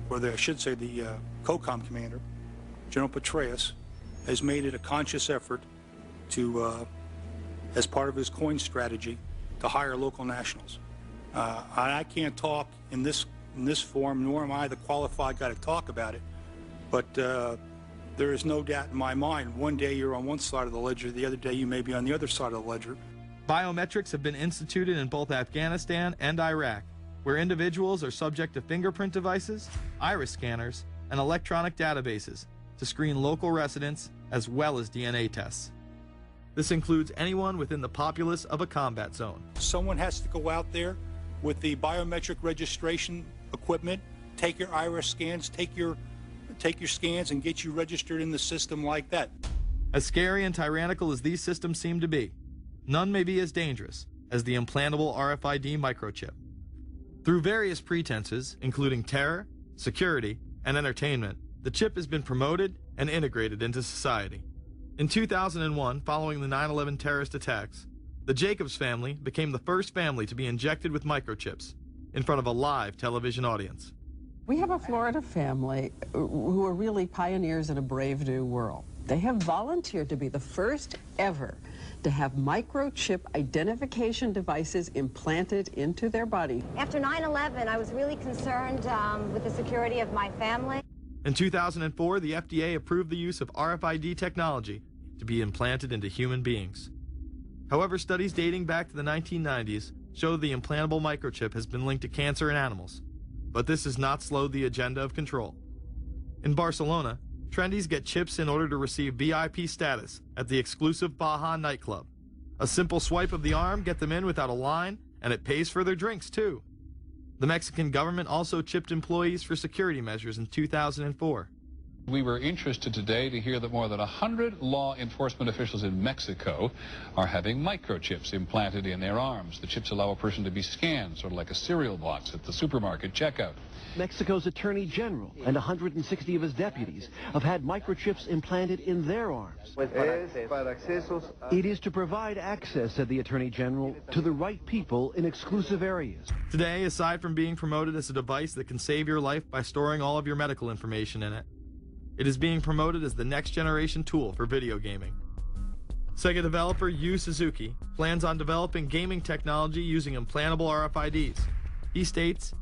or I should say the COCOM commander, General Petraeus, has made it a conscious effort to, as part of his coin strategy, to hire local nationals. I can't talk in this forum, nor am I the qualified guy to talk about it, but there is no doubt in my mind, one day you're on one side of the ledger, the other day you may be on the other side of the ledger. Biometrics have been instituted in both Afghanistan and Iraq, where individuals are subject to fingerprint devices, iris scanners, and electronic databases to screen local residents as well as DNA tests. This includes anyone within the populace of a combat zone. Someone has to go out there with the biometric registration equipment, take your iris scans, take your scans and get you registered in the system like that. As scary and tyrannical as these systems seem to be, none may be as dangerous as the implantable RFID microchip. Through various pretenses, including terror, security, and entertainment, the chip has been promoted and integrated into society. In 2001, following the 9/11 terrorist attacks, the Jacobs family became the first family to be injected with microchips in front of a live television audience. We have a Florida family who are really pioneers in a brave new world. They have volunteered to be the first ever to have microchip identification devices implanted into their body. After 9/11, I was really concerned with the security of my family. In 2004, the FDA approved the use of RFID technology to be implanted into human beings. However, studies dating back to the 1990s show the implantable microchip has been linked to cancer in animals, but this has not slowed the agenda of control. In Barcelona, trendies get chips in order to receive VIP status at the exclusive Baja nightclub. A simple swipe of the arm gets them in without a line, and it pays for their drinks too. The Mexican government also chipped employees for security measures in 2004. We were interested today to hear that more than 100 law enforcement officials in Mexico are having microchips implanted in their arms. The chips allow a person to be scanned, sort of like a cereal box at the supermarket checkout. Mexico's Attorney General and 160 of his deputies have had microchips implanted in their arms. It is to provide access, said the Attorney General, to the right people in exclusive areas. Today, aside from being promoted as a device that can save your life by storing all of your medical information in it, it is being promoted as the next generation tool for video gaming. Sega developer Yu Suzuki plans on developing gaming technology using implantable RFIDs. He states,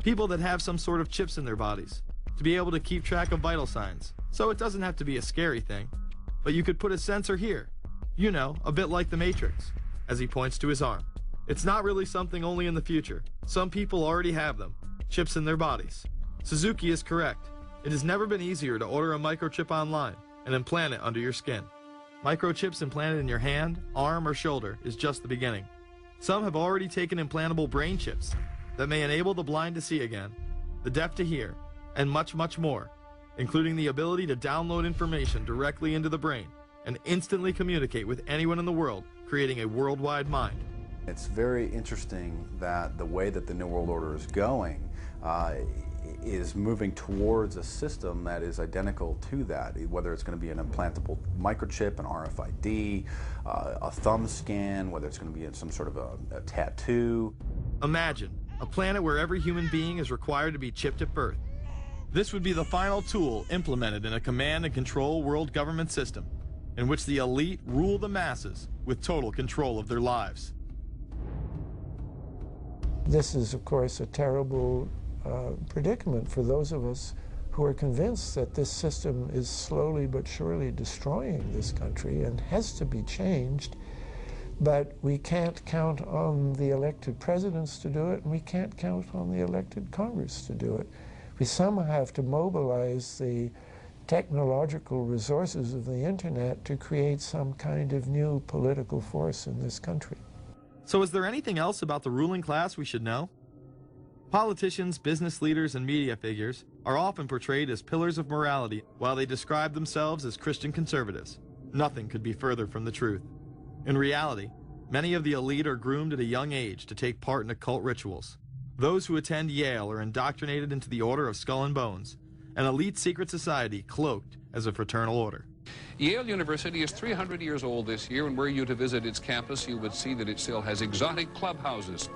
people that have some sort of chips in their bodies, to be able to keep track of vital signs, so it doesn't have to be a scary thing. But you could put a sensor here, you know, a bit like the Matrix, as he points to his arm. It's not really something only in the future. Some people already have them, chips in their bodies. Suzuki is correct. It has never been easier to order a microchip online and implant it under your skin. Microchips implanted in your hand, arm, or shoulder is just the beginning. Some have already taken implantable brain chips that may enable the blind to see again, the deaf to hear, and much, much more, including the ability to download information directly into the brain and instantly communicate with anyone in the world, creating a worldwide mind. It's very interesting that the way that the New World Order is going is moving towards a system that is identical to that, whether it's going to be an implantable microchip, an RFID, a thumb scan, whether it's going to be some sort of a tattoo. Imagine a planet where every human being is required to be chipped at birth. This would be the final tool implemented in a command and control world government system in which the elite rule the masses with total control of their lives. This is, of course, a terrible predicament for those of us who are convinced that this system is slowly but surely destroying this country and has to be changed. But we can't count on the elected presidents to do it, and we can't count on the elected Congress to do it. We somehow have to mobilize the technological resources of the internet to create some kind of new political force in this country. So is there anything else about the ruling class we should know? Politicians, business leaders, and media figures are often portrayed as pillars of morality while they describe themselves as Christian conservatives. Nothing could be further from the truth. In reality, many of the elite are groomed at a young age to take part in occult rituals. Those who attend Yale are indoctrinated into the Order of Skull and Bones, an elite secret society cloaked as a fraternal order. Yale University is 300 years old this year, and were you to visit its campus, you would see that it still has exotic clubhouses,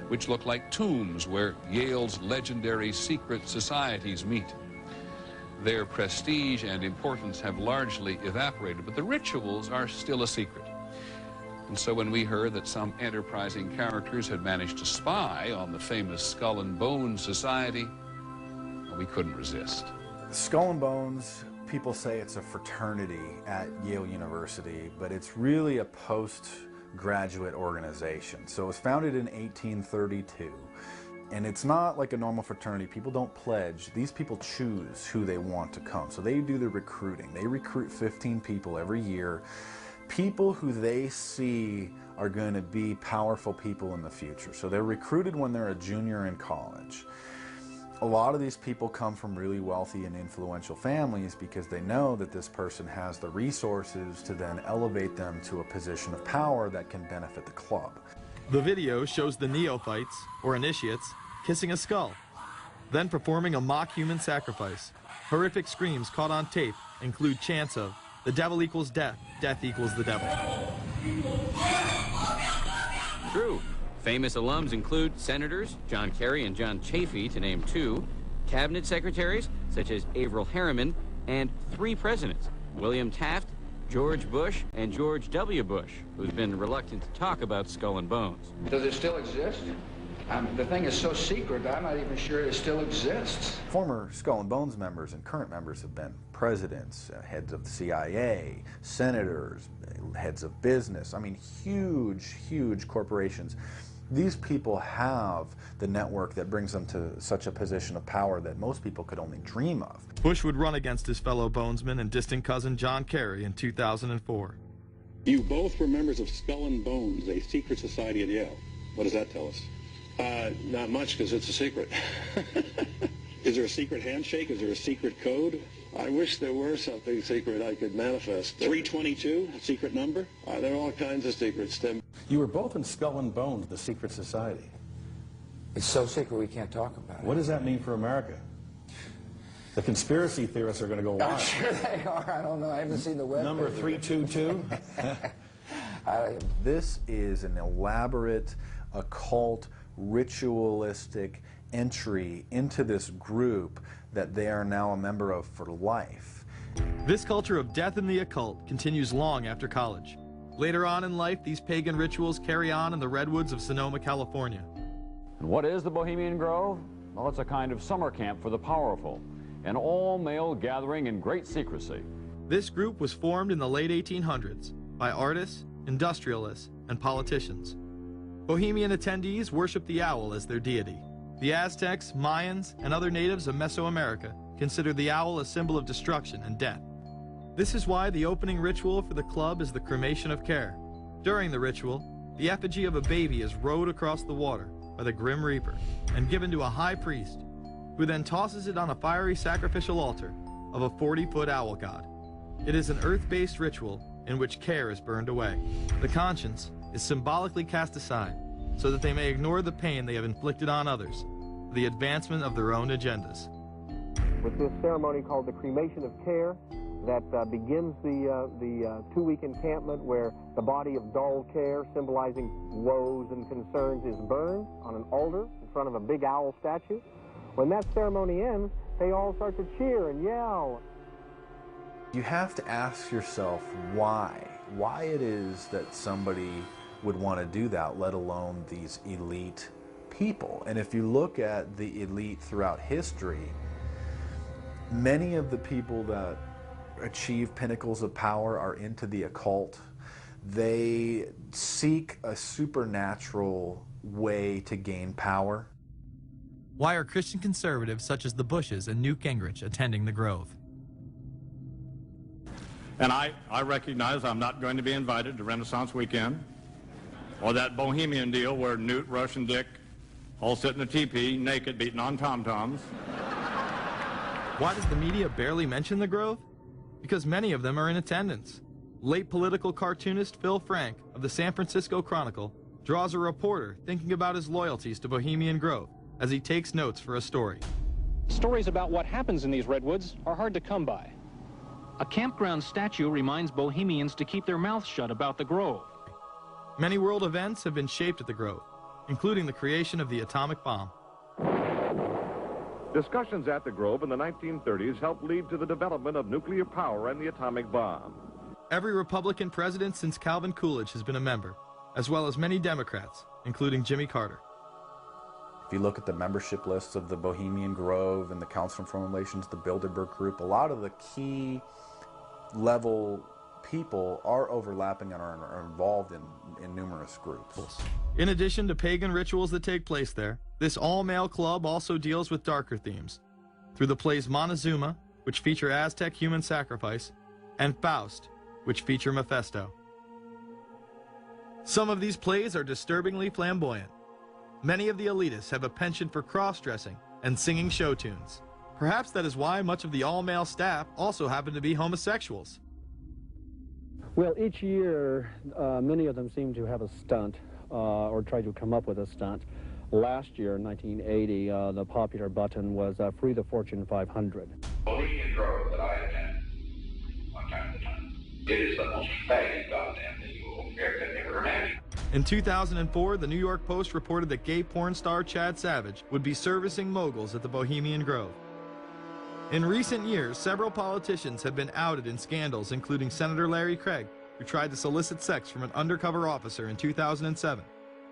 which look like tombs where Yale's legendary secret societies meet. Their prestige and importance have largely evaporated, but the rituals are still a secret. And so when we heard that some enterprising characters had managed to spy on the famous Skull and Bones Society, we couldn't resist. Skull and Bones, people say it's a fraternity at Yale University, but it's really a postgraduate organization. So it was founded in 1832, and it's not like a normal fraternity. People don't pledge. These people choose who they want to come. So they do the recruiting. They recruit 15 people every year people who they see are going to be powerful people in the future. So they're recruited when they're a junior in college. A lot of these people come from really wealthy and influential families because they know that this person has the resources to then elevate them to a position of power that can benefit the club. The video shows the neophytes, or initiates, kissing a skull, then performing a mock human sacrifice. Horrific screams caught on tape include chants of, "The devil equals death, death equals the devil." True. Famous alums include senators John Kerry and John Chafee, to name two, cabinet secretaries such as Averell Harriman, and 3 presidents, William Taft, George Bush, and George W. Bush, who's been reluctant to talk about Skull and Bones. Does it still exist? The thing is so secret, I'm not even sure it still exists. Former Skull and Bones members and current members have been presidents, heads of the CIA, senators, heads of business. I mean, huge, huge corporations. These people have the network that brings them to such a position of power that most people could only dream of. Bush would run against his fellow bonesman and distant cousin John Kerry in 2004. You both were members of Skull and Bones, a secret society at Yale. What does that tell us? Not much, because it's a secret. Is there a secret handshake? Is there a secret code? I wish there were something secret I could manifest. 322, a secret number? There are all kinds of secrets, Tim. You were both in Skull and Bones, the secret society. It's so secret we can't talk about it. What does that mean for America? The conspiracy theorists are going to go wild. I'm sure they are. I don't know. I haven't seen the web. Number 322? This is an elaborate, occult, ritualistic entry into this group that they are now a member of for life. This culture of death and the occult continues long after college. Later on in life, these pagan rituals carry on in the redwoods of Sonoma, California. And what is the Bohemian-Grove? Well, it's a kind of summer camp for the powerful, an all-male gathering in great secrecy. This group was formed in the late 1800s by artists, industrialists, and politicians. Bohemian attendees worship the owl as their deity. The Aztecs, Mayans, and other natives of Mesoamerica consider the owl a symbol of destruction and death. This is why the opening ritual for the club is the cremation of care. During the ritual, the effigy of a baby is rowed across the water by the Grim Reaper and given to a high priest, who then tosses it on a fiery sacrificial altar of a 40-foot owl god. It is an earth-based ritual in which care is burned away. The conscience is symbolically cast aside so that they may ignore the pain they have inflicted on others for the advancement of their own agendas. With this ceremony called the cremation of care, that begins the 2-week encampment where the body of dull care, symbolizing woes and concerns, is burned on an altar in front of a big owl statue. When that ceremony ends, they all start to cheer and yell. You have to ask yourself why it is that somebody would want to do that, let alone these elite people. And if you look at the elite throughout history, many of the people that achieve pinnacles of power are into the occult. They seek a supernatural way to gain power. Why are Christian conservatives such as the Bushes and Newt Gingrich attending the Grove? And I recognize I'm not going to be invited to Renaissance Weekend or that Bohemian deal where Newt, Rush, and Dick all sit in a teepee naked beating on tom-toms. Why does the media barely mention the Grove? Because many of them are in attendance. Late political cartoonist Phil Frank of the San Francisco Chronicle draws a reporter thinking about his loyalties to Bohemian-Grove as he takes notes for a story. Stories about what happens in these redwoods are hard to come by. A campground statue reminds Bohemians to keep their mouths shut about the Grove. Many world events have been shaped at the Grove, including the creation of the atomic bomb. Discussions at the Grove in the 1930s helped lead to the development of nuclear power and the atomic bomb. Every Republican president since Calvin Coolidge has been a member, as well as many Democrats, including Jimmy Carter. If you look at the membership lists of the Bohemian-Grove and the Council on Foreign Relations, the Bilderberg-Gruppe, a lot of the key level people are overlapping and are involved in numerous groups. In addition to pagan rituals that take place there, this all-male club also deals with darker themes through the plays Montezuma, which feature Aztec human sacrifice, and Faust, which feature Mephisto. Some of these plays are disturbingly flamboyant. Many of the elitists have a penchant for cross-dressing and singing show tunes. Perhaps that is why much of the all-male staff also happen to be homosexuals. Well, each year, many of them seem to have a stunt or try to come up with a stunt. Last year, in 1980, the popular button was Free the Fortune 500. Bohemian-Grove that I attend one time at a time. It is the most faggy goddamn thing you will ever imagine. In 2004, the New York Post reported that gay porn star Chad Savage would be servicing moguls at the Bohemian-Grove. In recent years, several politicians have been outed in scandals, including Senator Larry Craig, who tried to solicit sex from an undercover officer in 2007.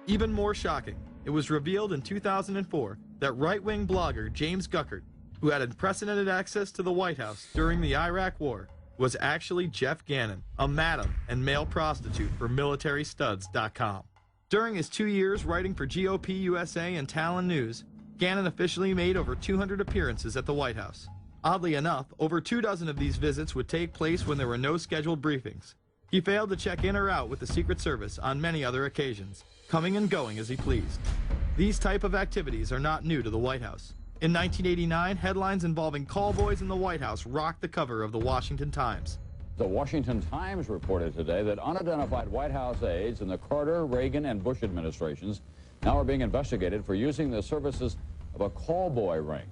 Even more shocking, it was revealed in 2004 that right-wing blogger James Guckert, who had unprecedented access to the White House during the Iraq War, was actually Jeff Gannon, a madam and male prostitute for MilitaryStuds.com. During his 2 years writing for GOP USA and Talon News, Gannon officially made over 200 appearances at the White House. Oddly enough, over 24 of these visits would take place when there were no scheduled briefings. He failed to check in or out with the Secret Service on many other occasions, coming and going as he pleased. These type of activities are not new to the White House. In 1989, headlines involving callboys in the White House rocked the cover of the Washington Times. The Washington Times reported today that unidentified White House aides in the Carter, Reagan, and Bush administrations now are being investigated for using the services of a callboy ring.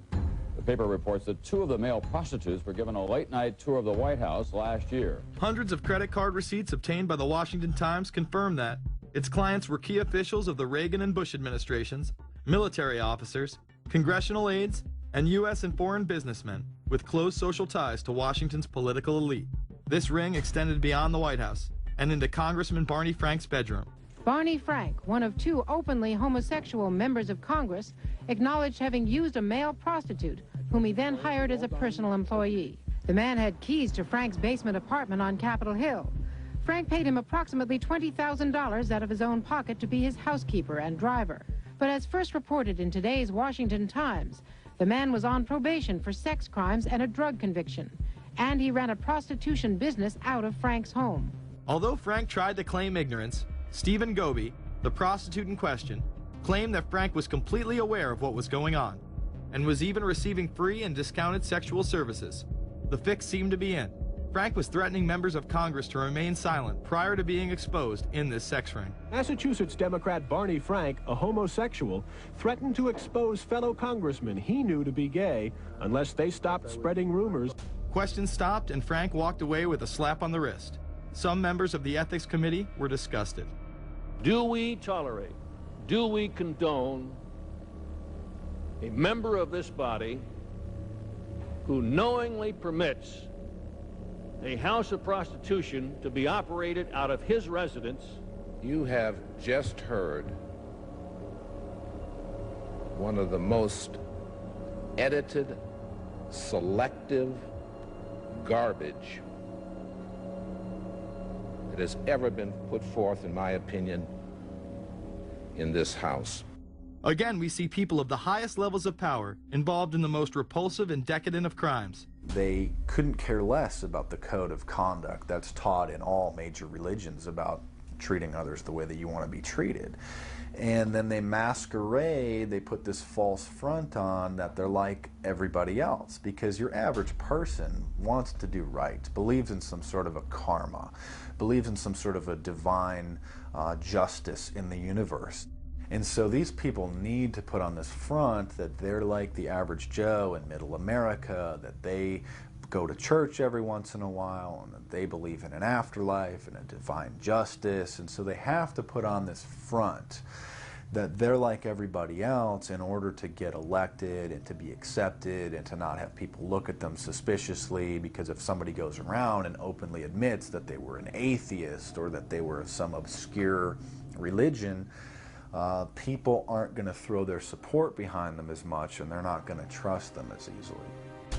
The paper reports that 2 of the male prostitutes were given a late-night tour of the White House last year. Hundreds of credit card receipts obtained by the Washington Times confirm that its clients were key officials of the Reagan and Bush administrations, military officers, congressional aides, and U.S. and foreign businessmen with close social ties to Washington's political elite. This ring extended beyond the White House and into Congressman Barney Frank's bedroom. Barney Frank, one of 2 openly homosexual members of Congress, acknowledged having used a male prostitute, whom he then hired as a personal employee. The man had keys to Frank's basement apartment on Capitol Hill. Frank paid him approximately $20,000 out of his own pocket to be his housekeeper and driver. But as first reported in today's Washington Times, the man was on probation for sex crimes and a drug conviction, and he ran a prostitution business out of Frank's home. Although Frank tried to claim ignorance, Stephen Goby, the prostitute in question, claimed that Frank was completely aware of what was going on and was even receiving free and discounted sexual services. The fix seemed to be in. Frank was threatening members of Congress to remain silent prior to being exposed in this sex ring. Massachusetts Democrat Barney Frank, a homosexual, threatened to expose fellow congressmen he knew to be gay unless they stopped spreading rumors. Questions stopped and Frank walked away with a slap on the wrist. Some members of the Ethics Committee were disgusted. Do we tolerate, do we condone a member of this body who knowingly permits a house of prostitution to be operated out of his residence? You have just heard one of the most edited, selective garbage that has ever been put forth, in my opinion, in this House. Again, we see people of the highest levels of power involved in the most repulsive and decadent of crimes. They couldn't care less about the code of conduct that's taught in all major religions about treating others the way that you want to be treated. And then they masquerade, they put this false front on that they're like everybody else, because your average person wants to do right, believes in some sort of a karma, believes in some sort of a divine justice in the universe. And so these people need to put on this front that they're like the average Joe in middle America, that they go to church every once in a while, and that they believe in an afterlife and a divine justice. And so they have to put on this front that they're like everybody else in order to get elected and to be accepted and to not have people look at them suspiciously, because if somebody goes around and openly admits that they were an atheist or that they were of some obscure religion, people aren't going to throw their support behind them as much, and they're not going to trust them as easily.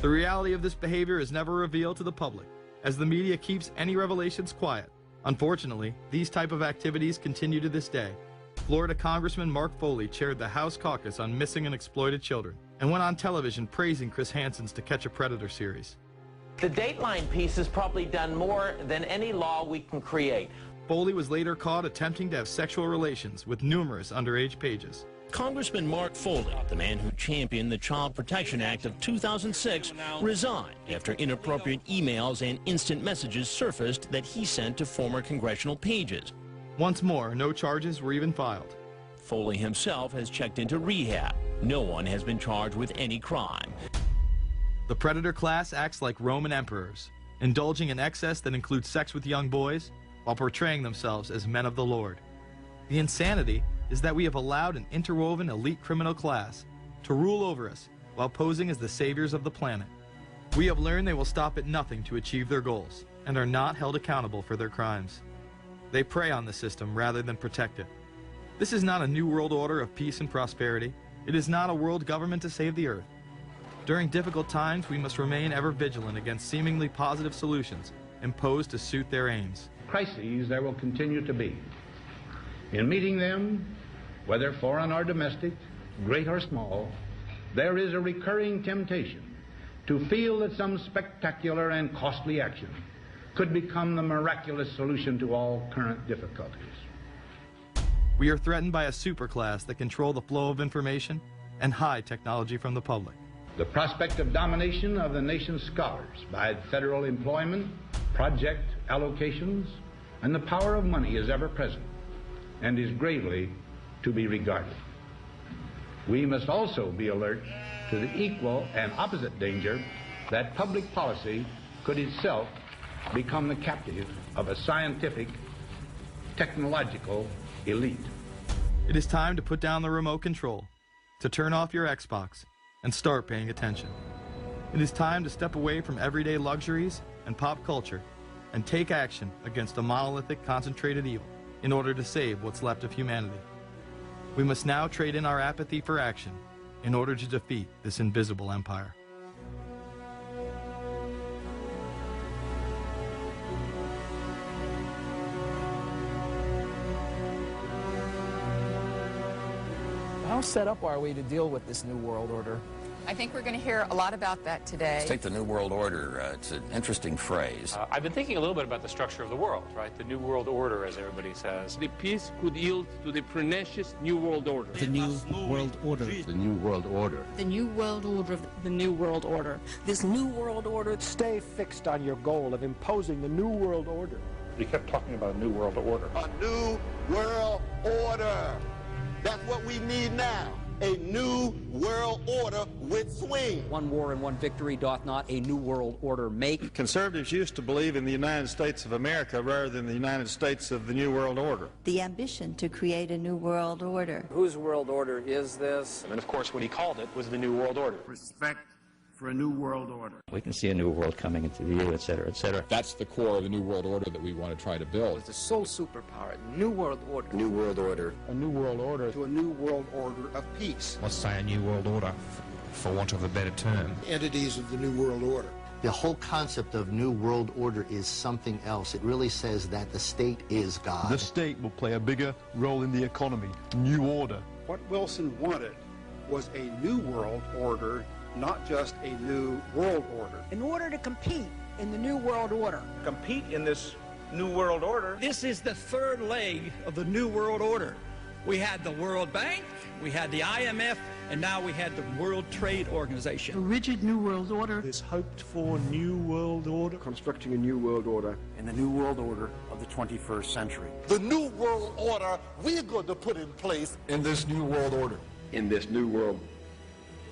The reality of this behavior is never revealed to the public, as the media keeps any revelations quiet. Unfortunately, these type of activities continue to this day. Florida Congressman Mark Foley chaired the House caucus on missing and exploited children, and went on television praising Chris Hansen's To Catch a Predator series. The Dateline piece has probably done more than any law we can create. Foley was later caught attempting to have sexual relations with numerous underage pages. Congressman Mark Foley, the man who championed the Child Protection Act of 2006, resigned after inappropriate emails and instant messages surfaced that he sent to former congressional pages. Once more, no charges were even filed. Foley himself has checked into rehab. No one has been charged with any crime. The predator class acts like Roman emperors, indulging in excess that includes sex with young boys while portraying themselves as men of the Lord. The insanity is that we have allowed an interwoven elite criminal class to rule over us while posing as the saviors of the planet. We have learned they will stop at nothing to achieve their goals and are not held accountable for their crimes. They prey on the system rather than protect it. This is not a new world order of peace and prosperity. It is not a world government to save the earth. During difficult times, we must remain ever vigilant against seemingly positive solutions imposed to suit their aims. Crises there will continue to be. In meeting them, whether foreign or domestic, great or small, there is a recurring temptation to feel that some spectacular and costly action could become the miraculous solution to all current difficulties. We are threatened by a superclass that control the flow of information and hide technology from the public. The prospect of domination of the nation's scholars by federal employment, project allocations, and the power of money is ever present and is gravely to be regarded. We must also be alert to the equal and opposite danger that public policy could itself become the captive of a scientific, technological elite. It is time to put down the remote control, to turn off your Xbox, and start paying attention. It is time to step away from everyday luxuries and pop culture and take action against a monolithic, concentrated evil in order to save what's left of humanity. We must now trade in our apathy for action in order to defeat this invisible empire. How set up are we to deal with this new world order? I think we're going to hear a lot about that today. Let's take the New World Order. It's an interesting phrase. I've been thinking a little bit about the structure of the world, right? The New World Order, as everybody says. The peace could yield to the pernicious New World Order. The New World Order. The New World Order. The New World Order. The New World Order. This New World Order. Stay fixed on your goal of imposing the New World Order. We kept talking about a New World Order. A New World Order. That's what we need now. A new world order with swing. One war and one victory doth not a new world order make. Conservatives used to believe in the United States of America rather than the United States of the New World Order. The ambition to create a new world order. Whose world order is this? And of course what he called it was the New World Order. Respect for a new world order. We can see a new world coming into view, et cetera, et cetera. That's the core of the New World Order that we want to try to build. It's the sole superpower, New World Order. New World Order. A new world order. To a new world order of peace. Let's say a new world order, for want of a better term. Entities of the new world order. The whole concept of New World Order is something else. It really says that the state is God. The state will play a bigger role in the economy. New order. What Wilson wanted was a new world order, not just a new world order. In order to compete in the New World Order. Compete in this New World Order. This is the third leg of the New World Order. We had the World Bank, we had the IMF, and now we had the World Trade Organization. A rigid New World Order. This hoped-for New World Order. Constructing a new world order. In the new world order of the 21st century. The new world order we're going to put in place In this New World Order. in this new world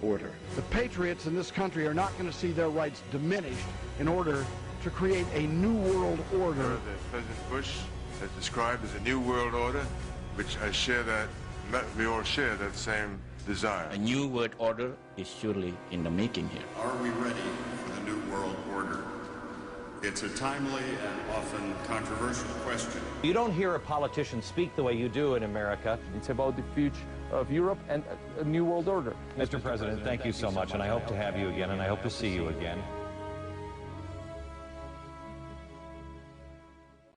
order. The patriots in this country are not going to see their rights diminished in order to create a new world order. That President Bush has described as a new world order, which we all share that same desire. A new world order is surely in the making here. Are we ready for the new world order? It's a timely and often controversial question. You don't hear a politician speak the way you do in America. It's about the future of Europe and a new world order. Mr. President, thank you so much, and I hope to have you again, and I hope to see you again.